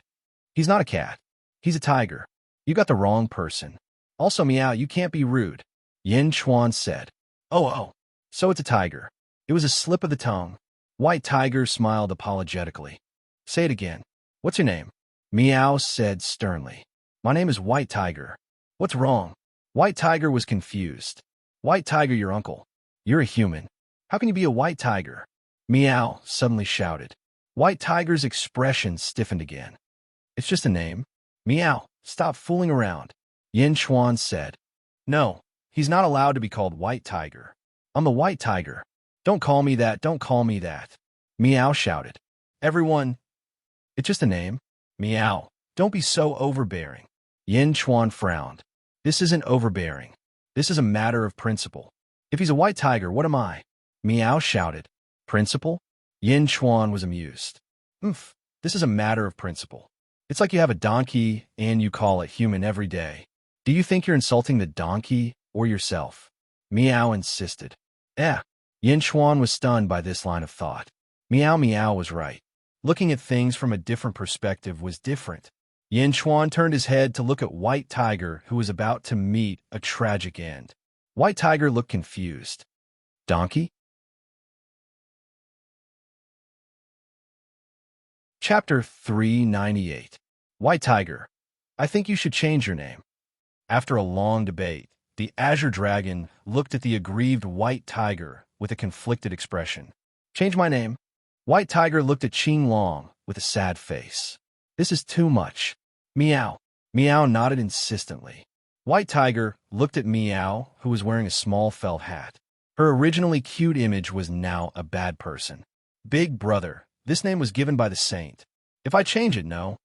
He's not a cat. He's a tiger. You got the wrong person. Also, meow, you can't be rude, Yin Chuan said. Oh, so it's a tiger. It was a slip of the tongue. White Tiger smiled apologetically. Say it again. What's your name? Meow said sternly. My name is White Tiger. What's wrong? White Tiger was confused. White Tiger, your uncle. You're a human. How can you be a white tiger? Meow suddenly shouted. White Tiger's expression stiffened again. It's just a name. Meow, stop fooling around, Yin Chuan said. No, he's not allowed to be called White Tiger. I'm the White Tiger. Don't call me that, don't call me that, Meow shouted. Everyone, it's just a name. Meow, don't be so overbearing. Yin Chuan frowned. This isn't overbearing. This is a matter of principle. If he's a white tiger, what am I? Meow shouted. Principle? Yin Chuan was amused. This is a matter of principle. It's like you have a donkey and you call it human every day. Do you think you're insulting the donkey or yourself? Meow insisted. Yin Chuan was stunned by this line of thought. Meow was right. Looking at things from a different perspective was different. Yin Chuan turned his head to look at White Tiger, who was about to meet a tragic end. White Tiger looked confused. Donkey? Chapter 398. White Tiger, I think you should change your name. After a long debate, the Azure Dragon looked at the aggrieved White Tiger with a conflicted expression. Change my name. White Tiger looked at Qing Long with a sad face. This is too much. Meow. Meow nodded insistently. White Tiger looked at Meow, who was wearing a small felt hat. Her originally cute image was now a bad person. Big brother, this name was given by the saint. If I change it, no.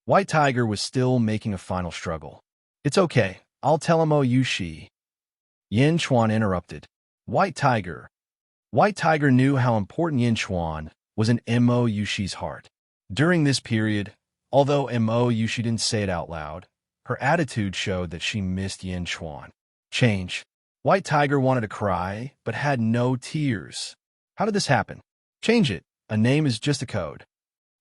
White Tiger was still making a final struggle. It's okay. I'll tell him Yushi. Yin Chuan interrupted. White Tiger. White Tiger knew how important Yin Chuan was in Mo Yushi's heart. During this period, although Mo Yushi didn't say it out loud, her attitude showed that she missed Yin Chuan. Change. White Tiger wanted to cry, but had no tears. How did this happen? Change it. A name is just a code.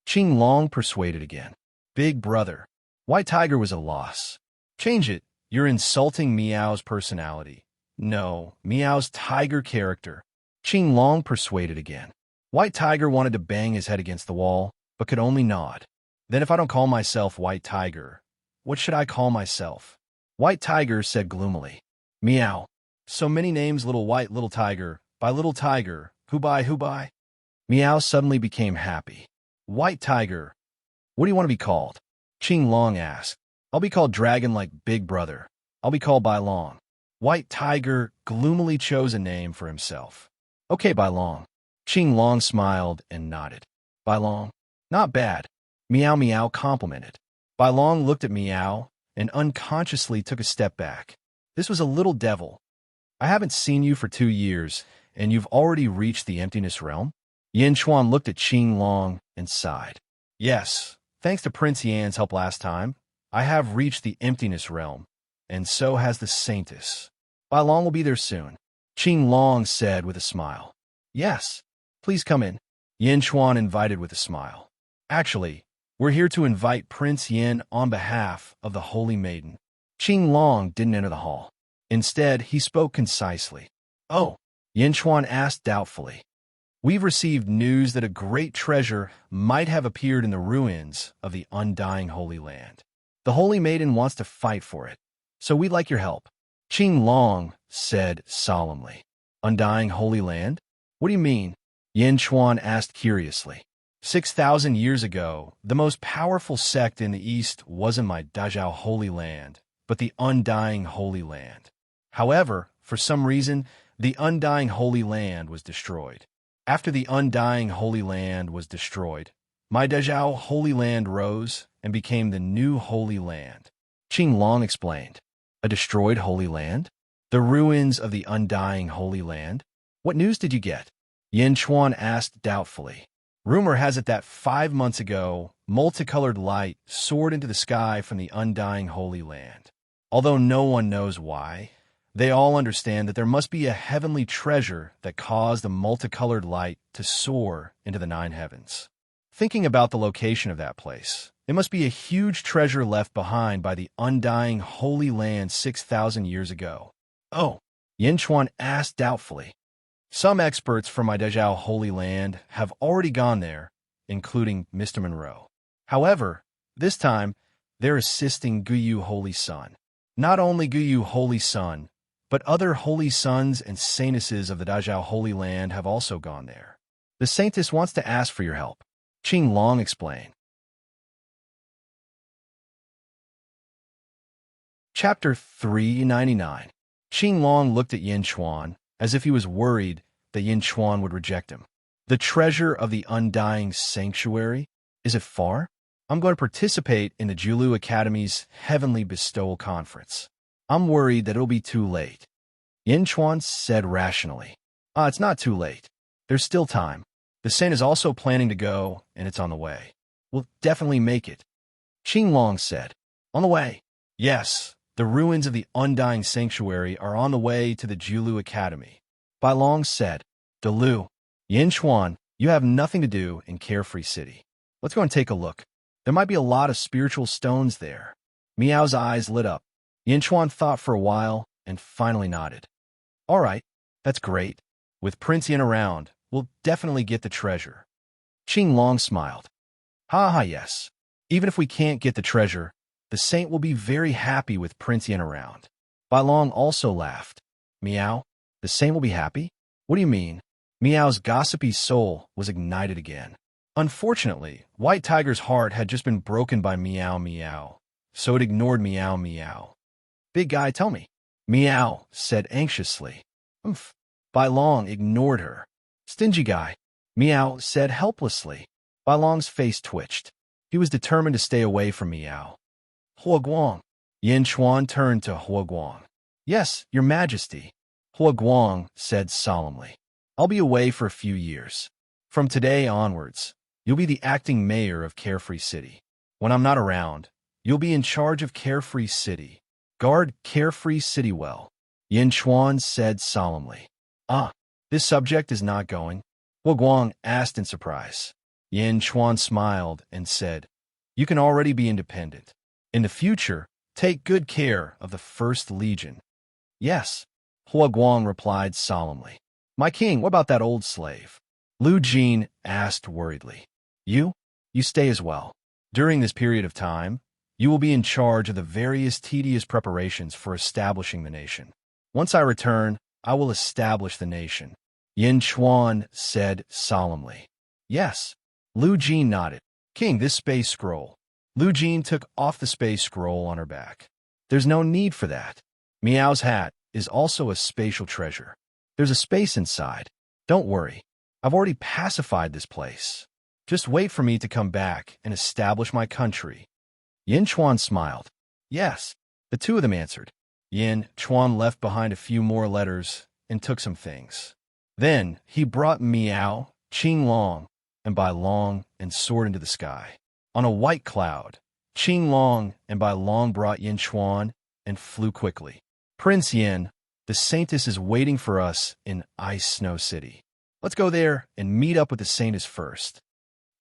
Qing Long persuaded again. Big brother. White Tiger was a loss. Change it. You're insulting Meow's personality. No, Meow's tiger character. Qing Long persuaded again. White Tiger wanted to bang his head against the wall, but could only nod. Then if I don't call myself White Tiger, what should I call myself? White Tiger said gloomily. Meow. So many names, little white, little tiger, by little tiger, who by? Meow suddenly became happy. White Tiger. What do you want to be called? Qing Long asked. I'll be called Dragon like Big Brother. I'll be called Bai Long. White Tiger gloomily chose a name for himself. Okay, Bai Long. Qing Long smiled and nodded. Bai Long. Not bad. Meow complimented. Bai Long looked at Meow and unconsciously took a step back. This was a little devil. I haven't seen you for 2 years, and you've already reached the emptiness realm? Yin Chuan looked at Qing Long and sighed. Yes, thanks to Prince Yan's help last time, I have reached the emptiness realm, and so has the Saintess. Bai Long will be there soon, Qing Long said with a smile. Yes, please come in, Yin Chuan invited with a smile. Actually, we're here to invite Prince Yin on behalf of the Holy Maiden. Qing Long didn't enter the hall. Instead, he spoke concisely. Oh, Yin Chuan asked doubtfully. We've received news that a great treasure might have appeared in the ruins of the Undying Holy Land. The Holy Maiden wants to fight for it, so we'd like your help. Qing Long said solemnly. Undying Holy Land? What do you mean? Yin Chuan asked curiously. 6,000 years ago, the most powerful sect in the East wasn't my Dazhao Holy Land, but the Undying Holy Land. However, for some reason, the Undying Holy Land was destroyed. After the Undying Holy Land was destroyed, my Dazhao Holy Land rose and became the new Holy Land. Qing Long explained. A destroyed Holy Land? The ruins of the Undying Holy Land? What news did you get? Yin Chuan asked doubtfully. Rumor has it that 5 months ago, multicolored light soared into the sky from the Undying Holy Land. Although no one knows why, they all understand that there must be a heavenly treasure that caused the multicolored light to soar into the 9 heavens. Thinking about the location of that place, it must be a huge treasure left behind by the undying Holy Land 6,000 years ago. Oh, Yin Chuan asked doubtfully. Some experts from Idejao Holy Land have already gone there, including Mr. Monroe. However, this time, they're assisting Guyu Holy Sun. Not only Guyu Holy Sun, but other holy sons and saintesses of the Dajao Holy Land have also gone there. The saintess wants to ask for your help. Qing Long explained. Chapter 399. Qing Long looked at Yin Chuan as if he was worried that Yin Chuan would reject him. The treasure of the undying sanctuary? Is it far? I'm going to participate in the Julu Academy's Heavenly Bestowal Conference. I'm worried that it'll be too late. Yin Chuan said rationally. It's not too late. There's still time. The saint is also planning to go, and it's on the way. We'll definitely make it. Qing Long said. On the way. Yes, the ruins of the undying sanctuary are on the way to the Julu Academy. Bai Long said. Delu. Yin Chuan, you have nothing to do in Carefree City. Let's go and take a look. There might be a lot of spiritual stones there. Miao's eyes lit up. Yin Chuan thought for a while and finally nodded. All right, that's great. With Prince Yin around, we'll definitely get the treasure. Qing Long smiled. Yes. Even if we can't get the treasure, the saint will be very happy with Prince Yin around. Bai Long also laughed. Miao, the saint will be happy? What do you mean? Miao's gossipy soul was ignited again. Unfortunately, White Tiger's heart had just been broken by Miao Miao, so it ignored Miao Miao. Big guy, tell me. Miao said anxiously. Bai Long ignored her. Stingy guy. Miao said helplessly. Bai Long's face twitched. He was determined to stay away from Miao. Hua Guang. Yin Chuan turned to Hua Guang. Yes, Your Majesty. Hua Guang said solemnly. I'll be away for a few years. From today onwards, you'll be the acting mayor of Carefree City. When I'm not around, you'll be in charge of Carefree City. Guard Carefree City well. Yin Chuan said solemnly. This subject is not going? Hua Guang asked in surprise. Yin Chuan smiled and said, You can already be independent. In the future, take good care of the First Legion. Yes, Hua Guang replied solemnly. My king, what about that old slave? Lu Jin asked worriedly. You stay as well. During this period of time, you will be in charge of the various tedious preparations for establishing the nation. Once I return, I will establish the nation. Yin Chuan said solemnly. Yes. Lu Jin nodded. King, this space scroll. Lu Jin took off the space scroll on her back. There's no need for that. Miao's hat is also a spatial treasure. There's a space inside. Don't worry. I've already pacified this place. Just wait for me to come back and establish my country. Yin Chuan smiled. Yes, the two of them answered. Yin Chuan left behind a few more letters and took some things. Then he brought Miao, Qing Long, and Bai Long and soared into the sky. On a white cloud, Qing Long and Bai Long brought Yin Chuan and flew quickly. Prince Yin, the saintess is waiting for us in Ice Snow City. Let's go there and meet up with the saintess first.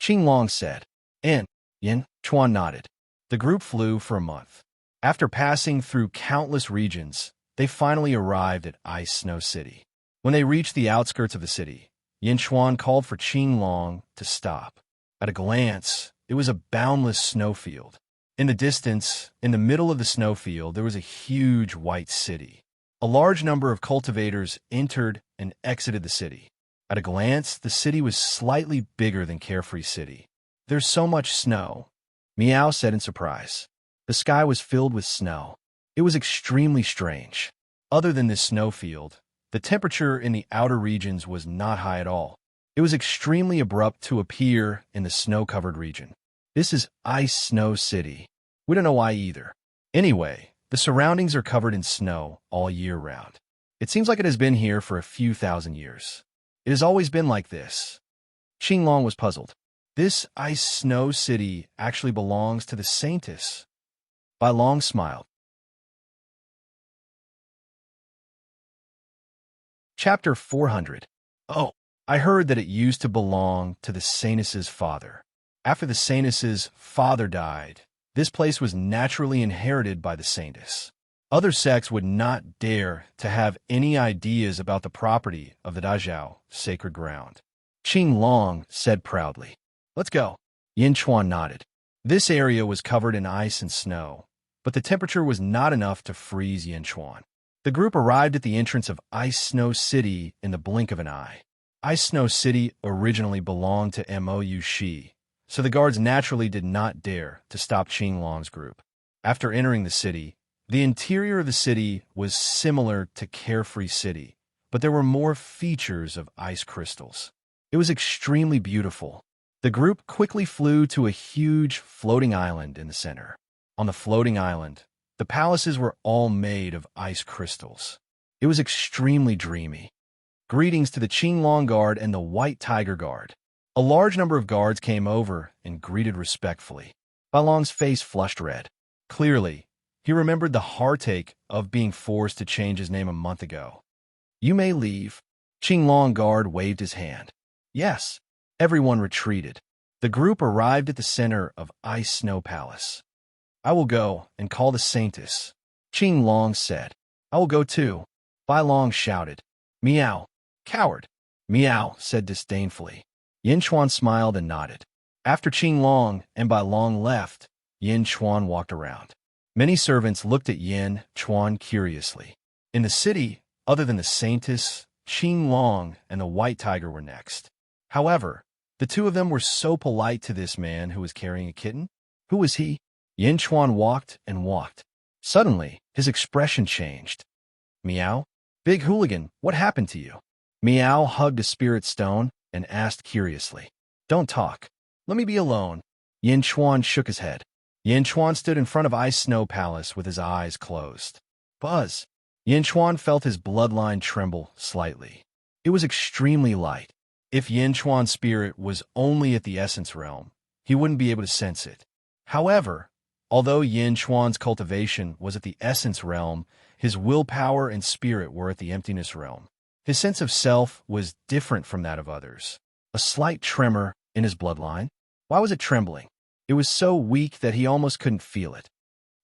Qing Long said. And Yin Chuan nodded. The group flew for a month. After passing through countless regions, they finally arrived at Ice Snow City. When they reached the outskirts of the city, Yin Chuan called for Qing Long to stop. At a glance, it was a boundless snowfield. In the distance, in the middle of the snowfield, there was a huge white city. A large number of cultivators entered and exited the city. At a glance, the city was slightly bigger than Carefree City. There's so much snow, Miao said in surprise. The sky was filled with snow. It was extremely strange. Other than this snowfield, the temperature in the outer regions was not high at all. It was extremely abrupt to appear in the snow-covered region. This is Ice Snow City. We don't know why either. Anyway, the surroundings are covered in snow all year round. It seems like it has been here for a few thousand years. It has always been like this. Qing Long was puzzled. This Ice Snow City actually belongs to the saintess. Bai Long smiled. Chapter 400. Oh, I heard that it used to belong to the saintess's father. After the Saintess's father died, this place was naturally inherited by the Saintess. Other sects would not dare to have any ideas about the property of the Dazhao, sacred ground. Qing Long said proudly, "Let's go." Yin Chuan nodded. This area was covered in ice and snow, but the temperature was not enough to freeze Yin Chuan. The group arrived at the entrance of Ice Snow City in the blink of an eye. Ice Snow City originally belonged to Mou Shi, so the guards naturally did not dare to stop Qing Long's group. After entering the city, the interior of the city was similar to Carefree City, but there were more features of ice crystals. It was extremely beautiful. The group quickly flew to a huge floating island in the center. On the floating island, the palaces were all made of ice crystals. It was extremely dreamy. Greetings to the Qing Long Guard and the White Tiger Guard. A large number of guards came over and greeted respectfully. Balong's face flushed red. Clearly, he remembered the heartache of being forced to change his name a month ago. "You may leave." Qing Long Guard waved his hand. Yes. Everyone retreated. The group arrived at the center of Ice Snow Palace. "I will go and call the Saintess," Qing Long said. "I will go too," Bai Long shouted. "Meow. Coward." Meow said disdainfully. Yin Chuan smiled and nodded. After Qing Long and Bai Long left, Yin Chuan walked around. Many servants looked at Yin Chuan curiously. In the city, other than the Saintess, Qing Long and the White Tiger were next. However, the two of them were so polite to this man who was carrying a kitten. Who was he? Yin Chuan walked and walked. Suddenly, his expression changed. "Meow? Big hooligan, what happened to you?" Meow hugged a spirit stone and asked curiously. "Don't talk. Let me be alone." Yin Chuan shook his head. Yin Chuan stood in front of Ice Snow Palace with his eyes closed. Buzz! Yin Chuan felt his bloodline tremble slightly. It was extremely light. If Yin Chuan's spirit was only at the essence realm, he wouldn't be able to sense it. However, although Yin Chuan's cultivation was at the essence realm, his willpower and spirit were at the emptiness realm. His sense of self was different from that of others. A slight tremor in his bloodline. Why was it trembling? It was so weak that he almost couldn't feel it.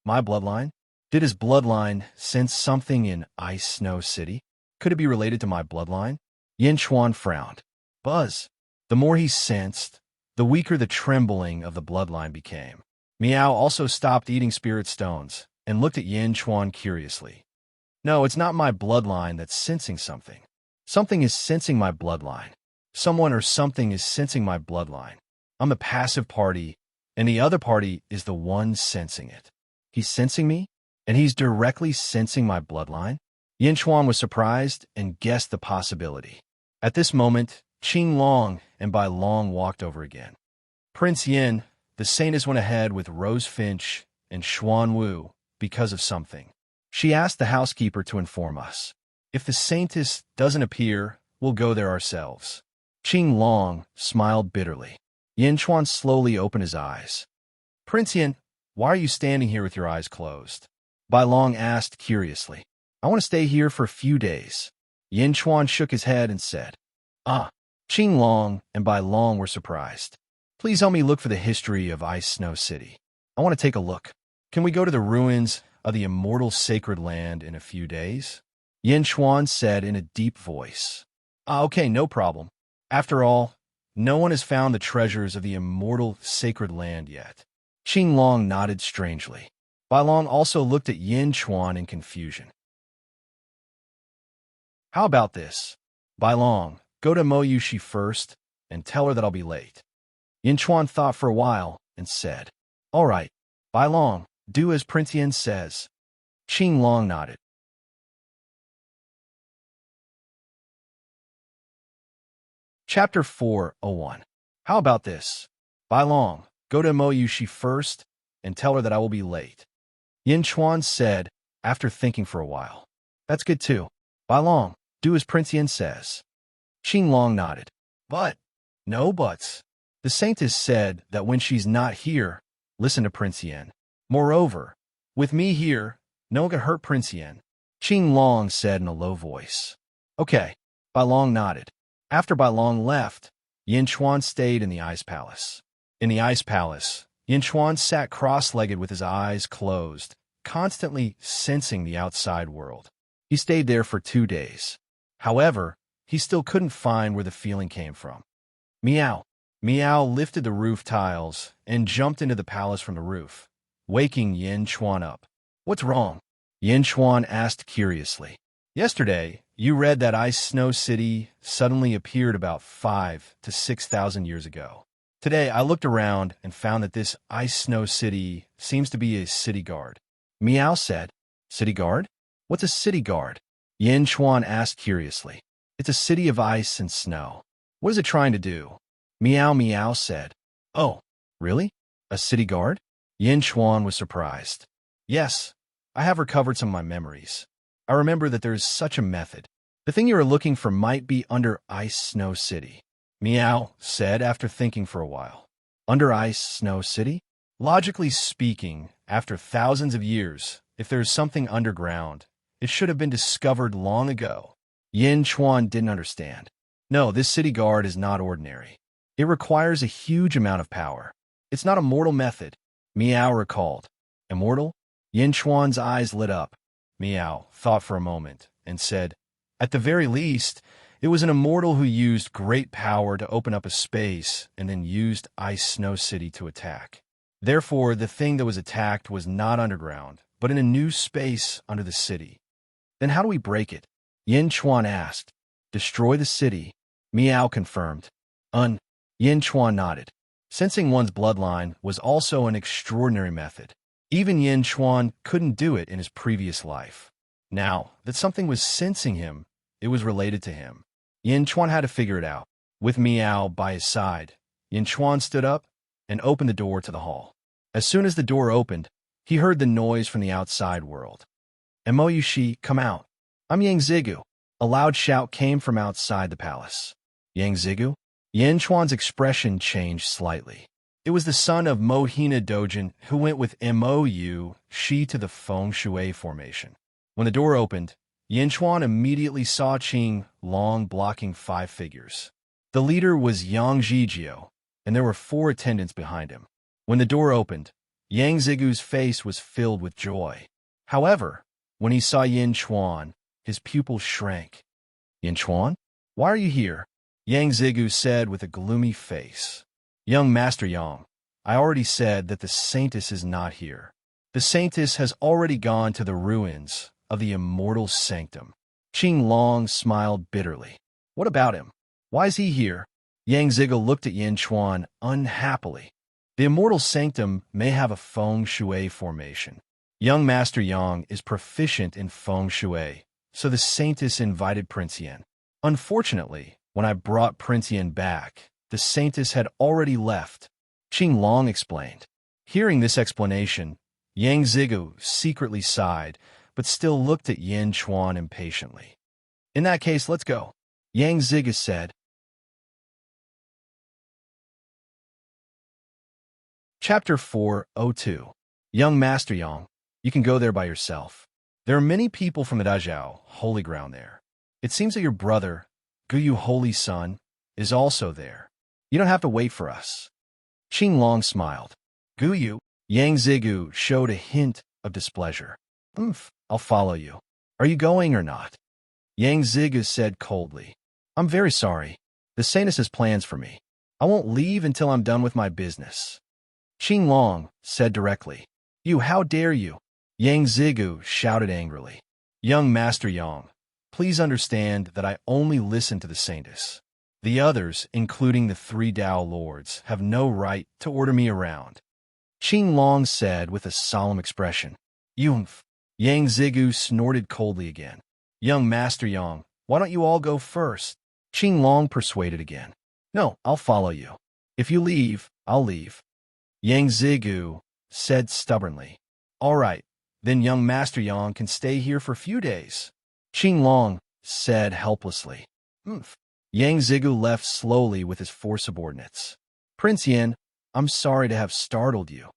My bloodline? Did his bloodline sense something in Ice Snow City? Could it be related to my bloodline? Yin Chuan frowned. Buzz. The more he sensed, the weaker the trembling of the bloodline became. Meow also stopped eating spirit stones and looked at Yin Chuan curiously. No, it's not my bloodline that's sensing something. Something is sensing my bloodline. Someone or something is sensing my bloodline. I'm the passive party, and the other party is the one sensing it. He's sensing me, and he's directly sensing my bloodline? Yin Chuan was surprised and guessed the possibility. At this moment, Qing Long and Bai Long walked over again. Prince Yin, the Saintess went ahead with Rose Finch and Xuan Wu because of something. She asked the housekeeper to inform us. If the Saintess doesn't appear, we'll go there ourselves. Qing Long smiled bitterly. Yin Chuan slowly opened his eyes. Prince Yin, why are you standing here with your eyes closed? Bai Long asked curiously. I want to stay here for a few days. Yin Chuan shook his head and said, Ah. Qing Long and Bai Long were surprised. Please help me look for the history of Ice Snow City. I want to take a look. Can we go to the ruins of the Immortal sacred land in a few days? Yin Chuan said in a deep voice. Okay, no problem. After all, no one has found the treasures of the Immortal sacred land yet. Qing Long nodded strangely. Bai Long also looked at Yin Chuan in confusion. How about this? Bai Long, go to Mo Yushi first and tell her that I'll be late. Yin Chuan thought for a while and said, All right, Bai Long, do as Prince Yin says. Qing Long nodded. Chapter 4:01. How about this? Bai Long, go to Mo Yushi first and tell her that I will be late. Yin Chuan said, after thinking for a while. That's good too. Bai Long, do as Prince Yin says. Qing Long nodded. But, no buts. The Saintess said that when she's not here, listen to Prince Yin. Moreover, with me here, no one can hurt Prince Yin. Qing Long said in a low voice. Okay, Bai Long nodded. After Bai Long left, Yin Chuan stayed in the Ice Palace. In the ice palace, Yin Chuan sat cross-legged with his eyes closed, constantly sensing the outside world. He stayed there for 2 days. However, he still couldn't find where the feeling came from. Meow. Meow lifted the roof tiles and jumped into the palace from the roof, waking Yin Chuan up. What's wrong? Yin Chuan asked curiously. Yesterday, you read that Ice Snow City suddenly appeared about 5,000 to 6,000 years ago. Today, I looked around and found that this Ice Snow City seems to be a city guard. Meow said. City guard? What's a city guard? Yin Chuan asked curiously. It's a city of ice and snow. What is it trying to do? Meow Meow said. Oh, really? A city guard? Yin Chuan was surprised. Yes, I have recovered some of my memories. I remember that there is such a method. The thing you are looking for might be under Ice Snow City. Meow said after thinking for a while. Under Ice Snow City? Logically speaking, after thousands of years, if there is something underground, it should have been discovered long ago. Yin Chuan didn't understand. No, this city guard is not ordinary. It requires a huge amount of power. It's not a mortal method. Meow recalled. Immortal? Yin Chuan's eyes lit up. Meow thought for a moment and said, at the very least, it was an immortal who used great power to open up a space and then used Ice Snow City to attack. Therefore, the thing that was attacked was not underground, but in a new space under the city. Then how do we break it? Yin Chuan asked. Destroy the city. Meow confirmed. Yin Chuan nodded. Sensing one's bloodline was also an extraordinary method. Even Yin Chuan couldn't do it in his previous life. Now that something was sensing him, it was related to him. Yin Chuan had to figure it out. With Meow by his side, Yin Chuan stood up and opened the door to the hall. As soon as the door opened, he heard the noise from the outside world. Moyushi, come out. I'm Yang Zigu. A loud shout came from outside the palace. Yang Zigu? Yin Chuan's expression changed slightly. It was the son of Mohina Dojin who went with Mo-Yu-Shi to the Feng Shui formation. When the door opened, Yin Chuan immediately saw Qing Long blocking 5 figures. The leader was Yang Zhijio, and there were 4 attendants behind him. When the door opened, Yang Zigu's face was filled with joy. However, when he saw Yin Chuan, his pupils shrank. Yin Chuan? Why are you here? Yang Zigu said with a gloomy face. Young Master Yang, I already said that the Saintess is not here. The Saintess has already gone to the ruins of the Immortal Sanctum. Qing Long smiled bitterly. What about him? Why is he here? Yang Zigu looked at Yin Chuan unhappily. The Immortal Sanctum may have a Feng Shui formation. Young Master Yang is proficient in Feng Shui, so the Saintess invited Prince Yin. Unfortunately, when I brought Prince Yin back, the Saintess had already left. Qing Long explained. Hearing this explanation, Yang Zigu secretly sighed, but still looked at Yin Chuan impatiently. In that case, let's go. Yang Zigu said. Chapter 402. Young Master Yang, you can go there by yourself. There are many people from the Dazhao, holy ground there. It seems that your brother, Guyu Holy Son, is also there. You don't have to wait for us. Qing Long smiled. Guyu? Yang Zigu showed a hint of displeasure. I'll follow you. Are you going or not? Yang Zigu said coldly. I'm very sorry. The Saintess has plans for me. I won't leave until I'm done with my business. Qing Long said directly. You, how dare you? Yang Zigu shouted angrily. Young Master Yang, please understand that I only listen to the Saintess. The others, including the 3 Dao Lords, have no right to order me around. Qing Long said with a solemn expression. Yumph. Yang Zigu snorted coldly again. Young Master Yang, why don't you all go first? Qing Long persuaded again. No, I'll follow you. If you leave, I'll leave. Yang Zigu said stubbornly. All right, then young Master Yang can stay here for a few days. Qing Long said helplessly. Yang Zigu left slowly with his 4 subordinates. Prince Yin, I'm sorry to have startled you.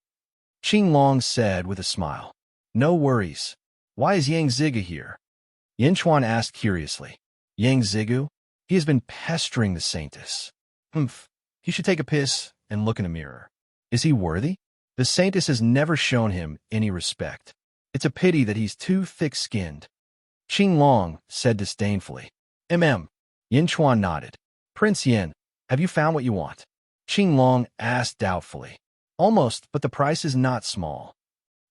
Qing Long said with a smile. No worries. Why is Yang Zigu here? Yin Chuan asked curiously. Yang Zigu? He has been pestering the Saintess. He should take a piss and look in a mirror. Is he worthy? The saintess has never shown him any respect. It's a pity that he's too thick-skinned. Qing Long said disdainfully. Yin Chuan nodded. Prince Yin, have you found what you want? Qing Long asked doubtfully. Almost, but the price is not small.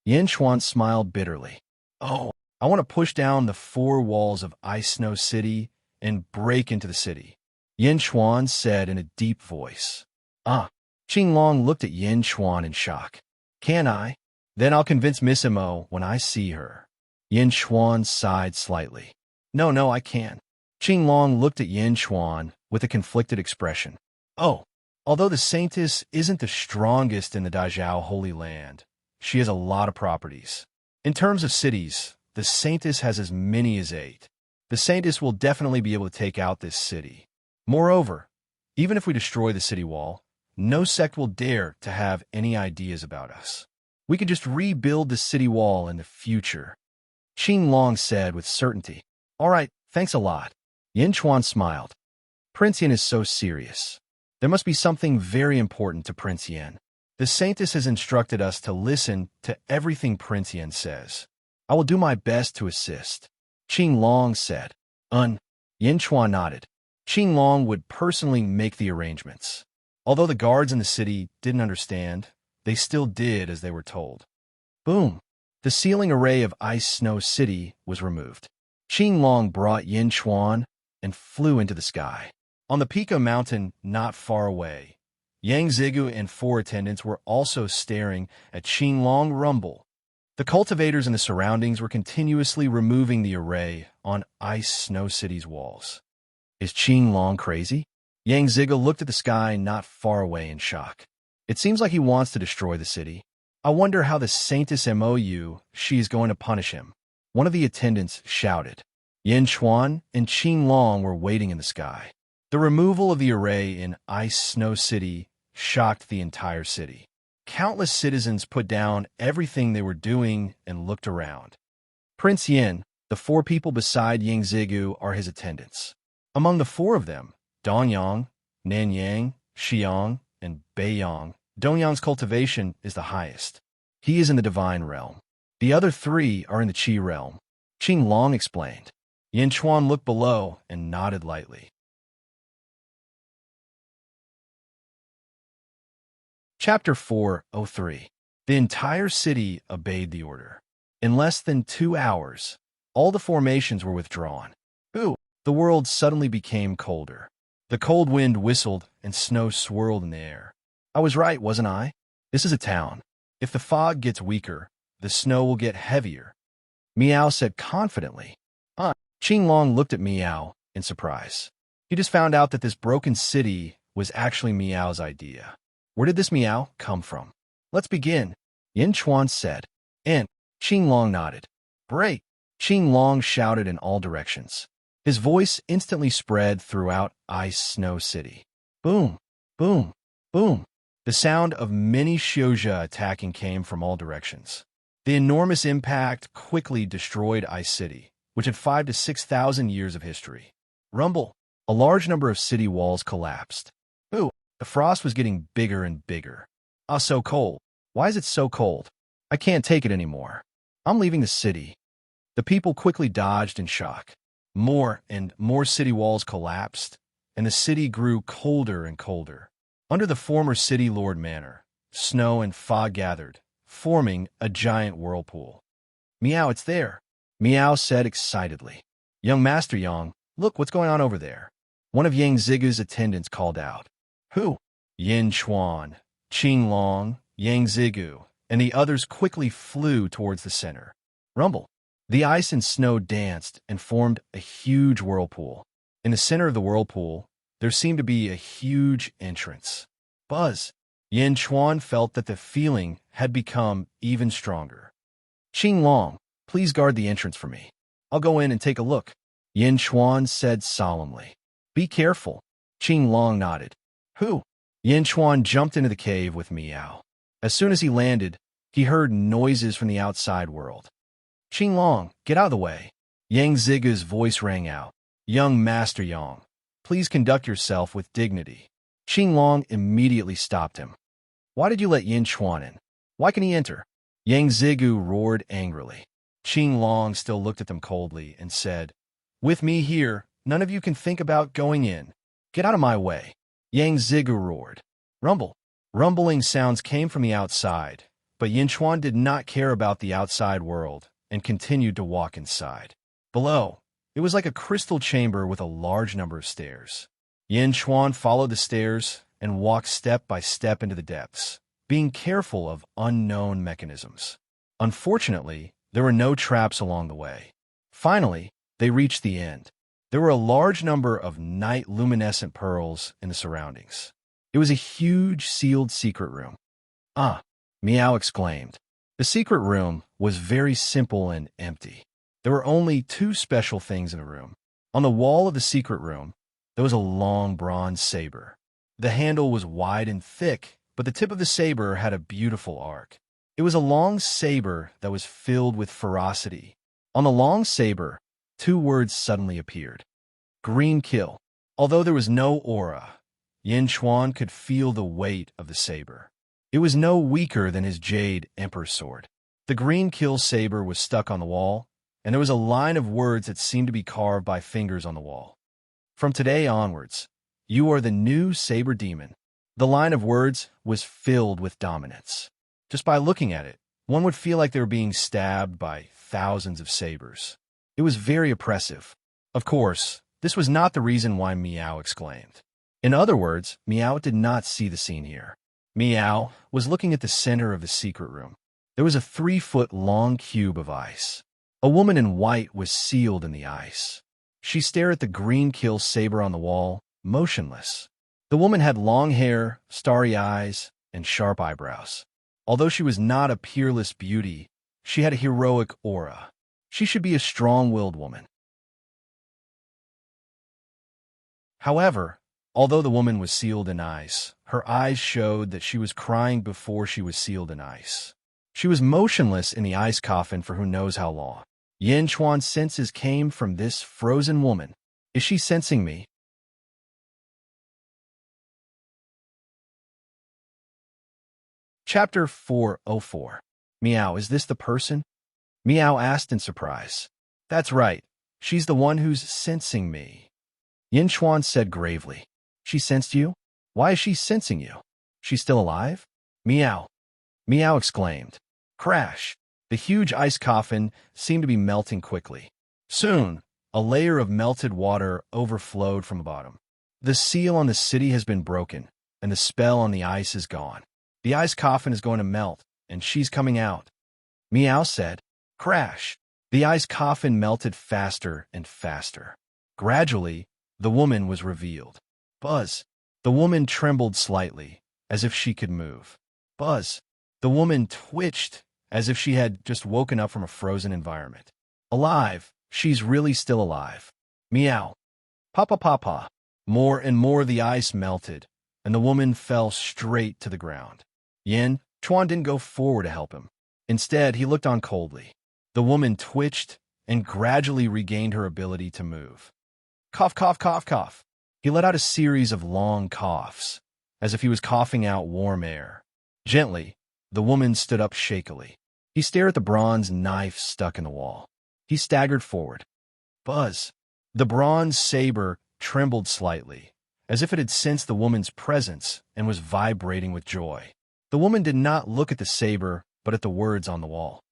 Yin Chuan smiled bitterly. Oh, I want to push down the 4 walls of Ice Snow City and break into the city. Yin Chuan said in a deep voice. Qing Long looked at Yin Chuan in shock. Can I? Then I'll convince Miss Mo when I see her. Yin Chuan sighed slightly. No, I can't. Qing Long looked at Yin Chuan with a conflicted expression. Oh, although the saintess isn't the strongest in the Dazhao Holy Land, she has a lot of properties. In terms of cities, the saintess has as many as 8. The saintess will definitely be able to take out this city. Moreover, even if we destroy the city wall, no sect will dare to have any ideas about us. We could just rebuild the city wall in the future. Qing Long said with certainty. All right, thanks a lot. Yin Chuan smiled. Prince Yin is so serious. There must be something very important to Prince Yin. The saintess has instructed us to listen to everything Prince Yin says. I will do my best to assist. Qing Long said. Yin Chuan nodded. Qing Long would personally make the arrangements. Although the guards in the city didn't understand, they still did as they were told. Boom! The ceiling array of Ice Snow City was removed. Qing Long brought Yin Chuan and flew into the sky. On the peak of a mountain not far away, Yang Zigu and 4 attendants were also staring at Qing Long rumble. The cultivators in the surroundings were continuously removing the array on Ice Snow City's walls. Is Qing Long crazy? Yang Zigu looked at the sky not far away in shock. It seems like he wants to destroy the city. I wonder how the Saintess Mou she is going to punish him. One of the attendants shouted. Yin Chuan and Qing Long were waiting in the sky. The removal of the array in Ice Snow City shocked the entire city. Countless citizens put down everything they were doing and looked around. Prince Yin, the 4 people beside Yang Zigu are his attendants. Among the 4 of them, Dongyang, Nanyang, Xiang, and Beiyang, Dongyang's cultivation is the highest. He is in the divine realm. The other 3 are in the Qi realm. Qing Long explained. Yin Chuan looked below and nodded lightly. Chapter 403. The entire city obeyed the order. In less than 2 hours, all the formations were withdrawn. Ooh! The world suddenly became colder. The cold wind whistled and snow swirled in the air. I was right, wasn't I? This is a town. If the fog gets weaker, the snow will get heavier. Miao said confidently. Qing Long looked at Miao in surprise. He just found out that this broken city was actually Miao's idea. Where did this Miao come from? Let's begin, Yin Chuan said. And Qing Long nodded. Break! Qing Long shouted in all directions. His voice instantly spread throughout Ice Snow City. Boom! Boom! Boom! The sound of many Xiuzha attacking came from all directions. The enormous impact quickly destroyed Ice City, which had 5,000 to 6,000 years of history. Rumble! A large number of city walls collapsed. Ooh! The frost was getting bigger and bigger. So cold. Why is it so cold? I can't take it anymore. I'm leaving the city. The people quickly dodged in shock. More and more city walls collapsed, and the city grew colder and colder. Under the former city lord manor, snow and fog gathered, forming a giant whirlpool. Miao, it's there, Miao said excitedly. Young Master Yang, look what's going on over there. One of Yang Zigu's attendants called out. Who? Yin Chuan, Qing Long, Yang Zigu, and the others quickly flew towards the center. Rumble. The ice and snow danced and formed a huge whirlpool. In the center of the whirlpool, there seemed to be a huge entrance. Buzz. Yin Chuan felt that the feeling had become even stronger. Qing Long, please guard the entrance for me. I'll go in and take a look, Yin Chuan said solemnly. Be careful. Qing Long nodded. Who? Yin Chuan jumped into the cave with Miao. As soon as he landed, he heard noises from the outside world. Qing Long, get out of the way. Yang Zigu's voice rang out. Young Master Yang, please conduct yourself with dignity. Qing Long immediately stopped him. Why did you let Yin Chuan in? Why can he enter? Yang Zigu roared angrily. Qing Long still looked at them coldly and said, "With me here, none of you can think about going in. Get out of my way." Yang Zigu roared. Rumble. Rumbling sounds came from the outside, but Yin Chuan did not care about the outside world and continued to walk inside. Below, it was like a crystal chamber with a large number of stairs. Yin Chuan followed the stairs and walked step by step into the depths, being careful of unknown mechanisms. Unfortunately, there were no traps along the way. Finally, they reached the end. There were a large number of night-luminescent pearls in the surroundings. It was a huge, sealed secret room. "Ah!" Meow exclaimed. The secret room was very simple and empty. There were only two special things in the room. On the wall of the secret room, there was a long bronze saber. The handle was wide and thick, but the tip of the saber had a beautiful arc. It was a long saber that was filled with ferocity. On the long saber, two words suddenly appeared. Green kill. Although there was no aura, Yin Chuan could feel the weight of the saber. It was no weaker than his jade emperor's sword. The green kill saber was stuck on the wall, and there was a line of words that seemed to be carved by fingers on the wall. "From today onwards, you are the new saber demon." The line of words was filled with dominance. Just by looking at it, one would feel like they were being stabbed by thousands of sabers. It was very oppressive. Of course, this was not the reason why Meow exclaimed. In other words, Meow did not see the scene here. Meow was looking at the center of the secret room. There was a 3-foot-long cube of ice. A woman in white was sealed in the ice. She stared at the green kill saber on the wall, motionless. The woman had long hair, starry eyes, and sharp eyebrows. Although she was not a peerless beauty, she had a heroic aura. She should be a strong-willed woman. However, although the woman was sealed in ice, her eyes showed that she was crying before she was sealed in ice. She was motionless in the ice coffin for who knows how long. Yin Chuan's senses came from this frozen woman. Is she sensing me? Chapter 404. Meow, is this the person? Meow asked in surprise. That's right. She's the one who's sensing me. Yin Chuan said gravely. She sensed you? Why is she sensing you? She's still alive? Meow. Meow exclaimed. Crash. The huge ice coffin seemed to be melting quickly. Soon, a layer of melted water overflowed from the bottom. The seal on the city has been broken, and the spell on the ice is gone. The ice coffin is going to melt, and she's coming out. Meow said. Crash. The ice coffin melted faster and faster. Gradually, the woman was revealed. Buzz. The woman trembled slightly, as if she could move. Buzz. The woman twitched, as if she had just woken up from a frozen environment. Alive. She's really still alive. Meow. Papa papa. More and more the ice melted, and the woman fell straight to the ground. Yin Chuan didn't go forward to help him. Instead, he looked on coldly. The woman twitched and gradually regained her ability to move. Cough, cough, cough, cough. He let out a series of long coughs, as if he was coughing out warm air. Gently, the woman stood up shakily. He stared at the bronze knife stuck in the wall. He staggered forward. Buzz. The bronze saber trembled slightly, as if it had sensed the woman's presence and was vibrating with joy. The woman did not look at the saber, but at the words on the wall.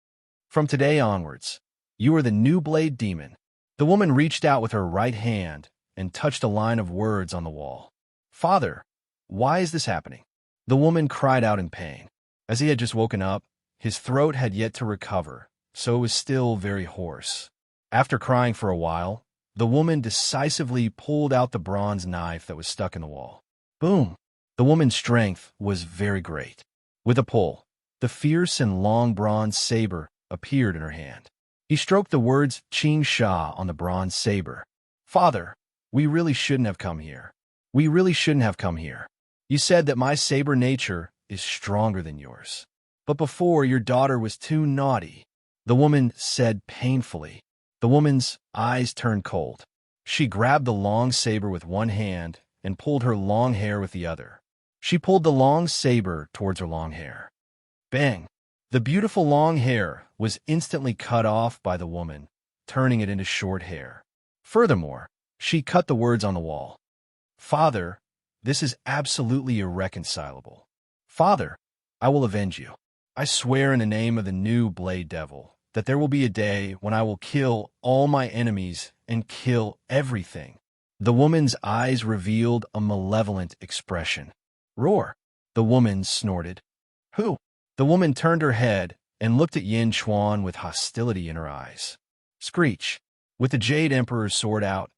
From today onwards, you are the new blade demon. The woman reached out with her right hand and touched a line of words on the wall. Father, why is this happening? The woman cried out in pain. As he had just woken up, his throat had yet to recover, so it was still very hoarse. After crying for a while, the woman decisively pulled out the bronze knife that was stuck in the wall. Boom! The woman's strength was very great. With a pull, the fierce and long bronze saber appeared in her hand. He stroked the words Qing Sha on the bronze saber. Father, we really shouldn't have come here. We really shouldn't have come here. You said that my saber nature is stronger than yours. But before, your daughter was too naughty, the woman said painfully. The woman's eyes turned cold. She grabbed the long saber with one hand and pulled her long hair with the other. She pulled the long saber towards her long hair. Bang! The beautiful long hair was instantly cut off by the woman, turning it into short hair. Furthermore, she cut the words on the wall. Father, this is absolutely irreconcilable. Father, I will avenge you. I swear in the name of the new Blade Devil that there will be a day when I will kill all my enemies and kill everything. The woman's eyes revealed a malevolent expression. Roar! The woman snorted. Who? The woman turned her head and looked at Yin Chuan with hostility in her eyes. Screech! With the Jade Emperor's sword out,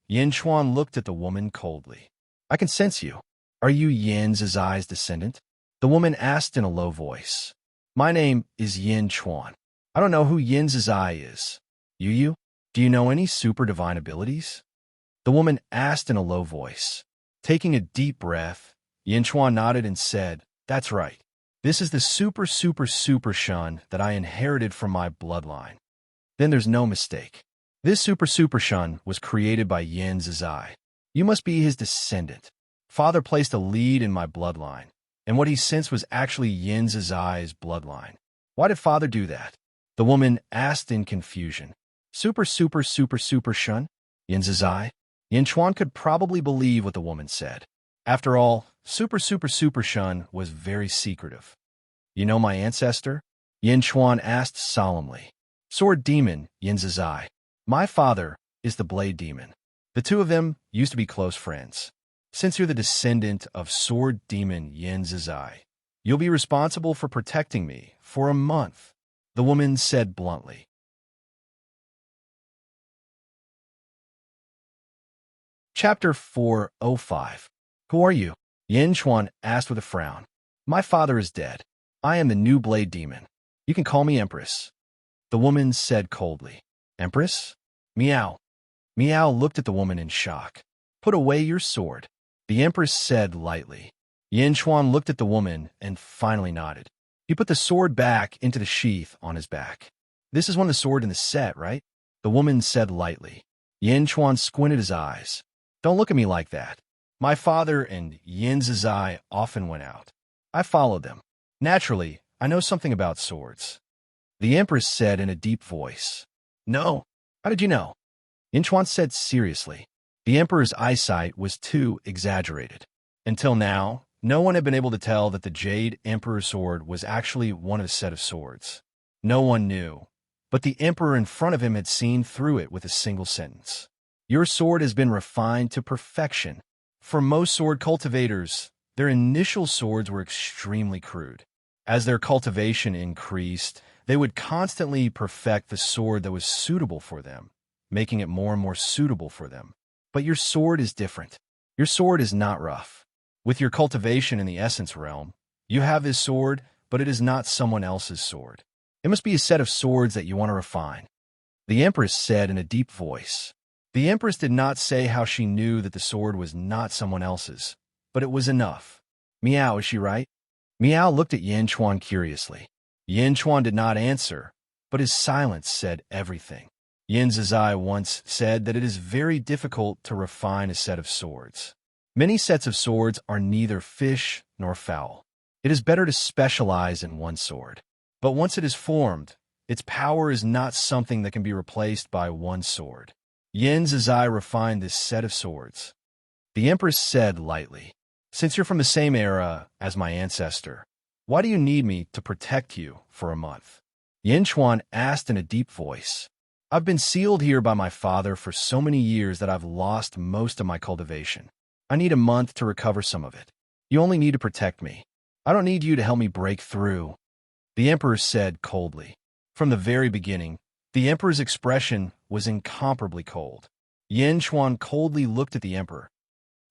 Yin Chuan looked at the woman coldly. I can sense you. Are you Yin Zizai's descendant? The woman asked in a low voice. My name is Yin Chuan. I don't know who Yin Zizai is. You? Do you know any super divine abilities? The woman asked in a low voice. Taking a deep breath, Yin Chuan nodded and said, That's right. This is the super shun that I inherited from my bloodline. Then there's no mistake. This super shun was created by Yin Zizai. You must be his descendant. Father placed a lead in my bloodline, and what he sensed was actually Yin Zizai's bloodline. Why did Father do that? The woman asked in confusion. Super shun? Yin Zizai? Yin Chuan could probably believe what the woman said. After all, super shun was very secretive. You know my ancestor? Yin Chuan asked solemnly. Sword Demon, Yin Zizai. My father is the Blade Demon. The two of them used to be close friends. Since you're the descendant of Sword Demon Yin Zizai, you'll be responsible for protecting me for a month, the woman said bluntly. Chapter 405. Who are you? Yin Chuan asked with a frown. My father is dead. I am the new Blade Demon. You can call me Empress. The woman said coldly. Empress? Meow. Meow looked at the woman in shock. Put away your sword. The Empress said lightly. Yin Chuan looked at the woman and finally nodded. He put the sword back into the sheath on his back. This is one of the swords in the set, right? The woman said lightly. Yin Chuan squinted his eyes. Don't look at me like that. My father and Yin Zizai often went out. I followed them. Naturally, I know something about swords. The Empress said in a deep voice. No. How did you know? Yin Chuan said seriously. The Emperor's eyesight was too exaggerated. Until now, no one had been able to tell that the Jade Emperor's sword was actually one of a set of swords. No one knew, but the Emperor in front of him had seen through it with a single sentence. Your sword has been refined to perfection. For most sword cultivators, their initial swords were extremely crude. As their cultivation increased, they would constantly perfect the sword that was suitable for them, making it more and more suitable for them. But your sword is different. Your sword is not rough. With your cultivation in the essence realm, you have this sword, but it is not someone else's sword. It must be a set of swords that you want to refine. The Empress said in a deep voice. The Empress did not say how she knew that the sword was not someone else's, but it was enough. Meow, is she right? Meow looked at Yin Chuan curiously. Yin Chuan did not answer, but his silence said everything. Yin Zizai once said that it is very difficult to refine a set of swords. Many sets of swords are neither fish nor fowl. It is better to specialize in one sword. But once it is formed, its power is not something that can be replaced by one sword. Yin Zizai refined this set of swords. The Empress said lightly, Since you're from the same era as my ancestor, why do you need me to protect you for a month? Yin Chuan asked in a deep voice. I've been sealed here by my father for so many years that I've lost most of my cultivation. I need a month to recover some of it. You only need to protect me. I don't need you to help me break through. The Emperor said coldly. From the very beginning, the Emperor's expression was incomparably cold. Yin Chuan coldly looked at the Emperor.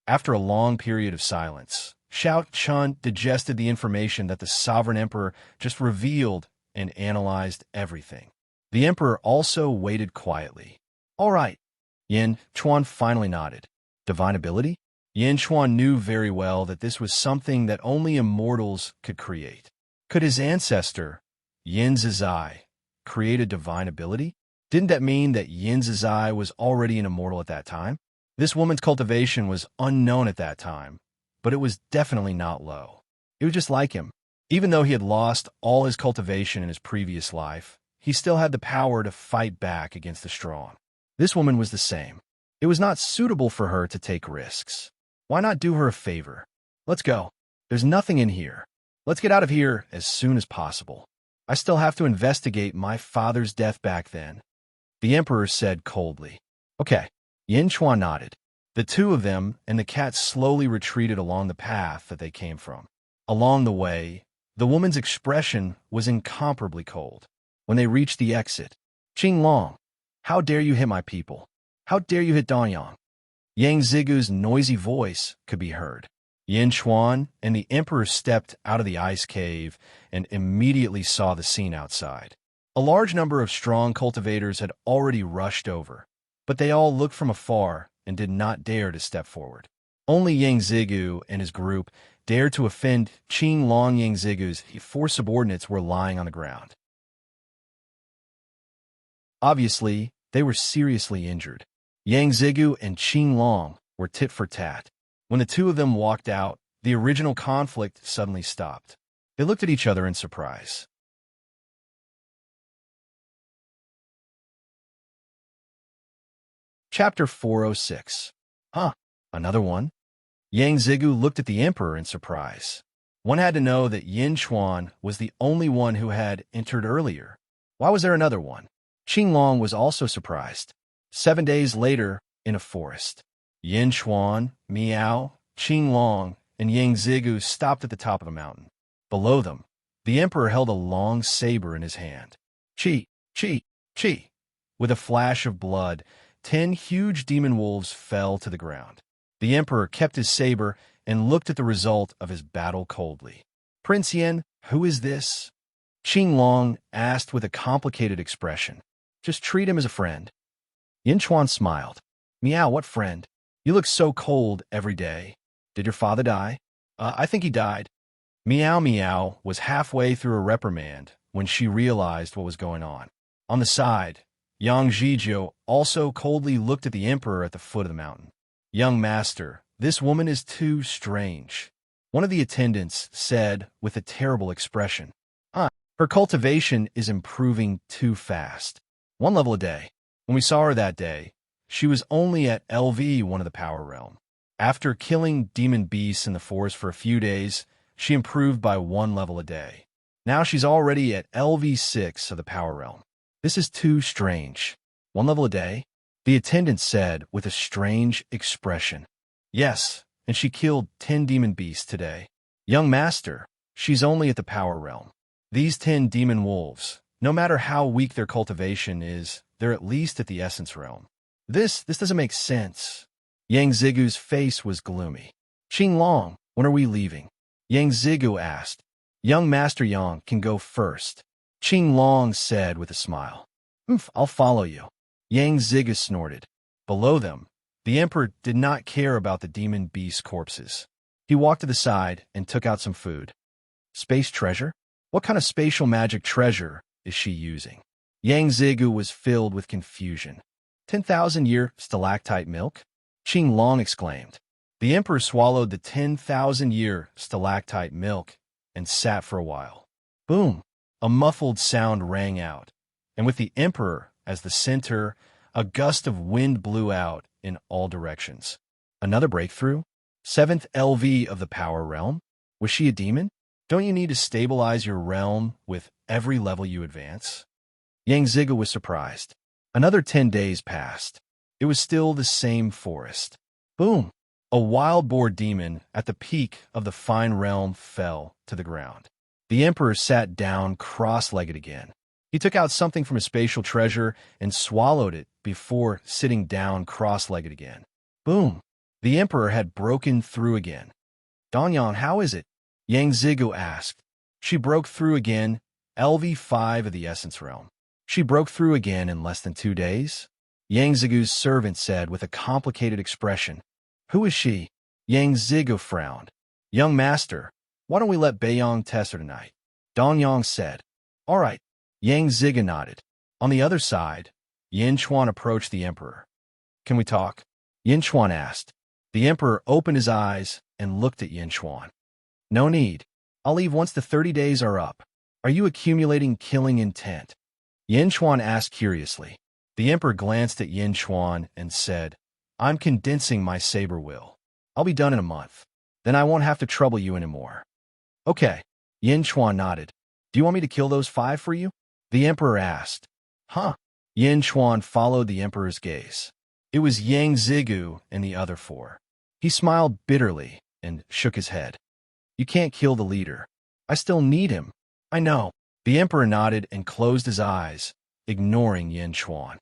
After a long period of silence, Xiao Chun digested the information that the Sovereign Emperor just revealed and analyzed everything. The Emperor also waited quietly. All right. Yin Chuan finally nodded. Divine ability? Yin Chuan knew very well that this was something that only immortals could create. Could his ancestor, Yin Zizai, create a divine ability? Didn't that mean that Yin Zizai was already an immortal at that time? This woman's cultivation was unknown at that time, but it was definitely not low. It was just like him. Even though he had lost all his cultivation in his previous life, he still had the power to fight back against the strong. This woman was the same. It was not suitable for her to take risks. Why not do her a favor? Let's go. There's nothing in here. Let's get out of here as soon as possible. I still have to investigate my father's death back then. The emperor said coldly. Okay. Yin Chuan nodded. The two of them and the cat slowly retreated along the path that they came from. Along the way, the woman's expression was incomparably cold. When they reached the exit, Qing Long, how dare you hit my people? How dare you hit Danyang? Yang Zigu's noisy voice could be heard. Yin Chuan and the emperor stepped out of the ice cave and immediately saw the scene outside. A large number of strong cultivators had already rushed over, but they all looked from afar and did not dare to step forward. Only Yang Zigu and his group dared to offend Qing Long. Yang Zigu's 4 subordinates were lying on the ground. Obviously, they were seriously injured. Yang Zigu and Qing Long were tit for tat. When the two of them walked out, the original conflict suddenly stopped. They looked at each other in surprise. Chapter 406. Huh, another one? Yang Zigu looked at the emperor in surprise. One had to know that Yin Chuan was the only one who had entered earlier. Why was there another one? Qing Long was also surprised. 7 days later, in a forest, Yin Chuan, Miao, Qing Long, and Yang Zigu stopped at the top of a mountain. Below them, the emperor held a long saber in his hand. Chi, chi, chi. With a flash of blood, 10 huge demon wolves fell to the ground. The emperor kept his saber and looked at the result of his battle coldly. Prince Yin, who is this? Qing Long asked with a complicated expression. Just treat him as a friend. Yin Chuan smiled. Miao, what friend? You look so cold every day. Did your father die? I think he died. Miao Miao was halfway through a reprimand when she realized what was going on. On the side, Yang Zizhou also coldly looked at the emperor at the foot of the mountain. Young master, this woman is too strange. One of the attendants said with a terrible expression. Her cultivation is improving too fast. 1 level a day. When we saw her that day, she was only at LV1 of the power realm. After killing demon beasts in the forest for a few days, she improved by 1 level a day. Now she's already at LV6 of the power realm. This is too strange. 1 level a day? The attendant said with a strange expression. Yes, and she killed 10 demon beasts today. Young master, she's only at the power realm. These 10 demon wolves, no matter how weak their cultivation is, they're at least at the essence realm. This doesn't make sense. Yang Zigu's face was gloomy. Qing Long, when are we leaving? Yang Zigu asked. Young Master Yang can go first. Qing Long said with a smile. I'll follow you. Yang Zigu snorted. Below them, the emperor did not care about the demon beast corpses. He walked to the side and took out some food. Space treasure? What kind of spatial magic treasure is she using? Yang Zigu was filled with confusion. 10,000-year stalactite milk? Qing Long exclaimed. The emperor swallowed the 10,000-year stalactite milk and sat for a while. Boom! A muffled sound rang out, and with the emperor as the center, a gust of wind blew out in all directions. Another breakthrough? 7th LV of the power realm? Was she a demon? Don't you need to stabilize your realm with every level you advance? Yang Zigu was surprised. Another 10 days passed. It was still the same forest. Boom! A wild boar demon at the peak of the fine realm fell to the ground. The emperor sat down cross-legged again. He took out something from his spatial treasure and swallowed it before sitting down cross-legged again. Boom! The emperor had broken through again. Danyang, how is it? Yang Zigu asked. She broke through again, LV5 of the essence realm. She broke through again in less than 2 days? Yang Zigu's servant said with a complicated expression. Who is she? Yang Zigu frowned. Young master, why don't we let Beiyang test her tonight? Danyang said. All right. Yang Zigu nodded. On the other side, Yin Chuan approached the emperor. Can we talk? Yin Chuan asked. The emperor opened his eyes and looked at Yin Xuan. No need. I'll leave once the 30 days are up. Are you accumulating killing intent? Yin Xuan asked curiously. The emperor glanced at Yin Xuan and said, I'm condensing my saber will. I'll be done in a month. Then I won't have to trouble you anymore. Okay. Yin Xuan nodded. Do you want me to kill those 5 for you? The emperor asked. Huh? Yin Xuan followed the emperor's gaze. It was Yang Zigu and the other 4. He smiled bitterly and shook his head. You can't kill the leader. I still need him. I know. The emperor nodded and closed his eyes, ignoring Yin Xuan.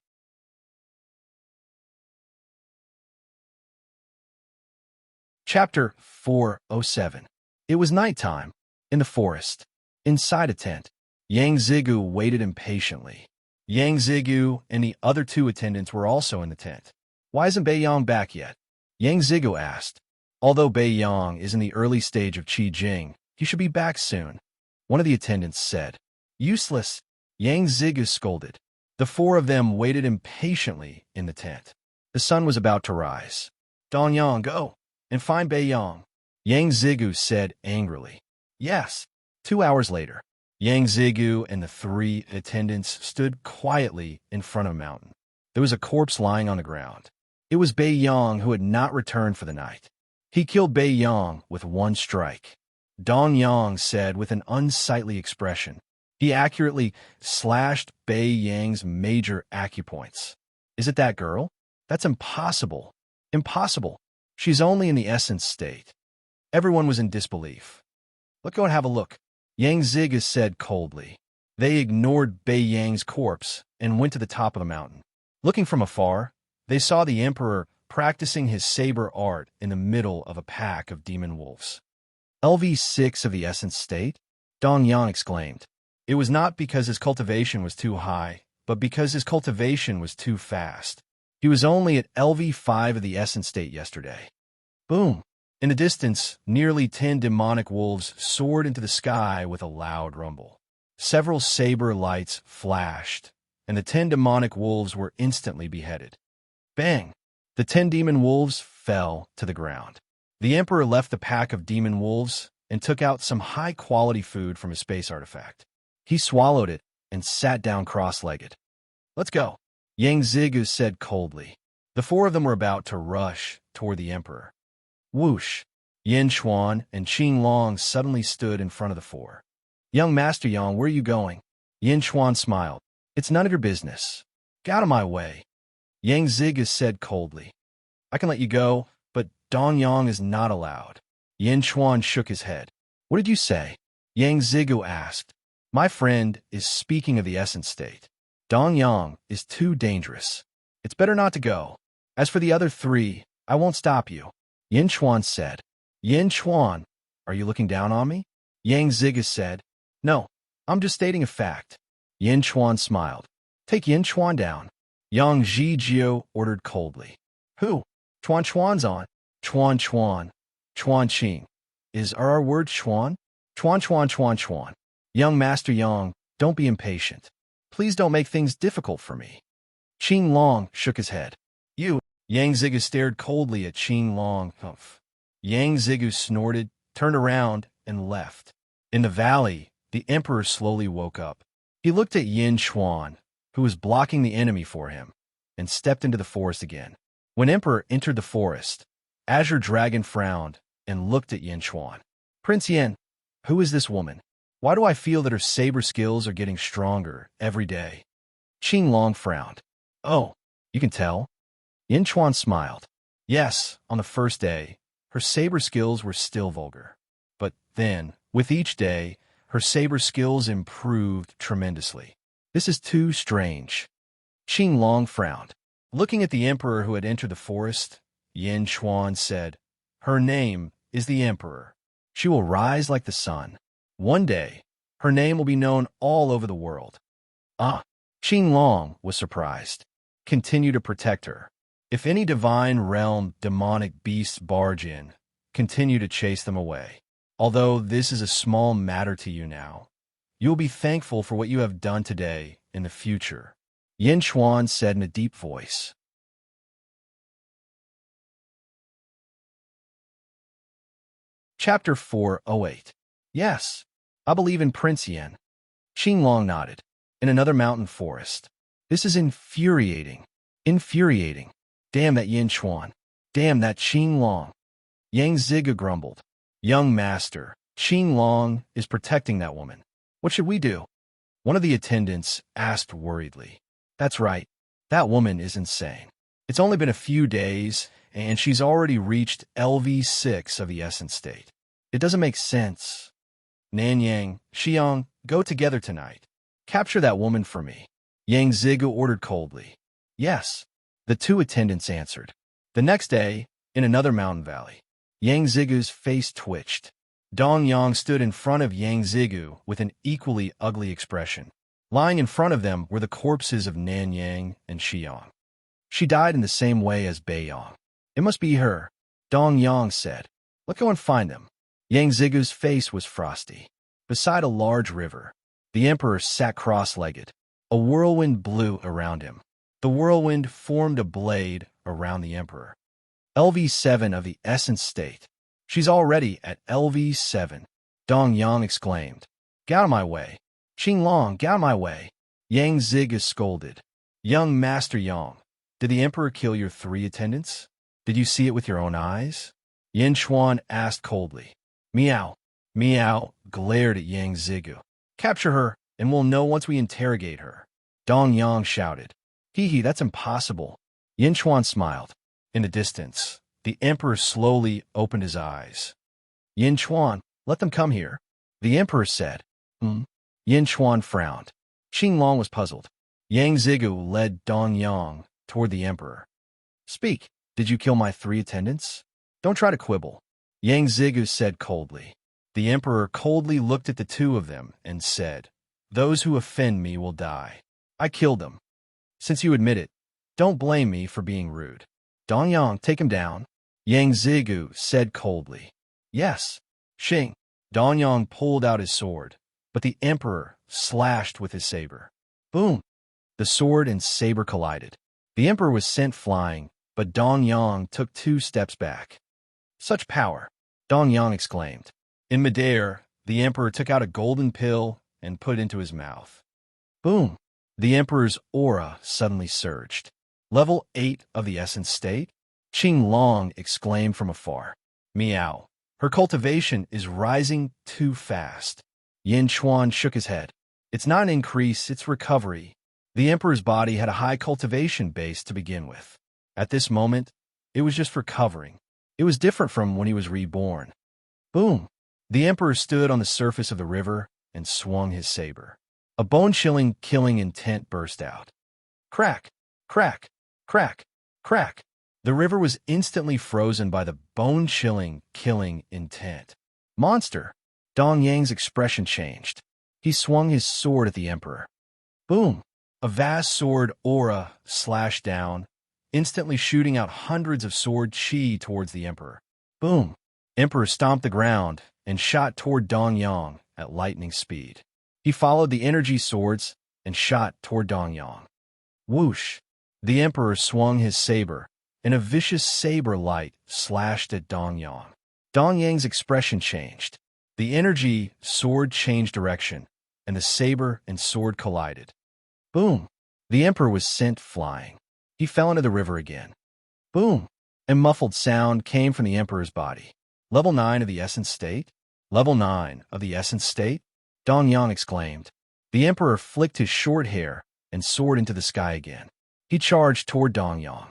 Chapter 407. It was nighttime, in the forest. Inside a tent, Yang Zigu waited impatiently. Yang Zigu and the other 2 attendants were also in the tent. Why isn't Bei Yang back yet? Yang Zigu asked. Although Bei Yang is in the early stage of Qi Jing, he should be back soon. One of the attendants said. Useless, Yang Zigu scolded. The 4 of them waited impatiently in the tent. The sun was about to rise. Dong Yang, go and find Bei Yang, Yang Zigu said angrily. Yes. 2 hours later, Yang Zigu and the 3 attendants stood quietly in front of a mountain. There was a corpse lying on the ground. It was Bei Yang who had not returned for the night. He killed Bei Yang with 1 strike. Dong Yang said with an unsightly expression. He accurately slashed Bei Yang's major acupoints. Is it that girl? That's impossible. Impossible. She's only in the essence state. Everyone was in disbelief. Let's go and have a look, Yang Zigu said coldly. They ignored Bei Yang's corpse and went to the top of the mountain. Looking from afar, they saw the emperor practicing his saber art in the middle of a pack of demon wolves. LV6 of the essence state? Dong Yang exclaimed. It was not because his cultivation was too high, but because his cultivation was too fast. He was only at LV5 of the essence state yesterday. Boom! In the distance, nearly 10 demonic wolves soared into the sky with a loud rumble. Several saber lights flashed, and the 10 demonic wolves were instantly beheaded. Bang! The 10 demon wolves fell to the ground. The emperor left the pack of demon wolves and took out some high-quality food from his space artifact. He swallowed it and sat down cross-legged. Let's go, Yang Zigu said coldly. The 4 of them were about to rush toward the emperor. Whoosh! Yin Xuan and Qing Long suddenly stood in front of the 4. Young Master Yang, where are you going? Yin Xuan smiled. It's none of your business. Get out of my way. Yang Zigu said coldly. I can let you go, but Dong Yang is not allowed. Yin Xuan shook his head. What did you say? Yang Zigu asked. My friend is speaking of the essence state. Dong Yang is too dangerous. It's better not to go. As for the other 3, I won't stop you. Yin Xuan said. Yin Xuan, are you looking down on me? Yang Zigu said. No, I'm just stating a fact. Yin Xuan smiled. Take Yin Xuan down. Yang Zhijiu ordered coldly. Who? Chuan Chuan's on. Chuan Chuan. Chuan Qing. Are our words Chuan? Chuan Chuan Chuan Chuan. Young Master Yang, don't be impatient. Please don't make things difficult for me. Qing Long shook his head. You. Yang Zigu stared coldly at Qing Long. Humph. Yang Zigu snorted, turned around, and left. In the valley, the emperor slowly woke up. He looked at Yin Xuan, who was blocking the enemy for him, and stepped into the forest again. When Emperor entered the forest, Azure Dragon frowned and looked at Yin Xuan. Prince Yin, who is this woman? Why do I feel that her saber skills are getting stronger every day? Qing Long frowned. Oh, you can tell? Yin Xuan smiled. Yes, on the first day, her saber skills were still vulgar. But then, with each day, her saber skills improved tremendously. This is too strange. Qing Long frowned. Looking at the emperor who had entered the forest, Yin Xuan said, Her name is the emperor. She will rise like the sun. One day, her name will be known all over the world. Ah, Qing Long was surprised. Continue to protect her. If any divine realm demonic beasts barge in, continue to chase them away. Although this is a small matter to you now, you will be thankful for what you have done today in the future, Yin Xuan said in a deep voice. Chapter 408. Yes, I believe in Prince Yen. Qinglong nodded. In another mountain forest. This is infuriating. Infuriating. Damn that Yin Chuan. Damn that Qinglong. Yang Ziga grumbled. Young master, Qinglong is protecting that woman. What should we do? One of the attendants asked worriedly. That's right. That woman is insane. It's only been a few days, and she's already reached LV6 of the essence state. It doesn't make sense. Nanyang, Xiang, go together tonight. Capture that woman for me. Yang Ziga ordered coldly. Yes, the two attendants answered. The next day, in another mountain valley, Yang Zigu's face twitched. Dong Yang stood in front of Yang Zigu with an equally ugly expression. Lying in front of them were the corpses of Nanyang and Xiang. She died in the same way as Beiyang. It must be her, Dong Yang said. Let's go and find them. Yang Zigu's face was frosty. Beside a large river, the emperor sat cross-legged. A whirlwind blew around him. The whirlwind formed a blade around the emperor. LV7 of the essence state. She's already at LV7, Dong Yang exclaimed. Get out of my way. Qinglong, get out of my way. Yang Ziga scolded. Young Master Yang, did the emperor kill your 3 attendants? Did you see it with your own eyes? Yin Chuan asked coldly. Meow. Meow glared at Yang Zigu. Capture her, and we'll know once we interrogate her. Dong Yang shouted. Hee, that's impossible. Yin Chuan smiled. In the distance, the emperor slowly opened his eyes. Yin Chuan, let them come here. The emperor said. Yin Chuan frowned. Qinglong was puzzled. Yang Zigu led Dong Yang toward the emperor. Speak, did you kill my 3 attendants? Don't try to quibble. Yang Zigu said coldly. The emperor coldly looked at the 2 of them and said, Those who offend me will die. I killed them. Since you admit it, don't blame me for being rude. Dong Yang, take him down. Yang Zigu said coldly. Yes, Xing. Dong Yang pulled out his sword, but the emperor slashed with his saber. Boom! The sword and saber collided. The emperor was sent flying, but Dong Yang took 2 steps back. Such power! Dong Yang exclaimed. In midair, the emperor took out a golden pill and put it into his mouth. Boom! The emperor's aura suddenly surged. Level 8 of the essence state? Qinglong exclaimed from afar. Meow. Her cultivation is rising too fast. Yin Chuan shook his head. It's not an increase, it's recovery. The emperor's body had a high cultivation base to begin with. At this moment, it was just recovering. It was different from when he was reborn. Boom! The emperor stood on the surface of the river and swung his saber. A bone-chilling, killing intent burst out. Crack! Crack! Crack! Crack! The river was instantly frozen by the bone-chilling, killing intent. Monster! Dong Yang's expression changed. He swung his sword at the emperor. Boom! A vast sword aura slashed down, instantly shooting out hundreds of sword chi towards the emperor. Boom! Emperor stomped the ground and shot toward Dong Yang at lightning speed. He followed the energy swords and shot toward Dong Yang. Whoosh! The emperor swung his saber, and a vicious saber light slashed at Dong Yang. Dong Yang's expression changed. The energy sword changed direction, and the saber and sword collided. Boom! The emperor was sent flying. He fell into the river again. Boom! A muffled sound came from the emperor's body. Level 9 of the essence state? Level 9 of the essence state? Dong Yang exclaimed. The emperor flicked his short hair and soared into the sky again. He charged toward Dong Yang.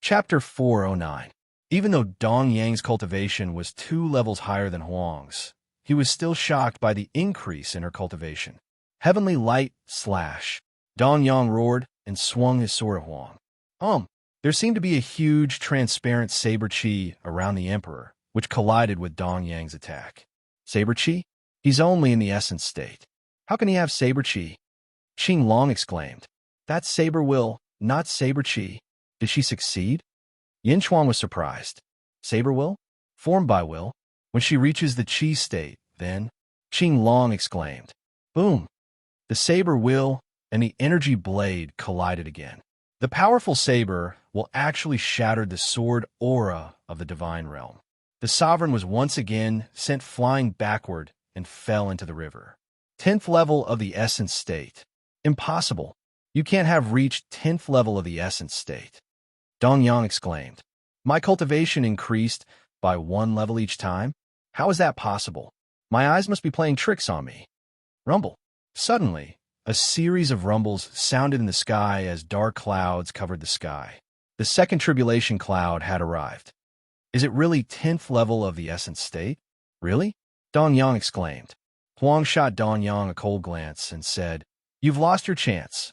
Chapter 409. Even though Dong Yang's cultivation was 2 levels higher than Huang's, he was still shocked by the increase in her cultivation. Heavenly light slash. Dong Yang roared and swung his sword at Huang. There seemed to be a huge, transparent saber chi around the emperor, which collided with Dong Yang's attack. Saber chi? He's only in the essence state. How can he have saber chi? Qinglong exclaimed. That's saber will, not saber chi. Did she succeed? Yin Chuan was surprised. Saber will? Formed by will. When she reaches the chi state, then, Qinglong exclaimed. Boom! The saber will and the energy blade collided again. The powerful saber will actually shatter the sword aura of the divine realm. The sovereign was once again sent flying backward and fell into the river. 10th level of the essence state. Impossible. You can't have reached 10th level of the essence state. Dongyang exclaimed. My cultivation increased by 1 level each time? How is that possible? My eyes must be playing tricks on me. Rumble. Suddenly, a series of rumbles sounded in the sky as dark clouds covered the sky. The second tribulation cloud had arrived. Is it really 10th level of the essence state? Really? Dongyang exclaimed. Huang shot Dongyang a cold glance and said, You've lost your chance.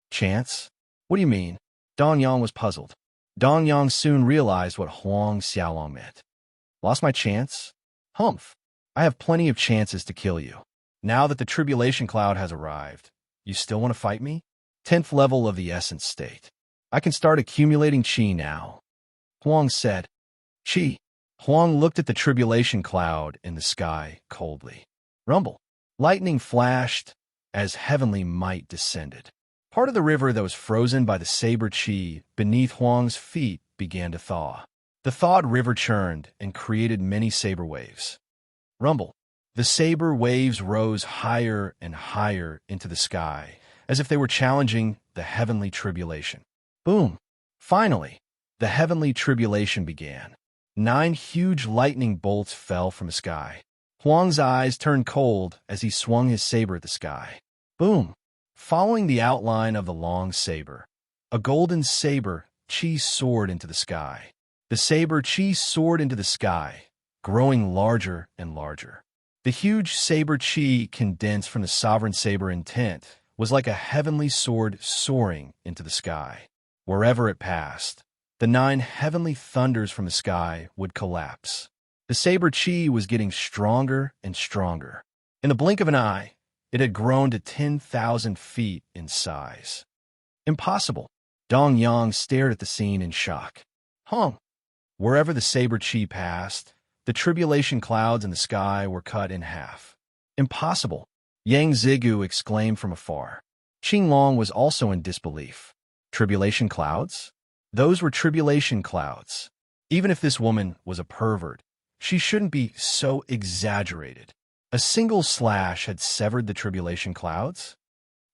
Chance? What do you mean? Dongyang was puzzled. Dongyang soon realized what Huang Xiaolong meant. Lost my chance? Humph. I have plenty of chances to kill you. Now that the tribulation cloud has arrived, you still want to fight me? 10th level of the essence state. I can start accumulating qi now. Huang said. Qi. Huang looked at the tribulation cloud in the sky coldly. Rumble. Lightning flashed as heavenly might descended. Part of the river that was frozen by the saber qi beneath Huang's feet began to thaw. The thawed river churned and created many saber waves. Rumble. The saber waves rose higher and higher into the sky, as if they were challenging the heavenly tribulation. Boom! Finally, the heavenly tribulation began. 9 huge lightning bolts fell from the sky. Huang's eyes turned cold as he swung his saber at the sky. Boom! Following the outline of the long saber, a golden saber qi soared into the sky. The saber qi soared into the sky, growing larger and larger. The huge saber qi condensed from the sovereign saber intent was like a heavenly sword soaring into the sky. Wherever it passed, the 9 heavenly thunders from the sky would collapse. The saber qi was getting stronger and stronger. In the blink of an eye, it had grown to 10,000 feet in size. Impossible. Dongyang stared at the scene in shock. Hung. Wherever the saber qi passed, the tribulation clouds in the sky were cut in half. Impossible. Yang Zigu exclaimed from afar. Qinglong was also in disbelief. Tribulation clouds? Those were tribulation clouds. Even if this woman was a pervert, she shouldn't be so exaggerated. A single slash had severed the tribulation clouds?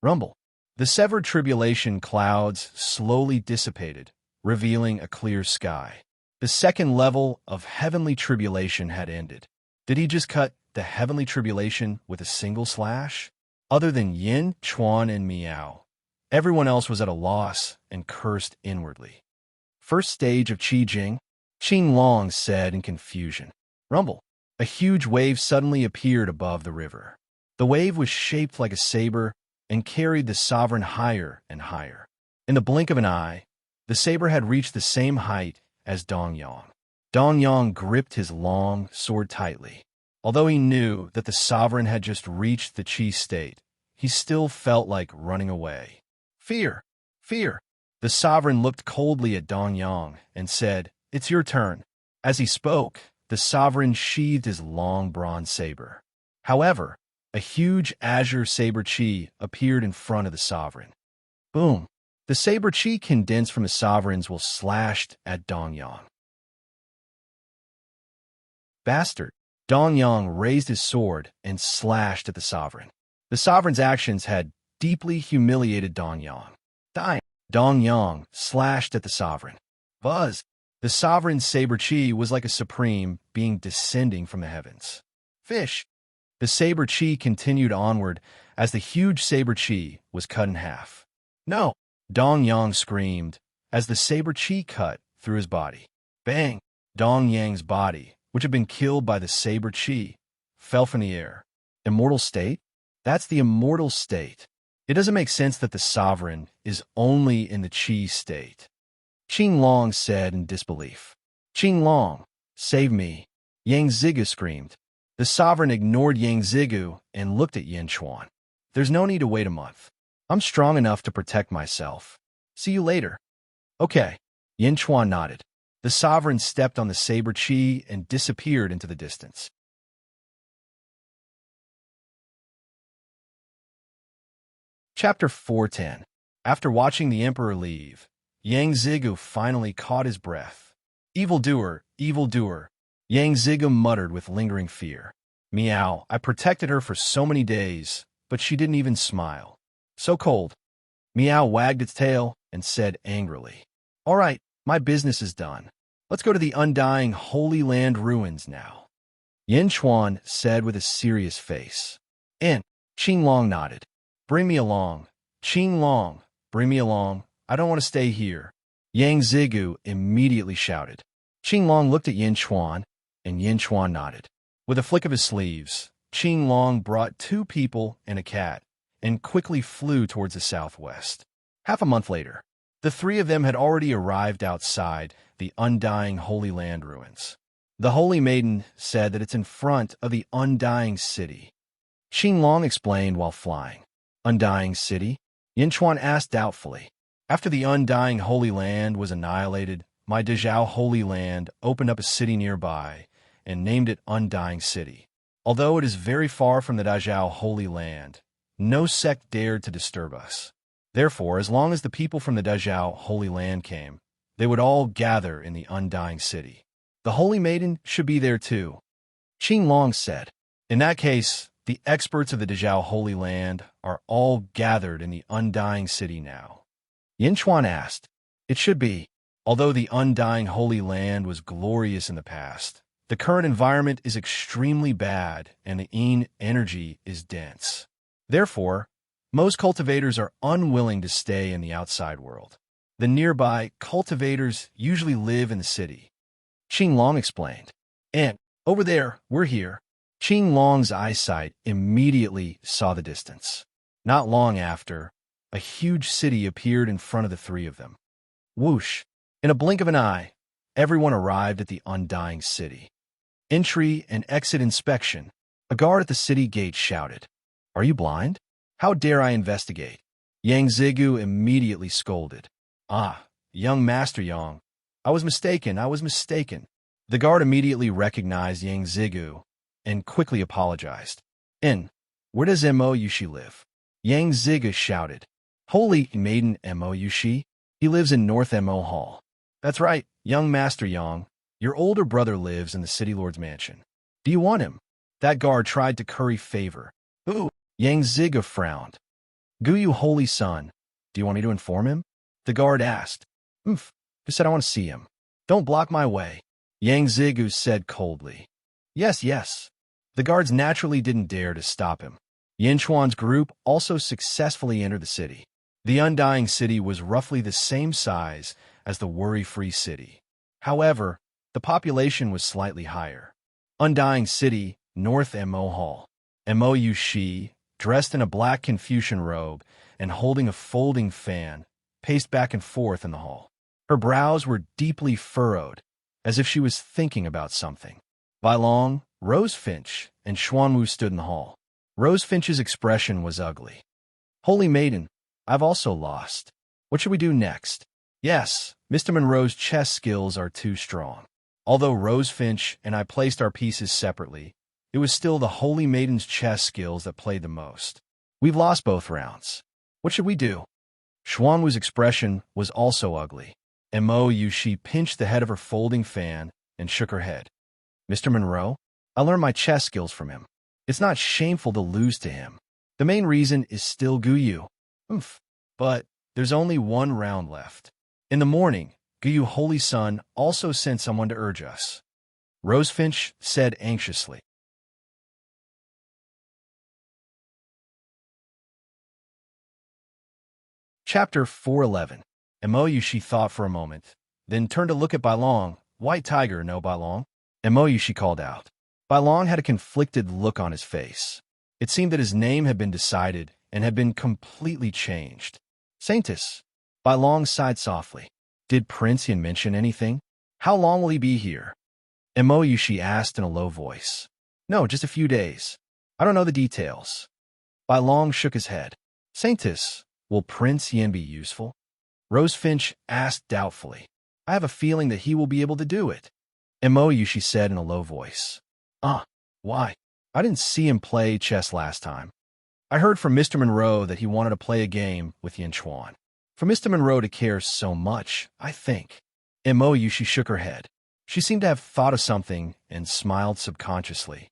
Rumble. The severed tribulation clouds slowly dissipated, revealing a clear sky. The second level of heavenly tribulation had ended. Did he just cut the heavenly tribulation with a single slash? Other than Yin, Chuan, and Miao, everyone else was at a loss and cursed inwardly. First stage of Qi Jing, Qinglong said in confusion. Rumble. A huge wave suddenly appeared above the river. The wave was shaped like a saber and carried the sovereign higher and higher. In the blink of an eye, the saber had reached the same height as Dongyang. Dongyang gripped his long sword tightly. Although he knew that the sovereign had just reached the qi state, he still felt like running away. Fear! Fear! The sovereign looked coldly at Dongyang and said, It's your turn. As he spoke, the sovereign sheathed his long bronze saber. However, a huge azure saber qi appeared in front of the sovereign. Boom! The saber qi condensed from the sovereign's will slashed at Dongyang. Bastard! Dongyang raised his sword and slashed at the sovereign. The sovereign's actions had deeply humiliated Dongyang. Dying. Dongyang slashed at the sovereign. Buzz! The sovereign's saber qi was like a supreme being descending from the heavens. Fish! The saber qi continued onward as the huge saber qi was cut in half. No! Dongyang screamed as the saber qi cut through his body. Bang! Dongyang's body, which had been killed by the saber qi, fell from the air. Immortal state? That's the immortal state. It doesn't make sense that the sovereign is only in the qi state. Qinglong said in disbelief. Qinglong, save me. Yang Zigu screamed. The sovereign ignored Yang Zigu and looked at Yin Chuan. There's no need to wait a month. I'm strong enough to protect myself. See you later. Okay. Yin Chuan nodded. The sovereign stepped on the saber qi and disappeared into the distance. Chapter 410. After watching the emperor leave, Yang Zigu finally caught his breath. Evildoer, evildoer, Yang Zigu muttered with lingering fear. Meow, I protected her for so many days, but she didn't even smile. So cold. Meow wagged its tail and said angrily, All right, my business is done. Let's go to the undying Holy Land ruins now. Yin Chuan said with a serious face. And Qing Long nodded. Bring me along. Qing Long, bring me along. I don't want to stay here. Yang Zigu immediately shouted. Qing Long looked at Yin Chuan, and Yin Chuan nodded. With a flick of his sleeves, Qing Long brought 2 people and a cat, and quickly flew towards the southwest. Half a month later, the 3 of them had already arrived outside the undying Holy Land ruins. The Holy Maiden said that it's in front of the undying city. Qing Long explained while flying. Undying city? Yin Chuan asked doubtfully. After the undying Holy Land was annihilated, my Dezhou Holy Land opened up a city nearby and named it Undying City. Although it is very far from the Dezhou Holy Land, no sect dared to disturb us. Therefore, as long as the people from the Dezhou Holy Land came, they would all gather in the Undying City. The Holy Maiden should be there too, Qing Long said. In that case, the experts of the Dezhou Holy Land are all gathered in the Undying City now. Yin Chuan asked. It should be. Although the Undying Holy Land was glorious in the past, the current environment is extremely bad and the Yin energy is dense. Therefore, most cultivators are unwilling to stay in the outside world. The nearby cultivators usually live in the city. Qing Long explained. And over there, we're here. Qing Long's eyesight immediately saw the distance. Not long after, a huge city appeared in front of the 3 of them. Whoosh! In a blink of an eye, everyone arrived at the Undying City. Entry and exit inspection. A guard at the city gate shouted. Are you blind? How dare I investigate? Yang Zigu immediately scolded. Ah, young Master Yang. I was mistaken. The guard immediately recognized Yang Zigu and quickly apologized. Where does Mo Yushi live? Yang Zigu shouted. Holy Maiden Mo Yushi? He lives in North Mo Hall. That's right, young Master Yang. Your older brother lives in the City Lord's mansion. Do you want him? That guard tried to curry favor. Ooh, Yang Zigu frowned. Guyu Holy Son, do you want me to inform him? The guard asked. Just said I want to see him. Don't block my way, Yang Zigu said coldly. Yes. The guards naturally didn't dare to stop him. Yin Chuan's group also successfully entered the city. The Undying City was roughly the same size as the Worry-Free City. However, the population was slightly higher. Undying City, North Mo Hall. Mo Yushi, dressed in a black Confucian robe and holding a folding fan, paced back and forth in the hall. Her brows were deeply furrowed, as if she was thinking about something. Bai Long, Rose Finch, and Xuanwu stood in the hall. Rose Finch's expression was ugly. Holy Maiden, I've also lost. What should we do next? Yes, Mr. Monroe's chess skills are too strong. Although Rose Finch and I placed our pieces separately, it was still the Holy Maiden's chess skills that played the most. We've lost both rounds. What should we do? Xuanwu's expression was also ugly. Mo Yushi pinched the head of her folding fan and shook her head. Mr. Monroe, I learned my chess skills from him. It's not shameful to lose to him. The main reason is still Guyu. But there's only 1 round left. In the morning, Guyu Holy Son also sent someone to urge us. Rose Finch said anxiously. Chapter 411. Mo Yushi thought for a moment, then turned to look at Bai Long. White Tiger, no Bai Long? Mo Yushi called out. Bai Long had a conflicted look on his face. It seemed that his name had been decided and had been completely changed. Saintus. Bai Long sighed softly. Did Prince Yin mention anything? How long will he be here? Mo Yushi asked in a low voice. No, just a few days. I don't know the details. Bai Long shook his head. Saintus, will Prince Yin be useful? Rose Finch asked doubtfully. I have a feeling that he will be able to do it. Mo Yushi said in a low voice. Why? I didn't see him play chess last time. I heard from Mr. Monroe that he wanted to play a game with Yin Chuan. For Mr. Monroe to care so much, I think. She shook her head. She seemed to have thought of something and smiled subconsciously.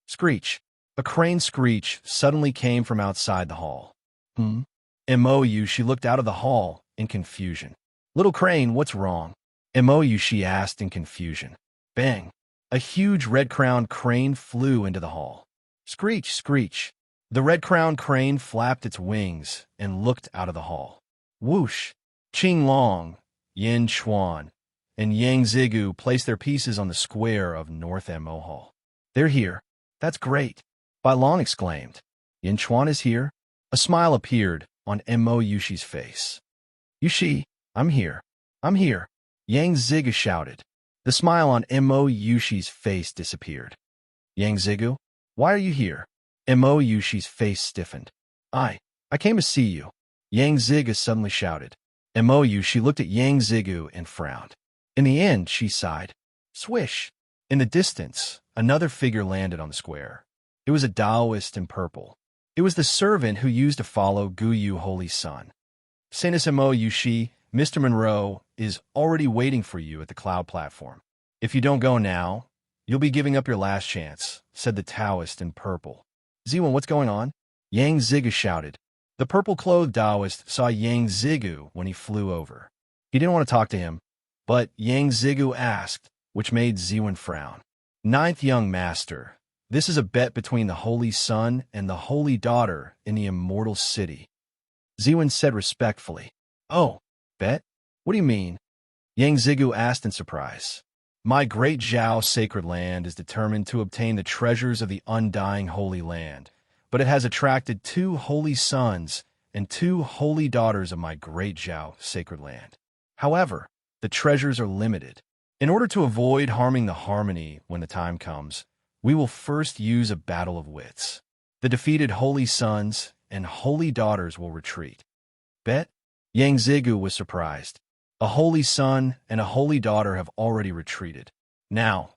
Screech. A crane screech suddenly came from outside the hall. She looked out of the hall in confusion. Little Crane, what's wrong? She asked in confusion. Bang! A huge red-crowned crane flew into the hall. Screech, screech. The red-crowned crane flapped its wings and looked out of the hall. Whoosh! Qing Long, Yin Chuan, and Yang Zigu placed their pieces on the square of North Mo Hall. They're here. That's great. Bai Long exclaimed. Yin Chuan is here? A smile appeared on Yushi's face. Yushi, I'm here. I'm here. Yang Zigu shouted. The smile on Yushi's face disappeared. Yang Zigu, why are you here? Yushi's face stiffened. I came to see you. Yang Zigu suddenly shouted. Yushi looked at Yang Zigu and frowned. In the end, she sighed. Swish! In the distance, another figure landed on the square. It was a Taoist in purple. It was the servant who used to follow Guyu Holy Sun. Sainus Yushi, Mr. Monroe is already waiting for you at the cloud platform. If you don't go now, you'll be giving up your last chance, said the Taoist in purple. Ziwen, what's going on? Yang Zigu shouted. The purple-clothed Taoist saw Yang Zigu when he flew over. He didn't want to talk to him, but Yang Zigu asked, which made Ziwen frown. Ninth young master, this is a bet between the Holy Son and the Holy Daughter in the Immortal City. Ziwen said respectfully. Oh, bet? What do you mean? Yang Zigu asked in surprise. My great Zhao sacred land is determined to obtain the treasures of the undying Holy Land, but it has attracted 2 holy sons and 2 holy daughters of my great Zhao sacred land. However, the treasures are limited. In order to avoid harming the harmony when the time comes, we will first use a battle of wits. The defeated holy sons and holy daughters will retreat. Bet? Yang Zigu was surprised. A holy son and a holy daughter have already retreated. Now,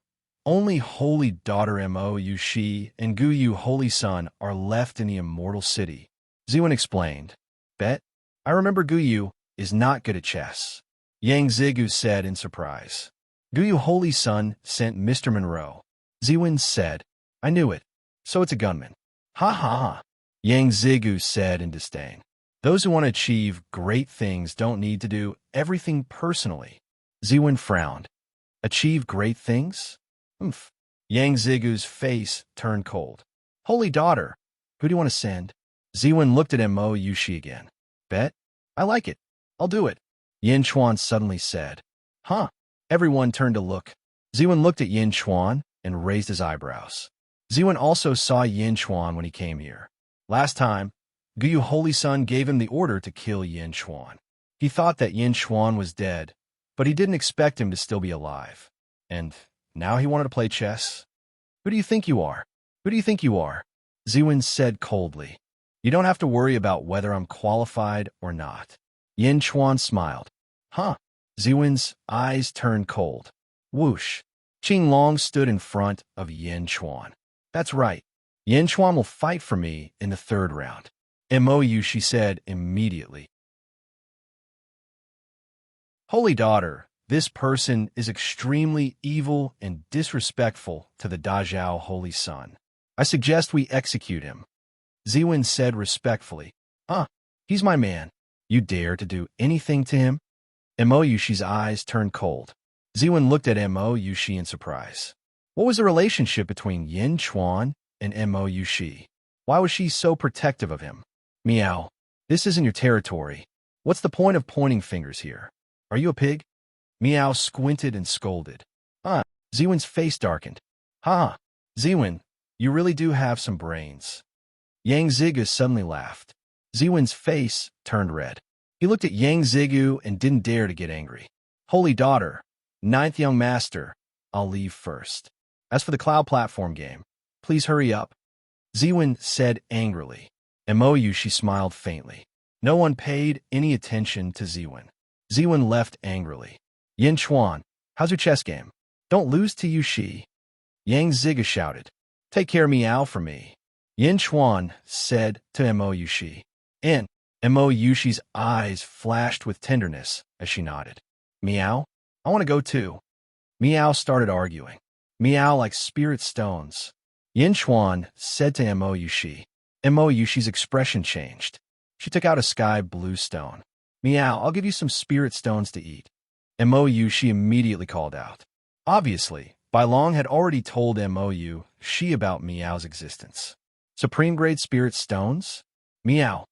only holy daughter Yushi and Guyu holy son are left in the Immortal City. Ziwen explained. Bet? I remember Guyu is not good at chess. Yang Zigu said in surprise. Guyu holy son sent Mr. Monroe. Ziwen said. I knew it. So it's a gunman. Ha ha ha. Yang Zigu said in disdain. Those who want to achieve great things don't need to do everything personally. Ziwen frowned. Achieve great things? Oomph. Yang Zigu's face turned cold. Holy daughter, who do you want to send? Ziwen looked at Yushi again. Bet? I like it. I'll do it. Yin Chuan suddenly said. Huh? Everyone turned to look. Ziwen looked at Yin Chuan and raised his eyebrows. Ziwen also saw Yin Chuan when he came here. Last time, Guyu Holy Sun gave him the order to kill Yin Chuan. He thought that Yin Chuan was dead, but he didn't expect him to still be alive. And now he wanted to play chess? Who do you think you are? Who do you think you are? Ziwen said coldly. You don't have to worry about whether I'm qualified or not. Yin Chuan smiled. Huh? Ziwen's eyes turned cold. Whoosh. Qing Long stood in front of Yin Chuan. That's right. Yin Chuan will fight for me in the 3rd round. She said immediately. Holy daughter, this person is extremely evil and disrespectful to the Dazhao Holy Sun. I suggest we execute him. Ziwen said respectfully. He's my man. You dare to do anything to him? Yushi's eyes turned cold. Ziwen looked at Yushi in surprise. What was the relationship between Yin Chuan and Yushi? Why was she so protective of him? Meow. This isn't your territory. What's the point of pointing fingers here? Are you a pig? Meow squinted and scolded. Ziwen's face darkened. Ha! Ziwen, you really do have some brains. Yang Zigu suddenly laughed. Ziwen's face turned red. He looked at Yang Zigu and didn't dare to get angry. Holy daughter, 9th young master, I'll leave first. As for the cloud platform game, please hurry up. Ziwen said angrily. Yushi smiled faintly. No one paid any attention to Ziwen. Ziwen left angrily. Yin Chuan, how's your chess game? Don't lose to Yushi. Yang Zigu shouted. Take care Meow for me. Yin Chuan said to Yushi. And Mo Yushi's eyes flashed with tenderness as she nodded. Meow? I want to go too. Meow started arguing. Meow like spirit stones. Yin Chuan said to Mo Yushi. Mo Yushi's expression changed. She took out a sky blue stone. Meow, I'll give you some spirit stones to eat. Mo Yushi immediately called out. Obviously, Bai Long had already told Mo Yushi about Meow's existence. Supreme grade spirit stones? Meow.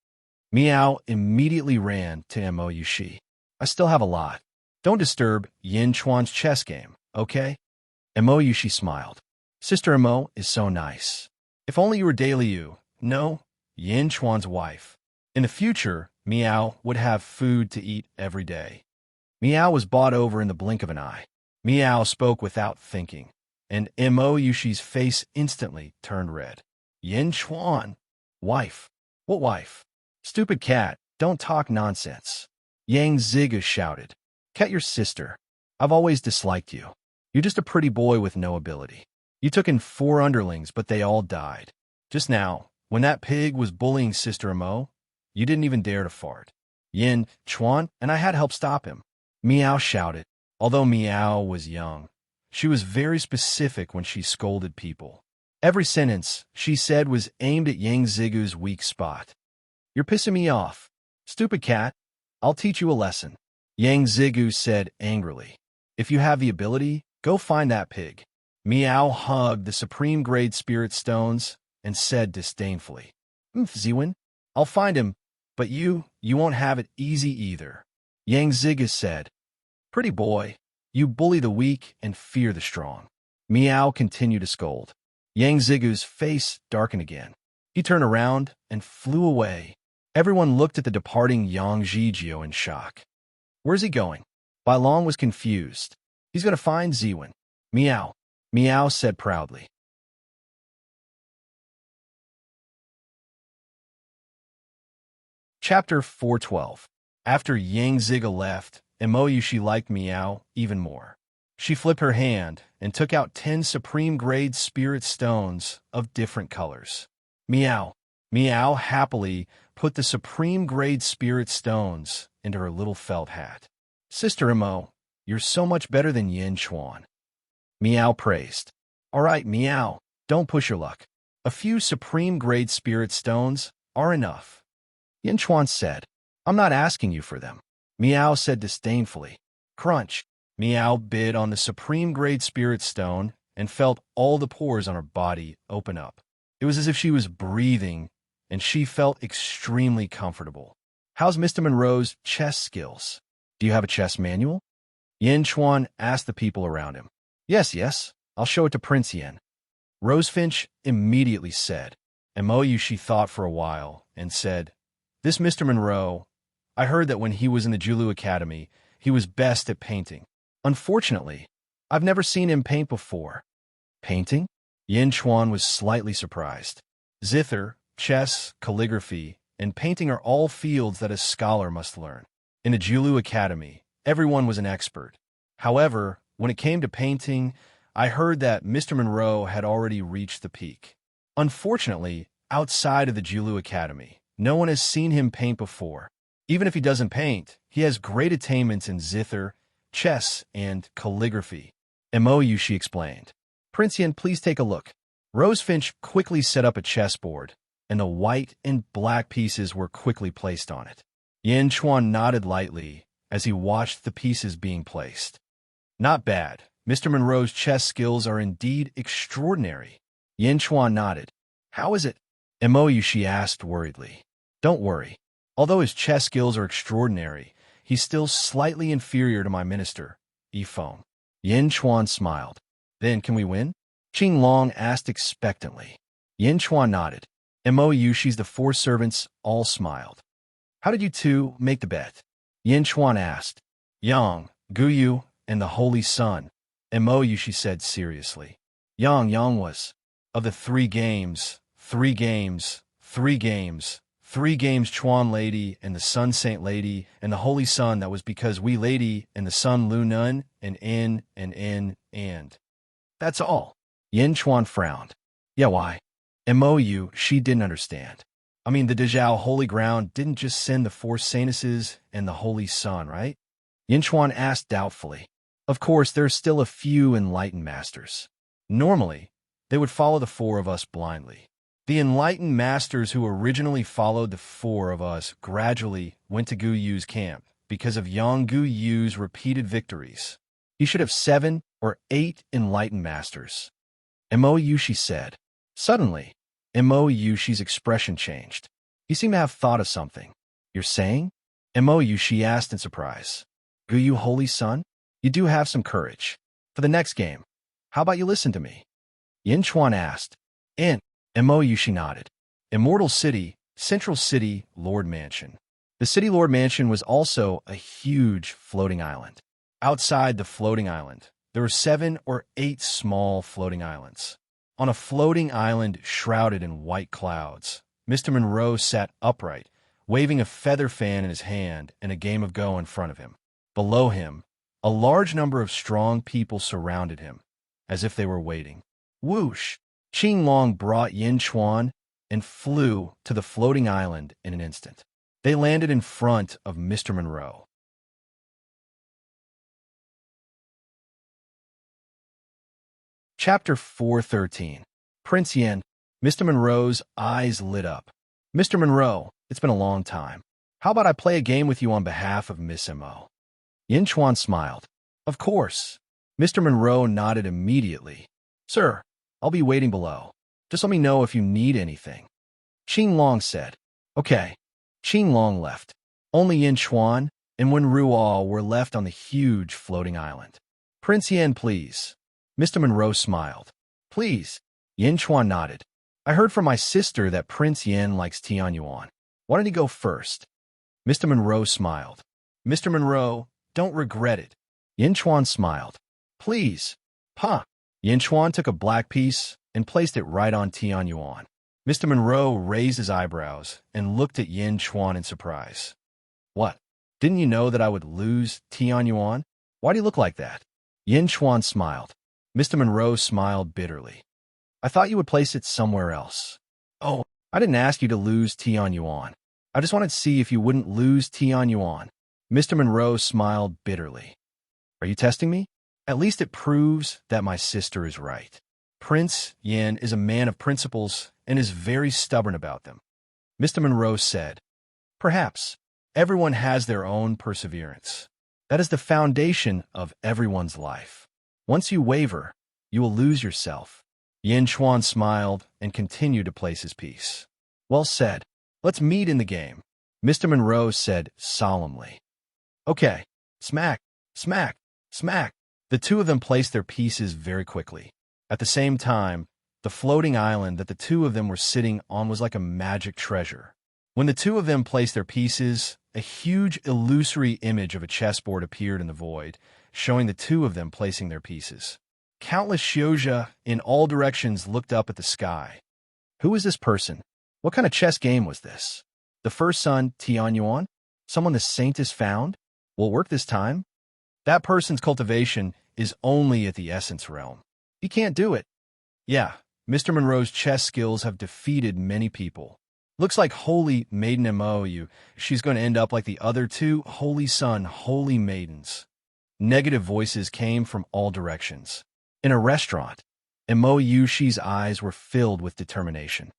Meow immediately ran to Mo Yushi. I still have a lot. Don't disturb Yin Chuan's chess game, okay? Mo Yushi smiled. Sister Mo is so nice. If only you were daily you. No, Yin Chuan's wife. In the future, Meow would have food to eat every day. Meow was bought over in the blink of an eye. Meow spoke without thinking, and Mo Yushi's face instantly turned red. Yin Chuan? Wife? What wife? Stupid cat, don't talk nonsense. Yang Ziga shouted. Cat your sister. I've always disliked you. You're just a pretty boy with no ability. You took in 4 underlings, but they all died. Just now, when that pig was bullying Sister Mo, you didn't even dare to fart. Yin Chuan, and I had help stop him. Meow shouted. Although Meow was young, she was very specific when she scolded people. Every sentence she said was aimed at Yang Zigu's weak spot. You're pissing me off. Stupid cat. I'll teach you a lesson. Yang Zigu said angrily. If you have the ability, go find that pig. Meow hugged the supreme grade spirit stones and said disdainfully. Ziwen, I'll find him, but you won't have it easy either. Yang Ziga said. Pretty boy, you bully the weak and fear the strong. Meow continued to scold. Yang Zigu's face darkened again. He turned around and flew away. Everyone looked at the departing Yang Zhijio in shock. Where's he going? Bai Long was confused. He's going to find Ziwen. Meow. Meow said proudly. Chapter 412. After Yang Ziga left, Mo Yushi liked Meow even more. She flipped her hand and took out 10 supreme grade spirit stones of different colors. Meow. Meow happily put the supreme grade spirit stones into her little felt hat. Sister Mo, you're so much better than Yin Chuan. Meow praised. All right, Meow, don't push your luck. A few supreme grade spirit stones are enough. Yin Chuan said, I'm not asking you for them. Meow said disdainfully. Crunch. Meow bit on the supreme grade spirit stone and felt all the pores on her body open up. It was as if she was breathing, and she felt extremely comfortable. How's Mr. Monroe's chess skills? Do you have a chess manual? Yin Chuan asked the people around him. Yes, I'll show it to Prince Yin. Rosefinch immediately said. Mo Yushi thought for a while and said, This Mr. Monroe, I heard that when he was in the Julu Academy, he was best at painting. Unfortunately, I've never seen him paint before. Painting? Yin Chuan was slightly surprised. Zither, chess, calligraphy, and painting are all fields that a scholar must learn. In the Julu Academy, everyone was an expert. However, when it came to painting, I heard that Mr. Monroe had already reached the peak. Unfortunately, outside of the Julu Academy, no one has seen him paint before. Even if he doesn't paint, he has great attainments in zither, chess, and calligraphy. Mo Yushi explained. Prince Yin, please take a look. Rosefinch quickly set up a chessboard, and the white and black pieces were quickly placed on it. Yin Chuan nodded lightly as he watched the pieces being placed. Not bad. Mr. Monroe's chess skills are indeed extraordinary. Yin Chuan nodded. How is it? Mo Yushi asked worriedly. Don't worry. Although his chess skills are extraordinary, he's still slightly inferior to my minister, Yifeng. Yin Chuan smiled. Then can we win? Qing Long asked expectantly. Yin Chuan nodded. Mo Yushi's the 4 servants all smiled. How did you two make the bet? Yin Chuan asked. Yang, Guyu, and the Holy Sun. Mo Yushi said seriously. Yang was. Of the 3 games, 3 games, 3 games, 3 games Chuan Lady and the Sun Saint Lady and the Holy Sun, that was because we Lady and the Sun Lu Nun and in and in and. That's all. Yin Chuan frowned. Yeah, why? Mo Yu, she didn't understand. I mean, the Dezhao Holy Ground didn't just send the four Sanuses and the Holy Sun, right? Yinchuan asked doubtfully. Of course, there's still a few enlightened masters. Normally, they would follow the four of us blindly. The enlightened masters who originally followed the four of us gradually went to Gu Yu's camp because of Yang Gu Yu's repeated victories. He should have 7 or 8 enlightened masters. Mo Yushi said. Suddenly, Mo Yushi's expression changed. He seemed to have thought of something. You're saying? Mo Yushi asked in surprise. Gu Yu Holy Sun? You do have some courage. For the next game, how about you listen to me? Yin Chuan asked. Mo Yushi nodded. Immortal City, Central City, Lord Mansion. The City Lord Mansion was also a huge floating island. Outside the floating island, there were 7 or 8 small floating islands. On a floating island shrouded in white clouds, Mr. Monroe sat upright, waving a feather fan in his hand and a game of Go in front of him. Below him, a large number of strong people surrounded him, as if they were waiting. Whoosh! Qin Long brought Yin Chuan and flew to the floating island in an instant. They landed in front of Mr. Monroe. Chapter 413. Prince Yin. Mr. Monroe's eyes lit up. Mr. Monroe, it's been a long time. How about I play a game with you on behalf of Miss Mo? Yin Chuan smiled. Of course. Mr. Monroe nodded immediately. Sir, I'll be waiting below. Just let me know if you need anything. Qin Long said. Okay. Qin Long left. Only Yin Chuan and Wen Ruo were left on the huge floating island. Prince Yin, please. Mr. Monroe smiled. Please. Yin Chuan nodded. I heard from my sister that Prince Yin likes Tianyuan. Why don't he go first? Mr. Monroe smiled. Mr. Monroe, don't regret it. Yin Chuan smiled. Please. Huh. Yin Chuan took a black piece and placed it right on Tianyuan. Mr. Monroe raised his eyebrows and looked at Yin Chuan in surprise. What? Didn't you know that I would lose Tianyuan? Why do you look like that? Yin Chuan smiled. Mr. Monroe smiled bitterly. I thought you would place it somewhere else. Oh, I didn't ask you to lose Tianyuan. I just wanted to see if you wouldn't lose Tianyuan. Mr. Monroe smiled bitterly. Are you testing me? At least it proves that my sister is right. Prince Yin is a man of principles and is very stubborn about them. Mr. Monroe said, Perhaps. Everyone has their own perseverance. That is the foundation of everyone's life. Once you waver, you will lose yourself. Yin Chuan smiled and continued to place his piece. Well said. Let's meet in the game, Mr. Monroe said solemnly. Okay. Smack, smack, smack. The two of them placed their pieces very quickly. At the same time, the floating island that the two of them were sitting on was like a magic treasure. When the two of them placed their pieces, a huge illusory image of a chessboard appeared in the void, showing the two of them placing their pieces. Countless Xiozha in all directions looked up at the sky. Who is this person? What kind of chess game was this? The first son, Tianyuan? Someone the saint has found? Will it work this time? That person's cultivation is only at the essence realm. He can't do it. Yeah, Mr. Monroe's chess skills have defeated many people. Looks like Holy Maiden Mou. She's going to end up like the other two Holy Sun, Holy Maidens. Negative voices came from all directions. In a restaurant, Mo Yushi's eyes were filled with determination.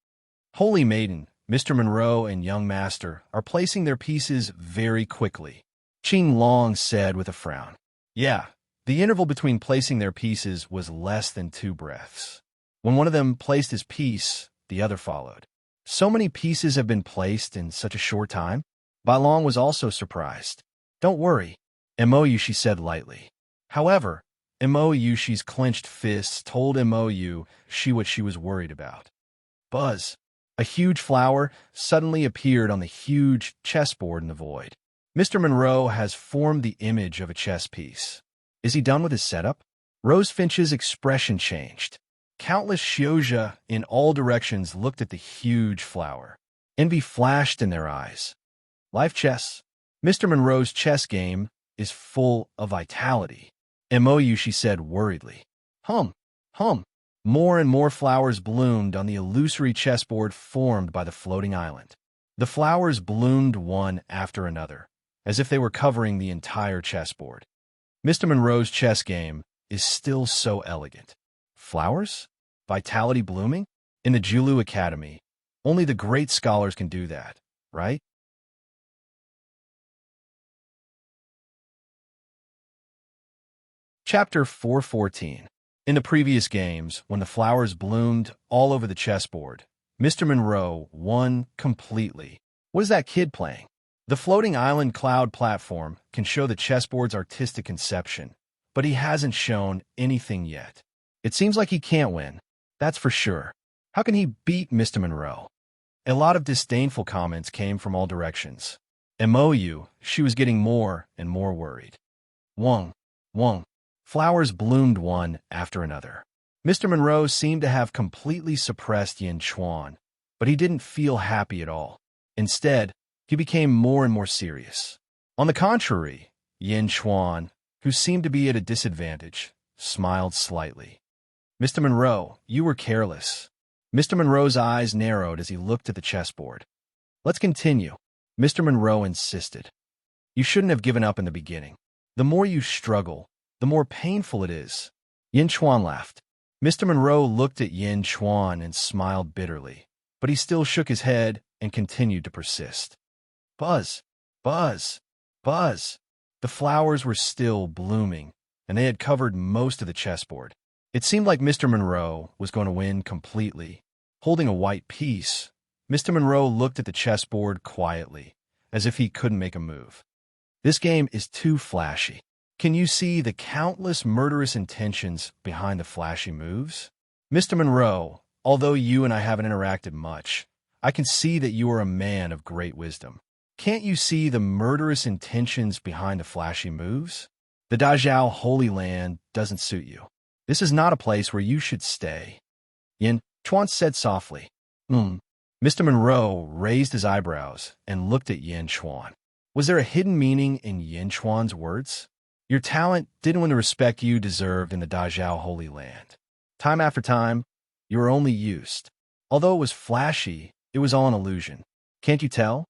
Holy Maiden, Mr. Monroe, and Young Master are placing their pieces very quickly. Qin Long said with a frown. Yeah, the interval between placing their pieces was less than 2 breaths. When one of them placed his piece, the other followed. So many pieces have been placed in such a short time? Bai Long was also surprised. Don't worry, Mo Yushi said lightly. However, Mo Yushi's clenched fists told Mo Yushi what she was worried about. Buzz. A huge flower suddenly appeared on the huge chessboard in the void. Mr. Monroe has formed the image of a chess piece. Is he done with his setup? Rose Finch's expression changed. Countless Xiozha in all directions looked at the huge flower. Envy flashed in their eyes. Life chess. Mr. Monroe's chess game is full of vitality. Mo Yushi said worriedly. Hum. More and more flowers bloomed on the illusory chessboard formed by the floating island. The flowers bloomed one after another, as if they were covering the entire chessboard. Mr. Monroe's chess game is still so elegant. Flowers? Vitality blooming? In the Julu Academy, only the great scholars can do that, right? Chapter 414. In the previous games, when the flowers bloomed all over the chessboard, Mr. Monroe won completely. What is that kid playing? The floating island cloud platform can show the chessboard's artistic conception, but he hasn't shown anything yet. It seems like he can't win, that's for sure. How can he beat Mr. Monroe? A lot of disdainful comments came from all directions. MOU, she was getting more and more worried. Wong. Flowers bloomed one after another. Mr. Monroe seemed to have completely suppressed Yin Chuan, but he didn't feel happy at all. Instead, he became more and more serious. On the contrary, Yin Chuan, who seemed to be at a disadvantage, smiled slightly. Mr. Monroe, you were careless. Mr. Monroe's eyes narrowed as he looked at the chessboard. Let's continue, Mr. Monroe insisted. You shouldn't have given up in the beginning. The more you struggle, the more painful it is. Yin Chuan laughed. Mr. Monroe looked at Yin Chuan and smiled bitterly, but he still shook his head and continued to persist. Buzz. The flowers were still blooming, and they had covered most of the chessboard. It seemed like Mr. Monroe was going to win completely. Holding a white piece, Mr. Monroe looked at the chessboard quietly, as if he couldn't make a move. This game is too flashy. Can you see the countless murderous intentions behind the flashy moves? Mr. Monroe, although you and I haven't interacted much, I can see that you are a man of great wisdom. Can't you see the murderous intentions behind the flashy moves? The Dazhao Holy Land doesn't suit you. This is not a place where you should stay. Yin Chuan said softly. Mr. Monroe raised his eyebrows and looked at Yin Chuan. Was there a hidden meaning in Yin Chuan's words? Your talent didn't win the respect you deserved in the Dazhao Holy Land. Time after time, you were only used. Although it was flashy, it was all an illusion. Can't you tell?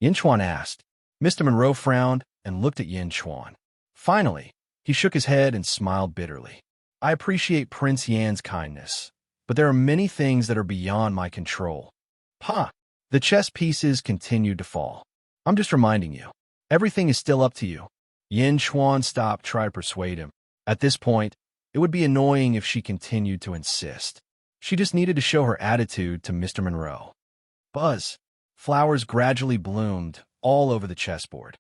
Yin Chuan asked. Mr. Monroe frowned and looked at Yin Chuan. Finally, he shook his head and smiled bitterly. I appreciate Prince Yan's kindness, but there are many things that are beyond my control. The chess pieces continued to fall. I'm just reminding you. Everything is still up to you. Yin Chuan stopped trying to persuade him. At this point, it would be annoying if she continued to insist. She just needed to show her attitude to Mr. Monroe. Buzz. Flowers gradually bloomed all over the chessboard.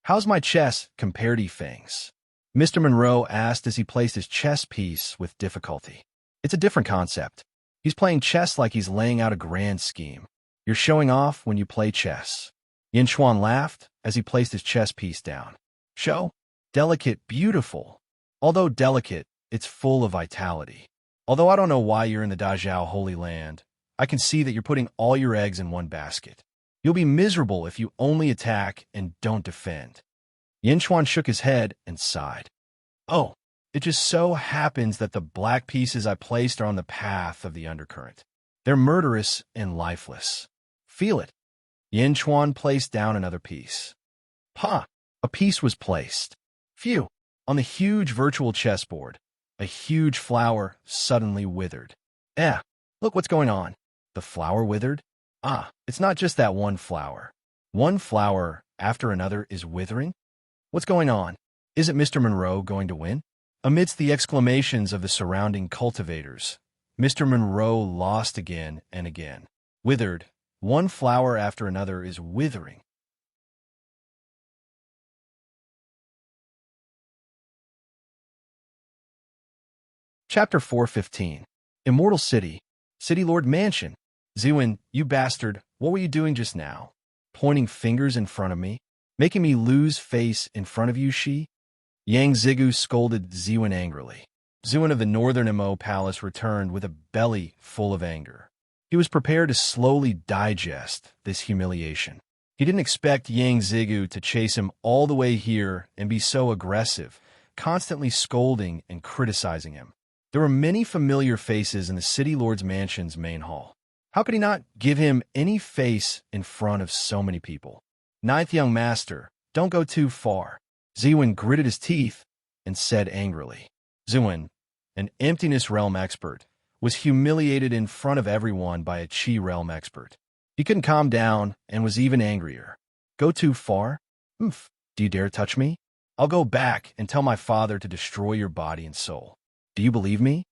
How's my chess compared to things? Mr. Monroe asked as he placed his chess piece with difficulty. It's a different concept. He's playing chess like he's laying out a grand scheme. You're showing off when you play chess. Yin Chuan laughed as he placed his chess piece down. Show? Delicate, beautiful. Although delicate, it's full of vitality. Although I don't know why you're in the Dazhao Holy Land, I can see that you're putting all your eggs in one basket. You'll be miserable if you only attack and don't defend. Yin Chuan shook his head and sighed. Oh, it just so happens that the black pieces I placed are on the path of the undercurrent. They're murderous and lifeless. Feel it. Yin Chuan placed down another piece. A piece was placed. Phew. On the huge virtual chessboard, a huge flower suddenly withered. Look what's going on. The flower withered? It's not just that one flower. One flower after another is withering? What's going on? Is it Mr. Monroe going to win? Amidst the exclamations of the surrounding cultivators, Mr. Monroe lost again and again. Withered. One flower after another is withering. Chapter 415. Immortal City. City Lord Mansion. Ziwen, you bastard, what were you doing just now? Pointing fingers in front of me? Making me lose face in front of you, she? Yang Zigu scolded Ziwen angrily. Ziwen of the Northern Mo Palace returned with a belly full of anger. He was prepared to slowly digest this humiliation. He didn't expect Yang Zigu to chase him all the way here and be so aggressive, constantly scolding and criticizing him. There were many familiar faces in the city lord's mansion's main hall. How could he not give him any face in front of so many people? Ninth young master, don't go too far. Ziwen gritted his teeth and said angrily. Ziwen, an emptiness realm expert, was humiliated in front of everyone by a chi realm expert. He couldn't calm down and was even angrier. Go too far? Oomph. Do you dare touch me? I'll go back and tell my father to destroy your body and soul. Do you believe me?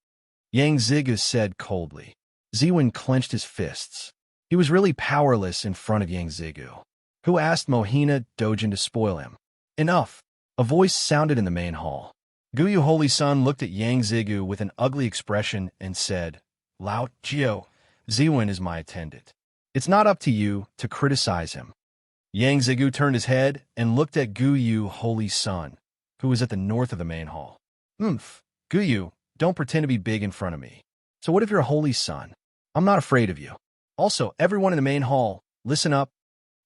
Yang Zigu said coldly. Ziwen clenched his fists. He was really powerless in front of Yang Zigu, who asked Mohina Dojin to spoil him. Enough. A voice sounded in the main hall. Guyu Holy Sun looked at Yang Zigu with an ugly expression and said, Lao Jio, Ziwen is my attendant. It's not up to you to criticize him. Yang Zigu turned his head and looked at Guyu Holy Sun, who was at the north of the main hall. Guyu, don't pretend to be big in front of me. So what if you're a holy son? I'm not afraid of you. Also, everyone in the main hall, listen up.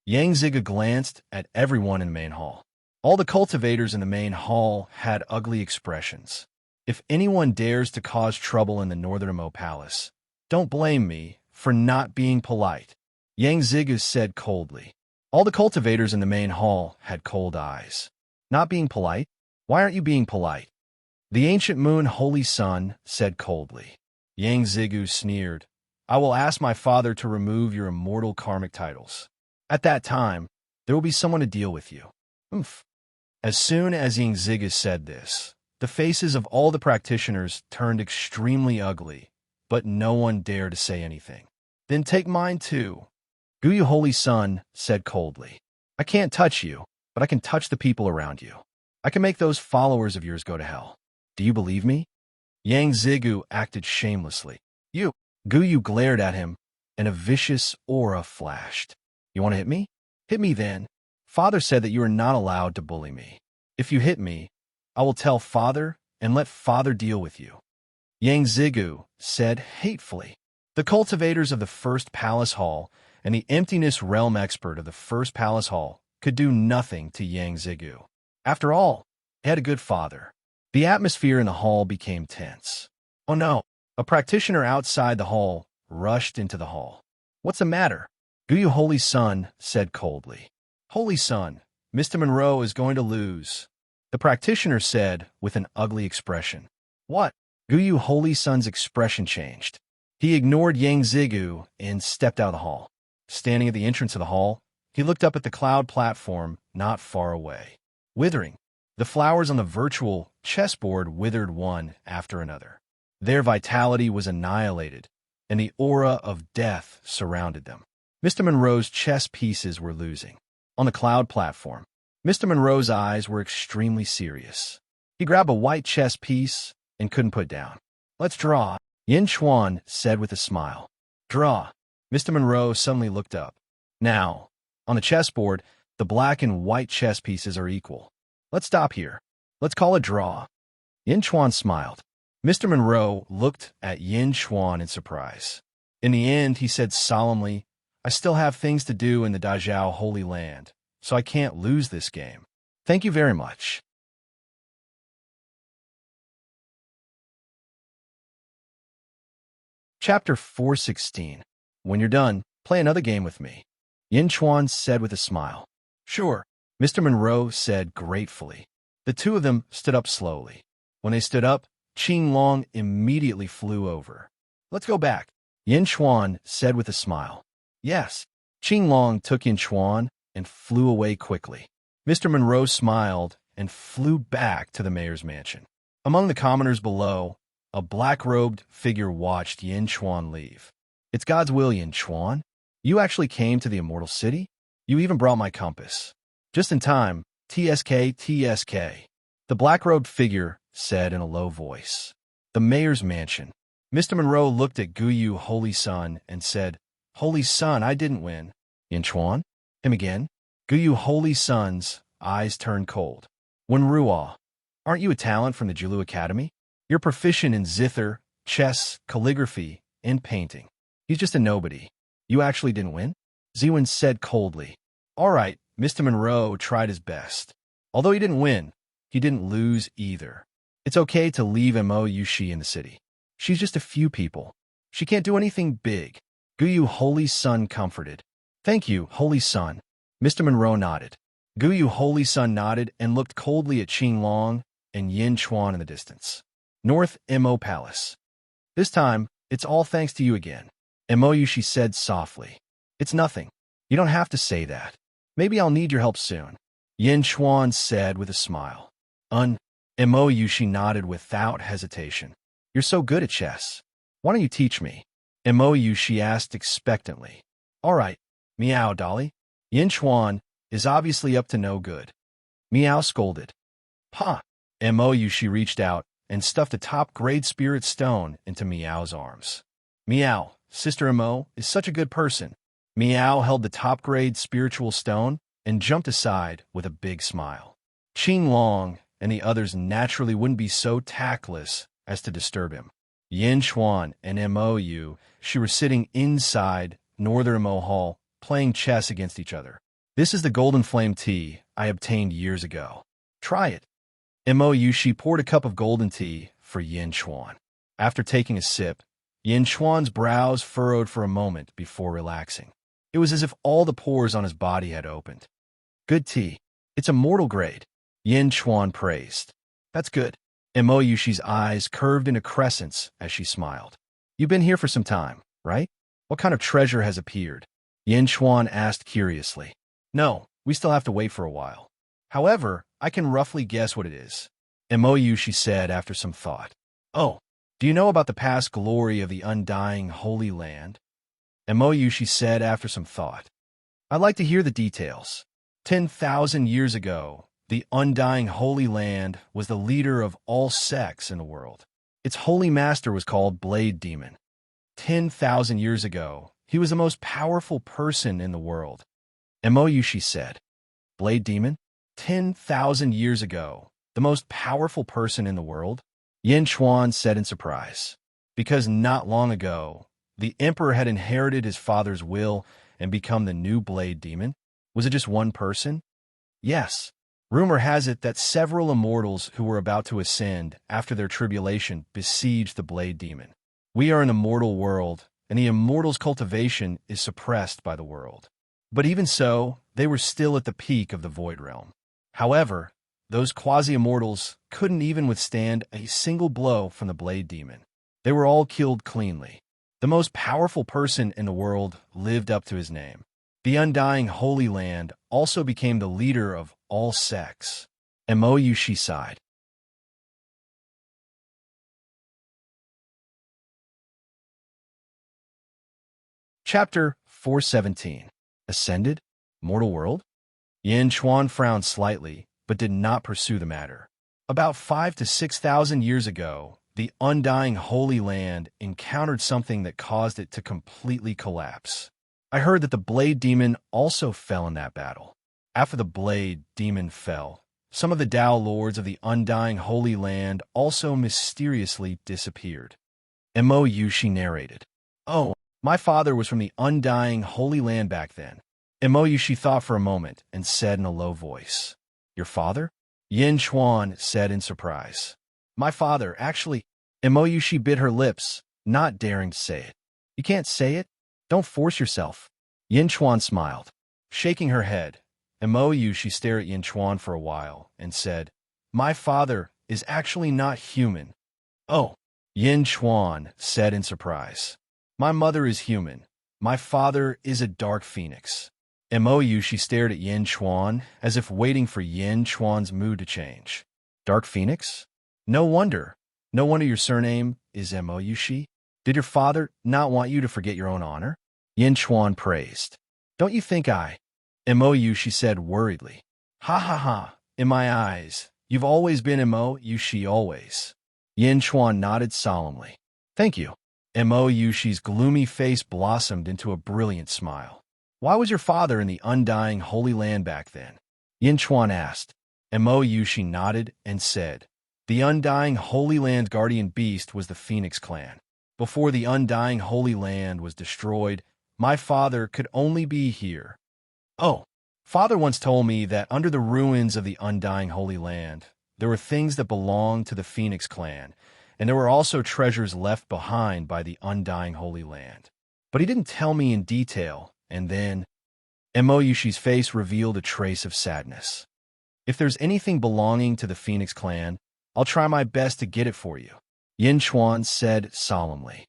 Yang Zigu glanced at everyone in the main hall. All the cultivators in the main hall had ugly expressions. If anyone dares to cause trouble in the Northern Mo Palace, don't blame me for not being polite. Yang Zigu said coldly. All the cultivators in the main hall had cold eyes. Not being polite? Why aren't you being polite? The ancient moon Holy Sun said coldly. Yang Zigu sneered. I will ask my father to remove your immortal karmic titles. At that time, there will be someone to deal with you. As soon as Yang Zigu said this, the faces of all the practitioners turned extremely ugly, but no one dared to say anything. Then take mine too. Guyu Holy Sun said coldly. I can't touch you, but I can touch the people around you. I can make those followers of yours go to hell. Do you believe me? Yang Zigu acted shamelessly. You. Guyu glared at him, and a vicious aura flashed. You want to hit me? Hit me then. Father said that you are not allowed to bully me. If you hit me, I will tell Father and let Father deal with you. Yang Zigu said hatefully. The cultivators of the first palace hall and the emptiness realm expert of the first palace hall could do nothing to Yang Zigu. After all, he had a good father. The atmosphere in the hall became tense. Oh no! A practitioner outside the hall rushed into the hall. What's the matter? Guyu Holy Sun said coldly. Holy Sun, Mr. Monroe is going to lose. The practitioner said with an ugly expression. What? Guyu Holy Sun's expression changed. He ignored Yang Zigu and stepped out of the hall. Standing at the entrance of the hall, he looked up at the cloud platform not far away. Withering, the flowers on the virtual chessboard withered one after another. Their vitality was annihilated, and the aura of death surrounded them. Mr. Monroe's chess pieces were losing. On the cloud platform, Mr. Monroe's eyes were extremely serious. He grabbed a white chess piece and couldn't put it down. Let's draw, Yin Chuan said with a smile. Draw. Mr. Monroe suddenly looked up. Now, on the chessboard, the black and white chess pieces are equal. Let's stop here. Let's call it draw. Yin Chuan smiled. Mr. Monroe looked at Yin Chuan in surprise. In the end, he said solemnly, I still have things to do in the Dazhao Holy Land, so I can't lose this game. Thank you very much. Chapter 416. When you're done, play another game with me. Yin Chuan said with a smile. Sure, Mr. Monroe said gratefully. The two of them stood up slowly. When they stood up, Qing Long immediately flew over. Let's go back, Yin Chuan said with a smile. Yes. Qing Long took Yin Chuan and flew away quickly. Mr. Monroe smiled and flew back to the mayor's mansion. Among the commoners below, a black-robed figure watched Yin Chuan leave. It's God's will, Yin Chuan. You actually came to the Immortal City? You even brought my compass. Just in time, TSK, TSK. The black-robed figure said in a low voice. The mayor's mansion. Mr. Monroe looked at Guyu Holy Sun and said, Holy Sun, I didn't win. Yin Chuan? Him again? Guyu Holy Sun's eyes turned cold. Wen Ruo, aren't you a talent from the Jilu Academy? You're proficient in zither, chess, calligraphy, and painting. He's just a nobody. You actually didn't win? Ziwen said coldly. All right, Mr. Monroe tried his best. Although he didn't win, he didn't lose either. It's okay to leave Mo Yushi in the city. She's just a few people. She can't do anything big. Guyu Holy Sun comforted. Thank you, Holy Sun. Mr. Monroe nodded. Guyu Holy Sun nodded and looked coldly at Qing Long and Yin Chuan in the distance. North Mo Palace. This time, it's all thanks to you again. Mo Yushi said softly. It's nothing. You don't have to say that. Maybe I'll need your help soon. Yin Chuan said with a smile. Mo Yushi nodded without hesitation. You're so good at chess. Why don't you teach me? Mo Yushi asked expectantly. All right. Meow, Dolly. Yin Chuan is obviously up to no good. Meow scolded. Ha! Mo Yushi reached out and stuffed a top-grade spirit stone into Meow's arms. Meow, Sister Mo is such a good person. Meow held the top-grade spiritual stone and jumped aside with a big smile. Qing Long and the others naturally wouldn't be so tactless as to disturb him. Yin Chuan and Mo Yushi were sitting inside Northern Mo Hall playing chess against each other. This is the golden flame tea I obtained years ago. Try it. Mo Yushi poured a cup of golden tea for Yin Chuan. After taking a sip, Yin Chuan's brows furrowed for a moment before relaxing. It was as if all the pores on his body had opened. Good tea. It's immortal grade. Yin Chuan praised. That's good. Mo Yushi's eyes curved into crescents as she smiled. You've been here for some time, right? What kind of treasure has appeared? Yin Chuan asked curiously. No, we still have to wait for a while. However, I can roughly guess what it is. Mo Yushi said after some thought. Oh, do you know about the past glory of the undying Holy Land? Mo Yushi said after some thought. I'd like to hear the details. 10,000 years ago, the undying Holy Land was the leader of all sects in the world. Its holy master was called Blade Demon. 10,000 years ago, he was the most powerful person in the world. Mo Yushi said. Blade Demon? 10,000 years ago, the most powerful person in the world? Yin Chuan said in surprise. Because not long ago, the emperor had inherited his father's will and become the new Blade Demon? Was it just one person? Yes. Rumor has it that several immortals who were about to ascend after their tribulation besieged the Blade Demon. We are an immortal world, and the immortals' cultivation is suppressed by the world. But even so, they were still at the peak of the Void Realm. However, those quasi-immortals couldn't even withstand a single blow from the Blade Demon. They were all killed cleanly. The most powerful person in the world lived up to his name. The undying Holy Land also became the leader of all sects. Mo Yushi sighed. Chapter 417. Ascended? Mortal World? Yin Chuan frowned slightly, but did not pursue the matter. About 5,000 to 6,000 years ago, the undying Holy Land encountered something that caused it to completely collapse. I heard that the Blade Demon also fell in that battle. After the Blade Demon fell, some of the Tao Lords of the undying Holy Land also mysteriously disappeared. Mo Yushi narrated. Oh, my father was from the undying Holy Land back then. Mo Yushi thought for a moment and said in a low voice. Your father? Yin Chuan said in surprise. My father, actually. Mo Yushi bit her lips, not daring to say it. You can't say it? Don't force yourself. Yin Chuan smiled. Shaking her head, Mo Yushi stared at Yin Chuan for a while and said, My father is actually not human. Oh, Yin Chuan said in surprise. My mother is human. My father is a dark phoenix. Mo Yushi stared at Yin Chuan as if waiting for Yin Chuan's mood to change. Dark phoenix? No wonder. No wonder your surname is Mo Yushi. Did your father not want you to forget your own honor? Yin Chuan praised. Don't you think Mo Yushi said worriedly. Ha ha ha, in my eyes, you've always been Mo Yushi always. Yin Chuan nodded solemnly. Thank you. Mo Yushi's gloomy face blossomed into a brilliant smile. Why was your father in the undying Holy Land back then? Yin Chuan asked. Mo Yushi nodded and said, The undying Holy Land guardian beast was the Phoenix clan. Before the undying Holy Land was destroyed, my father could only be here. Oh, father once told me that under the ruins of the undying Holy Land, There were things that belonged to the Phoenix clan, and there were also treasures left behind by the undying Holy Land. But he didn't tell me in detail, and then Yushi's face revealed a trace of sadness. If there's anything belonging to the Phoenix clan, I'll try my best to get it for you, Yin Chuan said solemnly.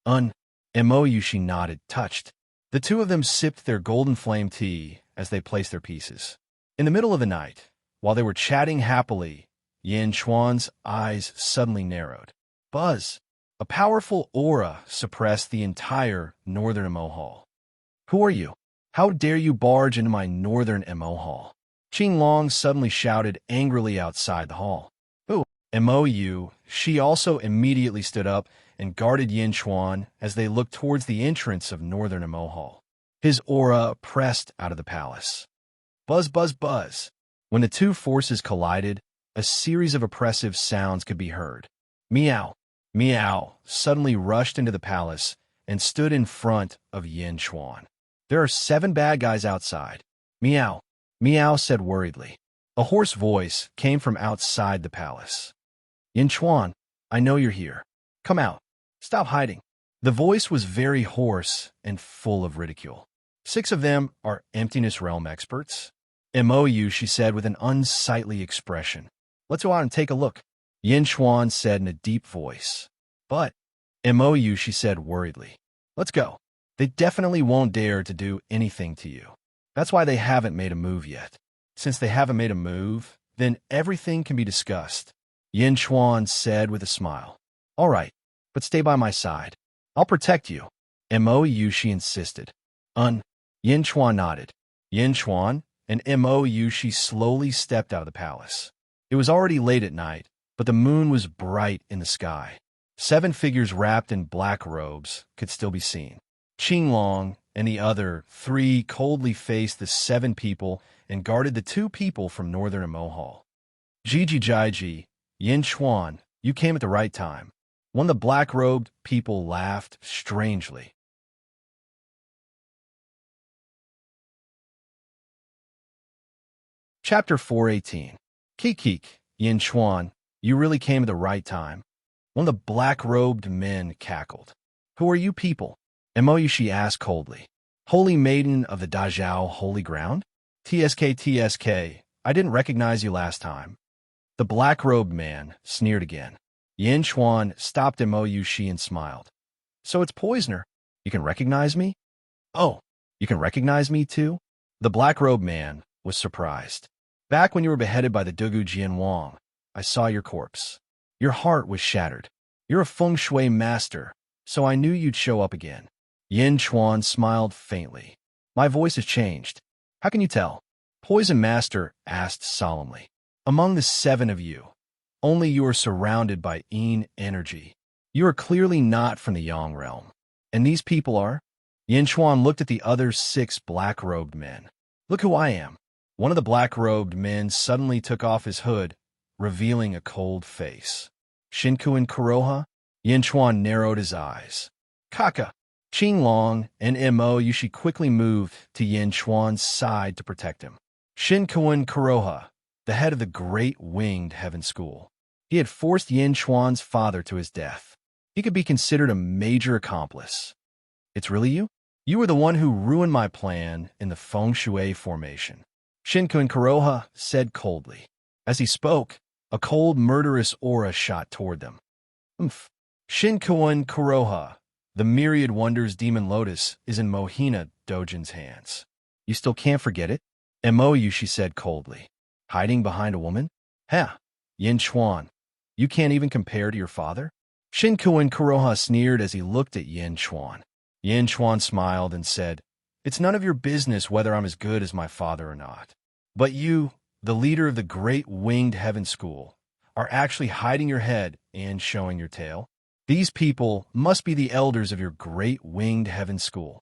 Yushi nodded, touched. The two of them sipped their golden flame tea as they placed their pieces. In the middle of the night, while they were chatting happily, Yin Chuan's eyes suddenly narrowed. Buzz! A powerful aura suppressed the entire northern Mo Hall. Who are you? How dare you barge into my northern Mo Hall? Qing Long suddenly shouted angrily outside the hall. Ooh, Mo. She also immediately stood up and guarded Yin Chuan as they looked towards the entrance of northern Mo Hall. His aura pressed out of the palace. Buzz, buzz, buzz. When the two forces collided, a series of oppressive sounds could be heard. Meow, meow suddenly rushed into the palace and stood in front of Yin Chuan. There are 7 bad guys outside. Meow, meow said worriedly. A hoarse voice came from outside the palace. Yin Chuan, I know you're here. Come out. Stop hiding. The voice was very hoarse and full of ridicule. 6 of them are Emptiness Realm experts. She said with an unsightly expression. Let's go out and take a look, Yin Chuan said in a deep voice. But, she said worriedly. Let's go. They definitely won't dare to do anything to you. That's why they haven't made a move yet. Since they haven't made a move, then everything can be discussed, Yin Chuan said with a smile. All right, but stay by my side. I'll protect you, she insisted. Yin Chuan nodded. Yin Chuan and she slowly stepped out of the palace. It was already late at night, but the moon was bright in the sky. 7 figures wrapped in black robes could still be seen. Qing Long and the other 3 coldly faced the 7 people and guarded the 2 people from northern Mo Hall. Jiji Jaiji, Yin Chuan, you came at the right time. One of the black-robed people laughed strangely. Chapter 418. Kik, Yin Chuan, you really came at the right time. One of the black-robed men cackled. Who are you people? She asked coldly. Holy Maiden of the Dazhao Holy Ground? TSK, I didn't recognize you last time. The black-robed man sneered again. Yin Chuan stopped She and smiled. So it's Poisoner. You can recognize me? Oh, you can recognize me too? The black-robed man was surprised. Back when you were beheaded by the Dugu Jian Wang, I saw your corpse. Your heart was shattered. You're a feng shui master, so I knew you'd show up again. Yin Chuan smiled faintly. My voice has changed. How can you tell? Poison Master asked solemnly. Among the 7 of you, only you are surrounded by Yin energy. You are clearly not from the Yang realm. And these people are? Yin Chuan looked at the other 6 black-robed men. Look who I am. One of the black-robed men suddenly took off his hood, revealing a cold face. Shinku and Kuroha? Yin Chuan narrowed his eyes. Kaka, Qing Long, and Yushi quickly moved to Yin Chuan's side to protect him. Shinku and Kuroha, the head of the Great Winged Heaven School. He had forced Yin Chuan's father to his death. He could be considered a major accomplice. It's really you? You were the one who ruined my plan in the feng shui formation, Shinku and Kuroha said coldly. As he spoke, a cold, murderous aura shot toward them. Shinku and Kuroha, the Myriad Wonders Demon Lotus is in Mohina Dojin's hands. You still can't forget it? She said coldly. Hiding behind a woman? Ha! Yin Chuan, you can't even compare to your father? Shinku and Kuroha sneered as he looked at Yin Chuan. Yin Chuan smiled and said, It's none of your business whether I'm as good as my father or not. But you, the leader of the Great Winged Heaven School, are actually hiding your head and showing your tail. These people must be the elders of your Great Winged Heaven School.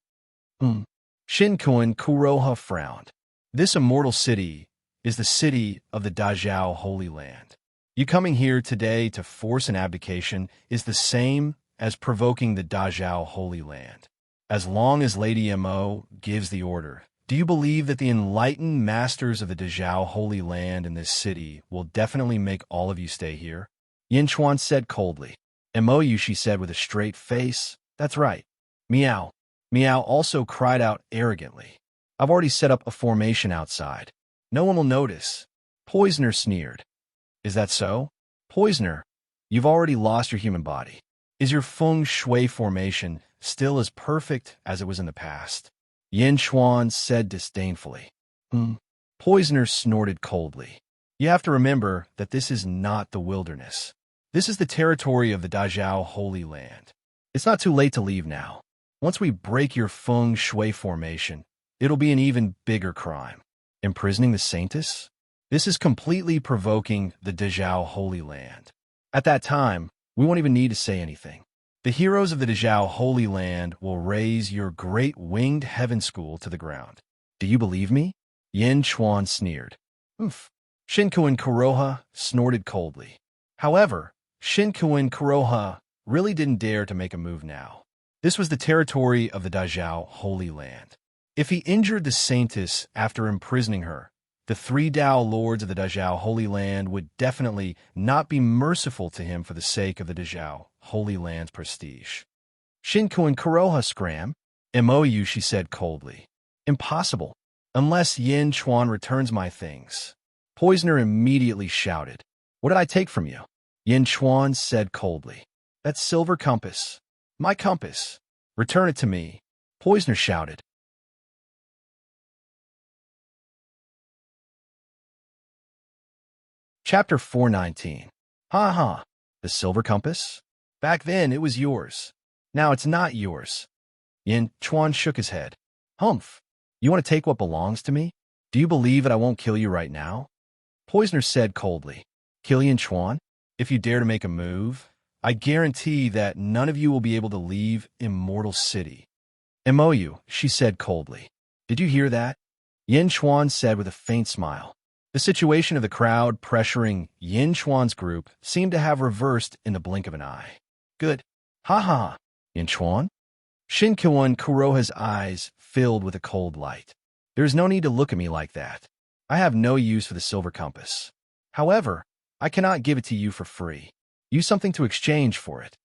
Shinku and Kuroha frowned. This immortal city is the city of the Dazhao Holy Land. You coming here today to force an abdication is the same as provoking the Dazhao Holy Land. As long as Lady Mo gives the order, Do you believe that the enlightened masters of the Dezhao Holy Land in this city will definitely make all of you stay here? Yin Chuan said coldly. MOU, she said with a straight face. That's right. Meow. Meow also cried out arrogantly. I've already set up a formation outside. No one will notice. Poisoner sneered. Is that so? Poisoner, you've already lost your human body. Is your feng shui formation still as perfect as it was in the past? Yin Chuan said disdainfully. Poisoner snorted coldly. You have to remember that this is not the wilderness. This is the territory of the Dezhao Holy Land. It's not too late to leave now. Once we break your feng shui formation, it'll be an even bigger crime. Imprisoning the Saintess? This is completely provoking the Dezhao Holy Land. At that time, we won't even need to say anything. The heroes of the Dezhao Holy Land will raise your great winged heaven school to the ground. Do you believe me? Yin Chuan sneered. Shinku and Kuroha snorted coldly. However, Shinku and Kuroha really didn't dare to make a move now. This was the territory of the Dezhao Holy Land. If he injured the Saintess after imprisoning her, the 3 Dao lords of the Dezhao Holy Land would definitely not be merciful to him for the sake of the Dezhao Holy Land's prestige. Shinku and Kuroha scram. MOU, she said coldly. Impossible, unless Yin Chuan returns my things. Poisoner immediately shouted. What did I take from you? Yin Chuan said coldly. That silver compass. My compass. Return it to me. Poisoner shouted. Chapter 419. Ha ha. The silver compass? Back then, it was yours. Now it's not yours. Yin Chuan shook his head. Humph. You want to take what belongs to me? Do you believe that I won't kill you right now? Poisoner said coldly. Kill Yin Chuan? If you dare to make a move, I guarantee that none of you will be able to leave Immortal City. MOU, she said coldly. Did you hear that? Yin Chuan said with a faint smile. The situation of the crowd pressuring Yin Chuan's group seemed to have reversed in the blink of an eye. Good. Ha ha. Yin Chuan? Shinkuan Kuroha's eyes filled with a cold light. There's no need to look at me like that. I have no use for the silver compass. However, I cannot give it to you for free. Use something to exchange for it.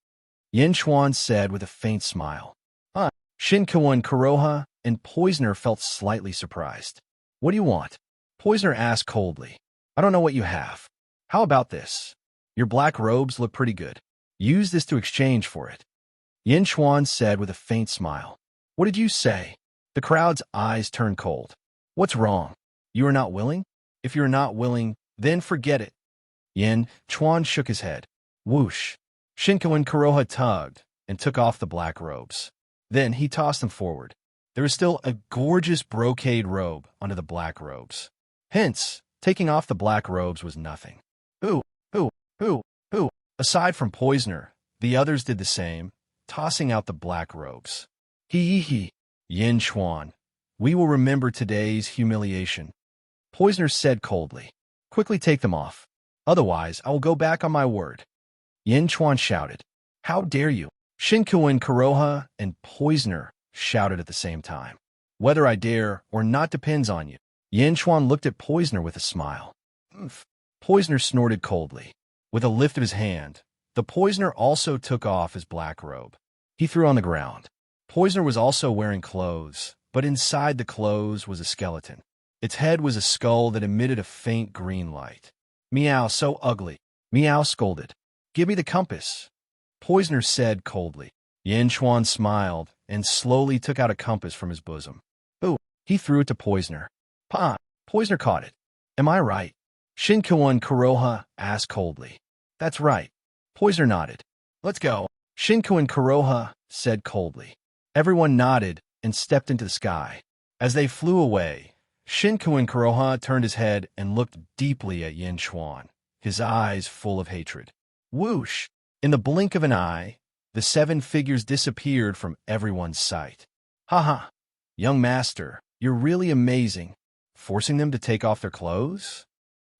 Yin Chuan said with a faint smile. Shinkuan Kuroha and Poisoner felt slightly surprised. What do you want? Poisoner asked coldly. I don't know what you have. How about this? Your black robes look pretty good. Use this to exchange for it. Yin Chuan said with a faint smile. What did you say? The crowd's eyes turned cold. What's wrong? You are not willing? If you're not willing, then forget it. Yin Chuan shook his head. Whoosh. Shinko and Kuroha tugged and took off the black robes. Then he tossed them forward. There was still a gorgeous brocade robe under the black robes. Hence, taking off the black robes was nothing. Ooh. Aside from Poisoner, the others did the same, tossing out the black robes. Hee. Yin Chuan, we will remember today's humiliation. Poisoner said coldly. Quickly take them off. Otherwise, I will go back on my word. Yin Chuan shouted. How dare you? Shinku and Kuroha and Poisoner shouted at the same time. Whether I dare or not depends on you. Yin Chuan looked at Poisoner with a smile. Poisoner snorted coldly. With a lift of his hand, the Poisoner also took off his black robe. He threw on the ground. Poisoner was also wearing clothes, but inside the clothes was a skeleton. Its head was a skull that emitted a faint green light. Meow, so ugly. Meow scolded. Give me the compass. Poisoner said coldly. Yin Chuan smiled and slowly took out a compass from his bosom. Ooh, he threw it to Poisoner. Poisoner caught it. Am I right? Shinkuan Kuroha asked coldly. That's right. Poisoner nodded. Let's go. Shinkuan Kuroha said coldly. Everyone nodded and stepped into the sky. As they flew away, Shinkuan Kuroha turned his head and looked deeply at Yin Chuan, his eyes full of hatred. Whoosh! In the blink of an eye, the 7 figures disappeared from everyone's sight. Ha! Young master, you're really amazing. Forcing them to take off their clothes?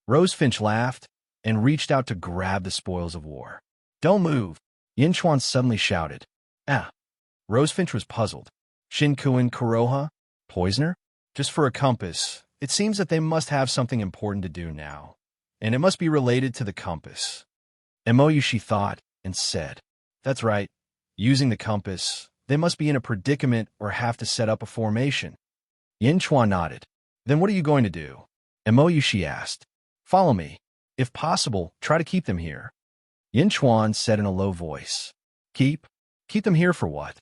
Rosefinch laughed and reached out to grab the spoils of war. Don't move! Yin Chuan suddenly shouted. Rosefinch was puzzled. Shinkuan Kuroha? Poisoner? Just for a compass, it seems that they must have something important to do now, and it must be related to the compass. Emoyushi thought and said, That's right. Using the compass, they must be in a predicament or have to set up a formation. Yin Chuan nodded. Then what are you going to do? Emoyushi asked. Follow me. If possible, try to keep them here. Yin Chuan said in a low voice. Keep them here for what?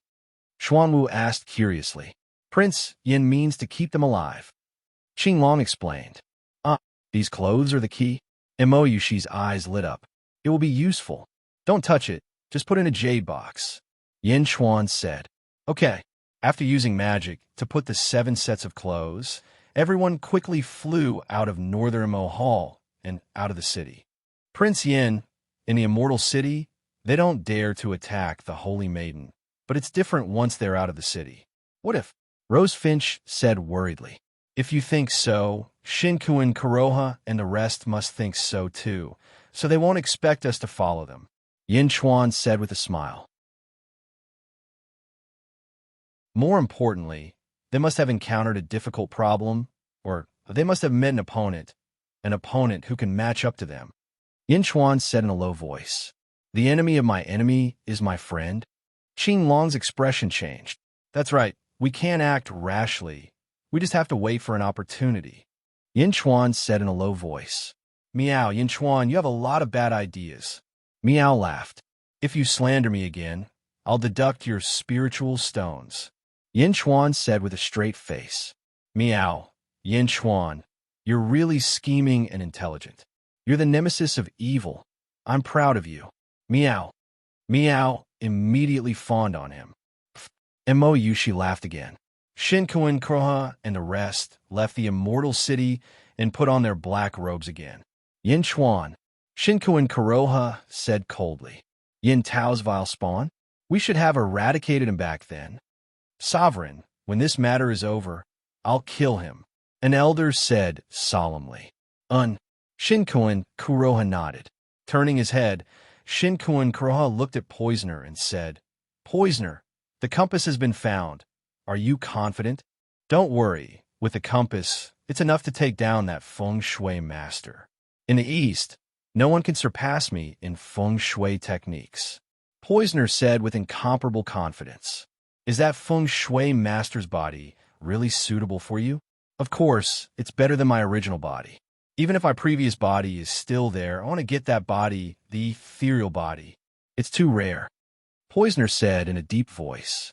Xuanwu asked curiously. Prince Yin means to keep them alive. Qinglong explained. These clothes are the key? Emoyushi's eyes lit up. It will be useful. Don't touch it. Just put in a jade box. Yin Chuan said. Okay. After using magic to put the 7 sets of clothes, everyone quickly flew out of Northern Mo Hall and out of the city. Prince Yin, in the Immortal City, they don't dare to attack the Holy Maiden, but it's different once they're out of the city. What if? Rose Finch said worriedly. If you think so, Shinku and Kuroha and the rest must think so too, so they won't expect us to follow them. Yin Chuan said with a smile. More importantly, they must have encountered a difficult problem, or they must have met an opponent who can match up to them. Yin Chuan said in a low voice. The enemy of my enemy is my friend? Qinglong's expression changed. That's right, we can't act rashly. We just have to wait for an opportunity. Yin Chuan said in a low voice. Meow, Yin Chuan, you have a lot of bad ideas. Meow laughed. If you slander me again, I'll deduct your spiritual stones. Yin Chuan said with a straight face. Meow, Yin Chuan, you're really scheming and intelligent. You're the nemesis of evil. I'm proud of you. Meow. Meow immediately fawned on him. Emoyushi laughed again. Shinkuin Kuroha and the rest left the Immortal City and put on their black robes again. Yin Chuan, Shinkuin Kuroha said coldly. Yin Tao's vile spawn? We should have eradicated him back then. Sovereign, when this matter is over, I'll kill him. An elder said solemnly. Shinkuin Kuroha nodded. Turning his head, Shinkuin Kuroha looked at Poisoner and said, Poisoner, the compass has been found. Are you confident? Don't worry. With the compass, it's enough to take down that feng shui master. In the East, no one can surpass me in feng shui techniques. Poisoner said with incomparable confidence. Is that feng shui master's body really suitable for you? Of course, it's better than my original body. Even if my previous body is still there, I want to get that body, the ethereal body. It's too rare. Poisoner said in a deep voice.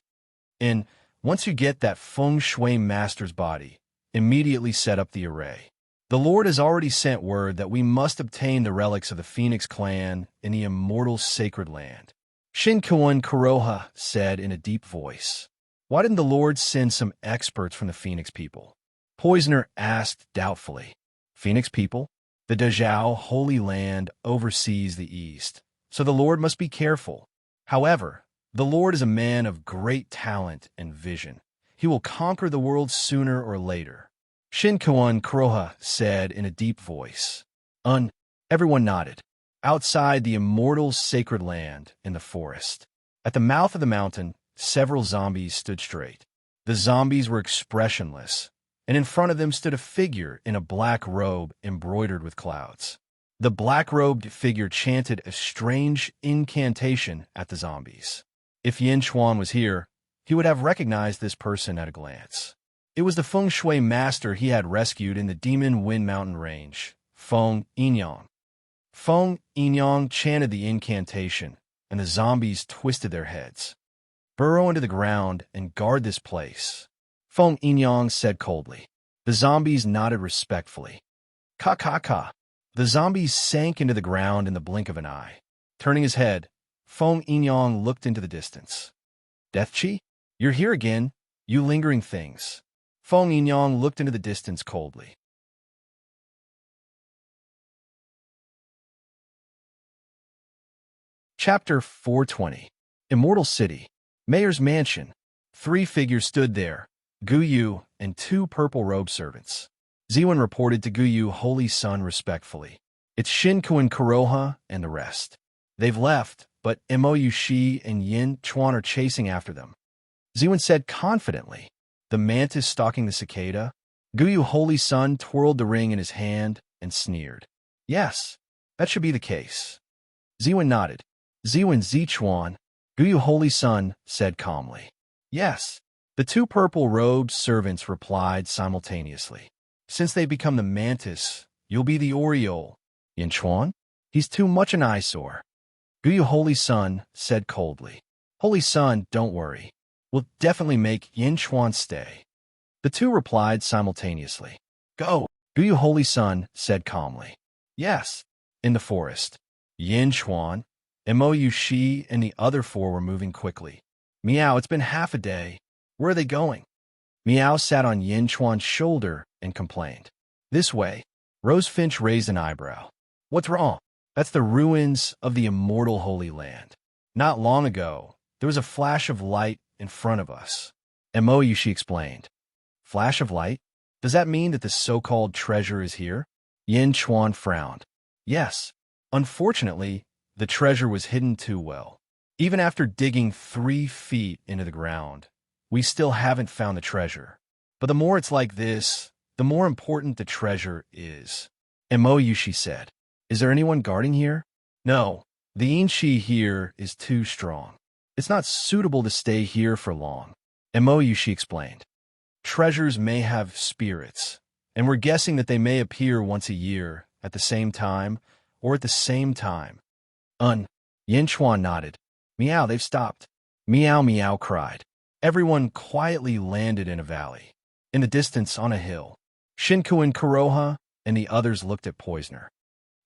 And once you get that feng shui master's body, immediately set up the array. The Lord has already sent word that we must obtain the relics of the Phoenix clan in the Immortal Sacred Land. Shinkuin Kuroha said in a deep voice. Why didn't the Lord send some experts from the Phoenix people? Poisoner asked doubtfully. Phoenix people? The Dezhao Holy Land oversees the East, so the Lord must be careful. However, the Lord is a man of great talent and vision. He will conquer the world sooner or later. Shinkuin Kuroha said in a deep voice. Everyone nodded. Outside the Immortal Sacred Land in the forest. At the mouth of the mountain, several zombies stood straight. The zombies were expressionless, and in front of them stood a figure in a black robe embroidered with clouds. The black-robed figure chanted a strange incantation at the zombies. If Yin Chuan was here, he would have recognized this person at a glance. It was the feng shui master he had rescued in the Demon Wind Mountain range, Feng Yinyang. Feng Yinyang chanted the incantation, and the zombies twisted their heads. Burrow into the ground and guard this place, Feng Yinyang said coldly. The zombies nodded respectfully. Ka. The zombies sank into the ground in the blink of an eye. Turning his head, Feng Yinyang looked into the distance. Deathchi? You're here again, you lingering things. Feng Yinyang looked into the distance coldly. Chapter 420. Immortal City. Mayor's Mansion. 3 figures stood there, Guyu and 2 purple-robed servants. Ziwen reported to Guyu Holy Sun respectfully. It's Shinkuin Kuroha and the rest. They've left, but Emoyushi and Yin Chuan are chasing after them. Ziwen said confidently. The mantis stalking the cicada? Guyu Holy Sun twirled the ring in his hand and sneered. Yes, that should be the case. Ziwen nodded. Ziwen Zichuan, Guyu Holy Sun said calmly. Yes. The two purple-robed servants replied simultaneously. Since they become the mantis, you'll be the Oriole. Yin Chuan? He's too much an eyesore. Guyu Holy Sun said coldly. Holy Sun, don't worry. We'll definitely make Yin Chuan stay. The two replied simultaneously. Go. Guyu Holy Sun said calmly. Yes. In the forest, Yin Chuan, Mo Shi, and the other four were moving quickly. Meow, it's been half a day. Where are they going? Meow sat on Yin Chuan's shoulder and complained. This way. Rose Finch raised an eyebrow. What's wrong? That's the ruins of the Immortal Holy Land. Not long ago, there was a flash of light in front of us. Mo Shi explained. Flash of light? Does that mean that the so-called treasure is here? Yin Chuan frowned. Yes. Unfortunately, the treasure was hidden too well. Even after digging 3 feet into the ground, we still haven't found the treasure. But the more it's like this, the more important the treasure is. Mo Shi said. Is there anyone guarding here? No. The Inshi here is too strong. It's not suitable to stay here for long. Mo Shi explained. Treasures may have spirits, and we're guessing that they may appear once a year, at the same time, or at the same time. Yin Chuan nodded. Meow, they've stopped. Meow Meow cried. Everyone quietly landed in a valley. In the distance, on a hill, Shinku and Kuroha and the others looked at Poisoner.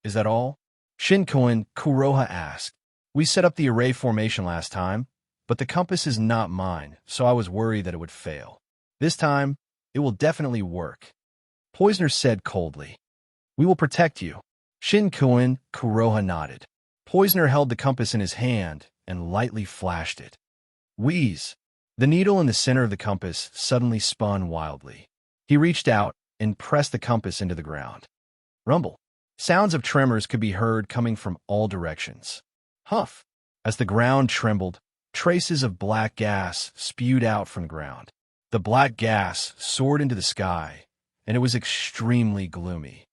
Is that all? Shinku and Kuroha asked. We set up the array formation last time, but the compass is not mine, so I was worried that it would fail. This time, it will definitely work. Poisoner said coldly. We will protect you. Shinku and Kuroha nodded. Poisoner held the compass in his hand and lightly flashed it. Wheeze. The needle in the center of the compass suddenly spun wildly. He reached out and pressed the compass into the ground. Rumble. Sounds of tremors could be heard coming from all directions. Huff. As the ground trembled, traces of black gas spewed out from the ground. The black gas soared into the sky, and it was extremely gloomy.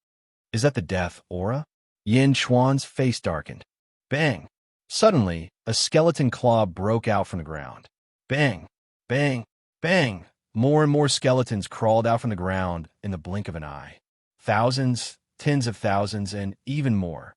Is that the death aura? Yin Chuan's face darkened. Bang. Suddenly, a skeleton claw broke out from the ground. Bang. Bang, bang! More and more skeletons crawled out from the ground in the blink of an eye. Thousands, tens of thousands, and even more.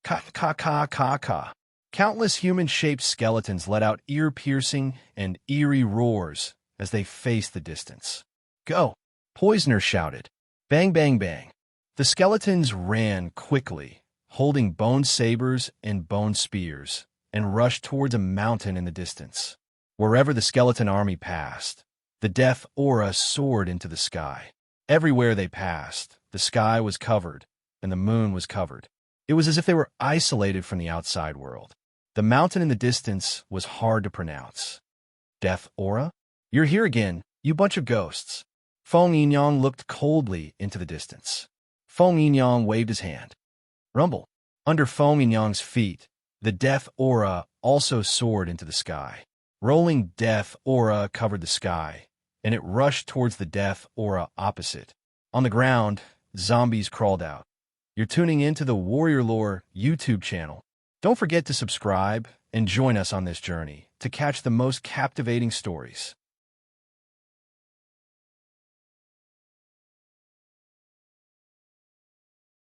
Ka-ka-ka-ka-ka. Countless human-shaped skeletons let out ear-piercing and eerie roars as they faced the distance. Go! Poisoner shouted. Bang, bang, bang. The skeletons ran quickly, holding bone sabers and bone spears, and rushed towards a mountain in the distance. Wherever the skeleton army passed, the death aura soared into the sky. Everywhere they passed, the sky was covered, and the moon was covered. It was as if they were isolated from the outside world. The mountain in the distance was hard to pronounce. Death aura? You're here again, you bunch of ghosts. Feng Yinyang looked coldly into the distance. Feng Yinyang waved his hand. Rumble. Under Feng Yinyang's feet, the death aura also soared into the sky. Rolling death aura covered the sky, and it rushed towards the death aura opposite. On the ground, zombies crawled out. You're tuning into the Warrior Lore YouTube channel. Don't forget to subscribe and join us on this journey to catch the most captivating stories.